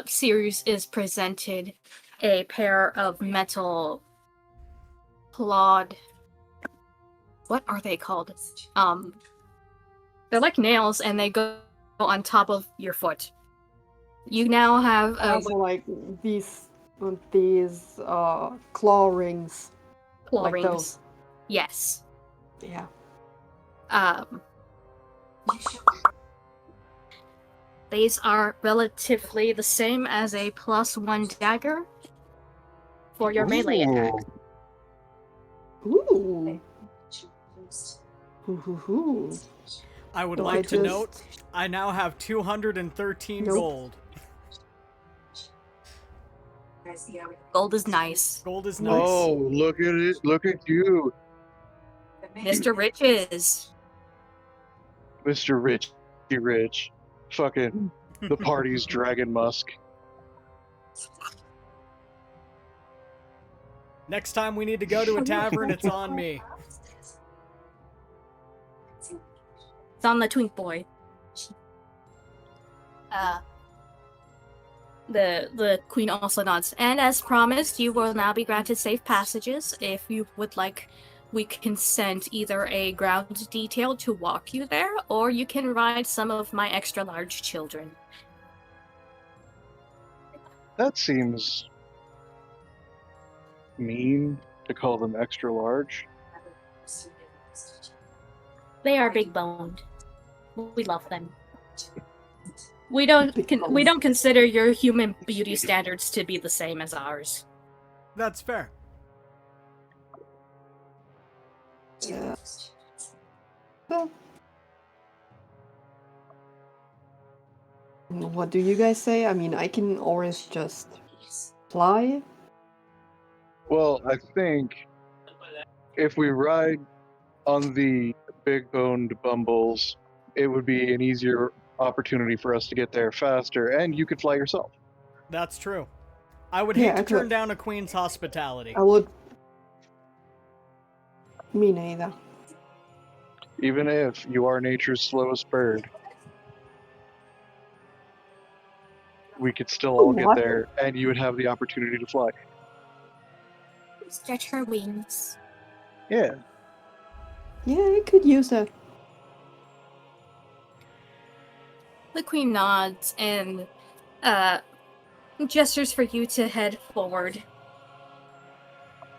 Ceres is presented a pair of metal clawed... What are they called? They're like nails, and they go on top of your foot. You now have Also, like these claw rings. claw like rings. those. Yes. Yeah. These are relatively the same as a +1 dagger for your melee attack. Ooh. Ooh. I would So like I to note, I now have 213 Nope. gold. Gold is nice. Gold is nice. Oh, look at it! Look at you, Mr. Riches. Mr. Rich. Fucking the party's Dragon Musk. Next time we need to go to a tavern, it's on me. It's on the twink boy. The queen also nods. And as promised, you will now be granted safe passages. If you would like, we can send either a ground detail to walk you there, or you can ride some of my extra large children. That seems mean to call them extra large. They are big boned. We love them. We don't consider your human beauty standards to be the same as ours. That's fair. Yeah. Well, what do you guys say? I mean, I can always just fly. Well, I think if we ride on the big-boned bumbles, it would be an easier opportunity for us to get there faster, and you could fly yourself. That's true. I would Yeah, hate to turn okay. down a queen's hospitality. I would. Me neither. Even if you are nature's slowest bird, we could still all get What? there, and you would have the opportunity to fly. Stretch her wings. Yeah. Yeah, I could use that. The queen nods and gestures for you to head forward.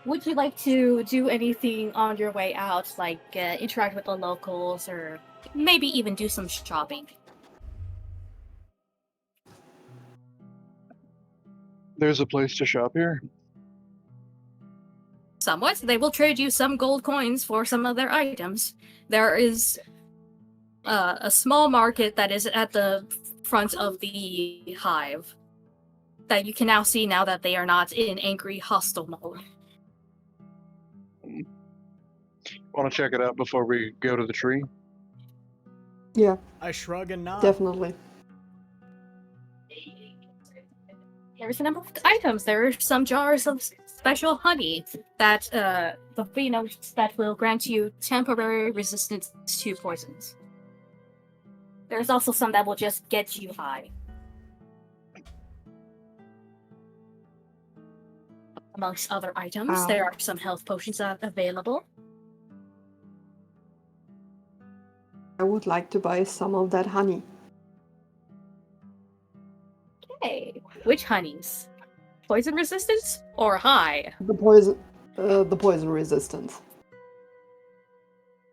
Would you like to do anything on your way out, like interact with the locals, or maybe even do some shopping? There's a place to shop here? Somewhat. They will trade you some gold coins for some of their items. There is a small market that is at the front of the hive that you can now see now that they are not in angry, hostile mode. Want to check it out before we go to the tree? Yeah, I shrug and nod. definitely. There's a number of items. There are some jars of special honey that the phenoms that will grant you temporary resistance to poisons. There's also some that will just get you high. Amongst other items, Wow. there are some health potions available. I would like to buy some of that honey. Okay. Which honeys? Poison resistance or high? The poison resistance.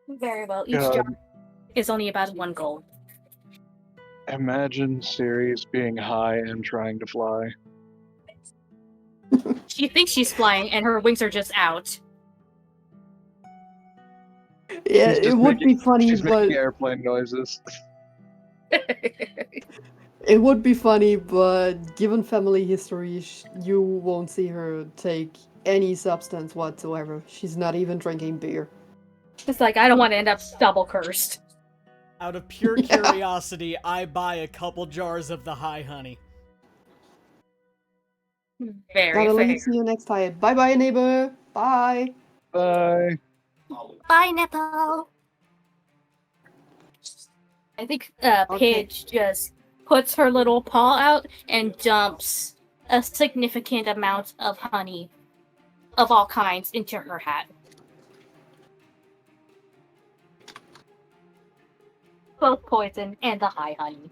Very well. Each God. jar is only about 1 gold. Imagine Ceres being high and trying to fly. She thinks she's flying, and her wings are just out. Yeah, She's it just would be funny, She's but making airplane noises. it would be funny, but given family history, you won't see her take any substance whatsoever. She's not even drinking beer. It's like, I don't want to end up double cursed. Out of pure Yeah. curiosity, I buy a couple jars of the high honey. Very Gotta fair. leave. See you next time. Bye bye, neighbor. Bye. Bye. Bye, Nepo. I think Okay. Paige just puts her little paw out and dumps a significant amount of honey of all kinds into her hat. Both poison and the high honey.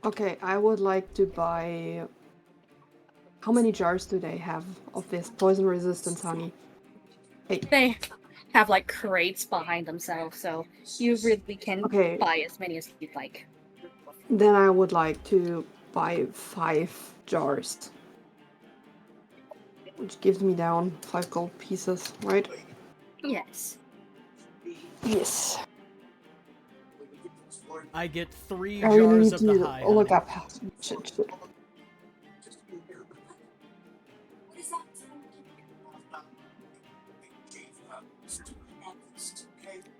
Okay, I would like to buy. How many jars do they have of this poison resistance honey? Hey, They have like crates behind themselves, so you really can Okay. buy as many as you'd like. then I would like to buy 5 jars. Which gives me down 5 gold pieces, right? Yes. Yes. I get 3 I really jars need of the to high look honey. up. Shit. What is that?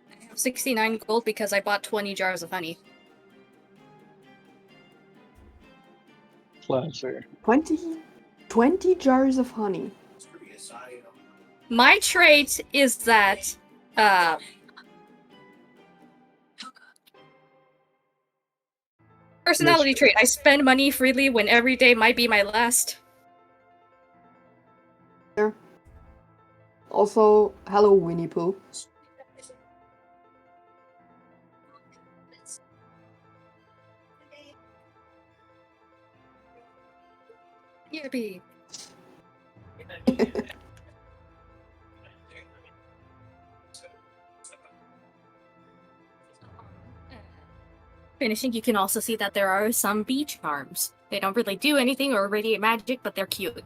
I have 69 gold because I bought 20 jars of honey. Classy. 20 jars of honey. My trait is that personality trait. I spend money freely when every day might be my last. Also, hello Winnie Pooh. Yippee. Finishing, you can also see that there are some bee charms. They don't really do anything or radiate magic, but they're cute.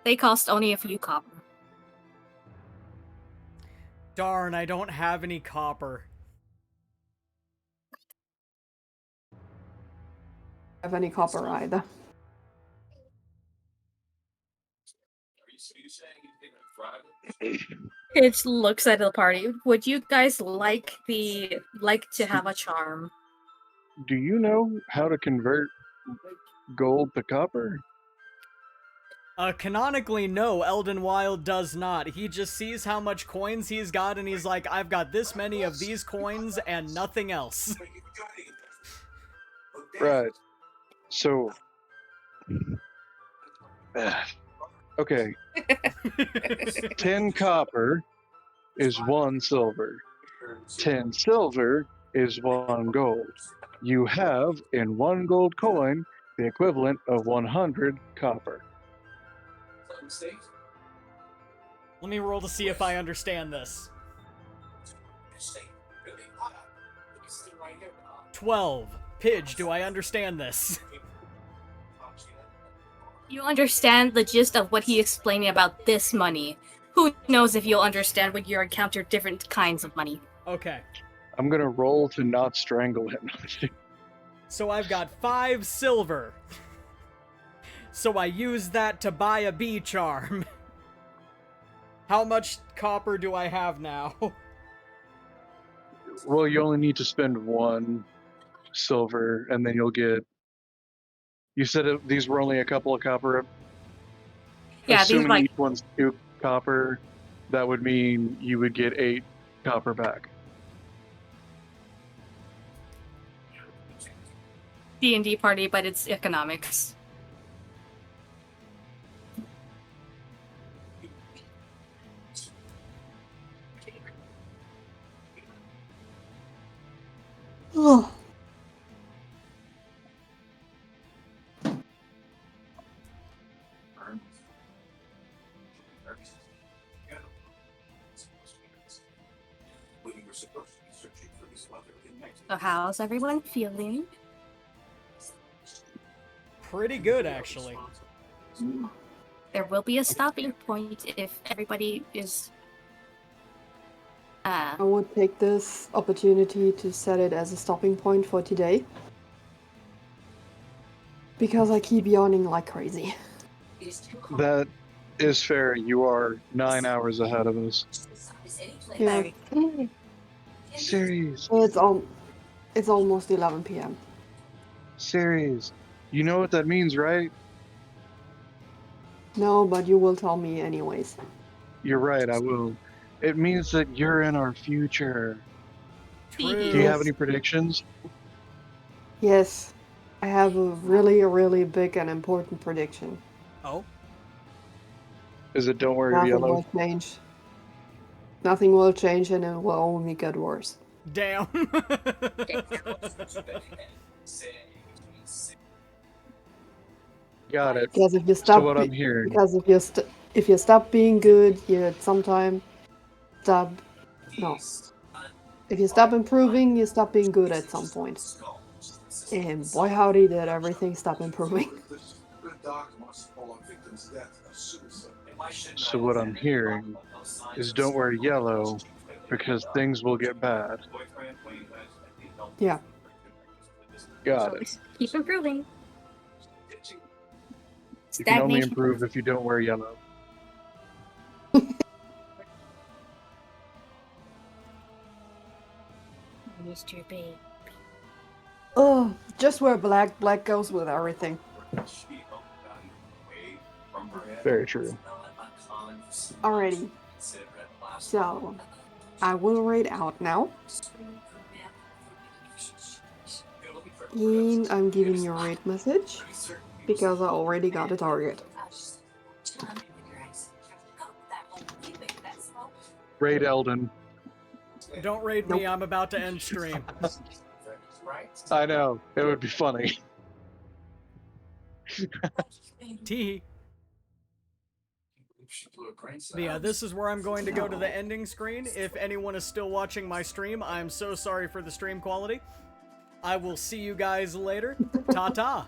They cost only a few copper. Darn, I don't have any copper. Have any copper either. It looks at the party. Would you guys like to have a charm? Do you know how to convert gold to copper? Canonically, no, Elden Wild does not. He just sees how much coins he's got, and he's like, I've got this many of these coins and nothing else. Right. So. Okay. 10 copper is 1 silver. 10 silver is 1 gold. You have in 1 gold coin the equivalent of 100 copper. Let me roll to see if I understand this. 12. Pidge, do I understand this? You understand the gist of what he explaining about this money. Who knows if you'll understand when you encounter different kinds of money. Okay. I'm gonna roll to not strangle him. So I've got 5 silver. So I use that to buy a bee charm. How much copper do I have now? Well, you only need to spend 1 silver, and then you'll get. You said these were only a couple of copper. Yeah, Assuming these like each one's 2 copper, that would mean you would get 8 copper back. D&D party, but it's economics. Ugh. When you were supposed to be searching for this mother in Mexico. So how's everyone feeling? Pretty good, actually. There will be a stopping point if everybody is. I would take this opportunity to set it as a stopping point for today. Because I keep yawning like crazy. That is fair. You are 9 hours ahead of us. Yeah. Series, It's almost 11 p.m. series. You know what that means, right? No, but you will tell me anyways. You're right, I will. It means that you're in our future. True. Do you have any predictions? Yes, I have a really big and important prediction. Oh? Is it Don't Worry Nothing Yellow? will change. Nothing will change and it will only get worse. Damn. Got it. Because if you So stop, what I'm hearing, because if you stop being good, you sometime stop. No, if you stop improving, you stop being good at some point. And boy howdy, did everything stop improving. so what I'm hearing is Don't Wear Yellow because things will get bad. Yeah. Got it. Just keep improving. You can only Stagnation. improve if you don't wear yellow. Mr. Babe. Oh, just wear black. Black goes with everything. Very true. Alrighty. So, I will read out now. And I'm giving you a raid message because I already got a target. Raid Eldon. Don't raid me, I'm about to end stream. I know. It would be funny. Tee. But yeah, this is where I'm going to go to the ending screen. If anyone is still watching my stream, I'm so sorry for the stream quality. I will see you guys later. Ta-ta.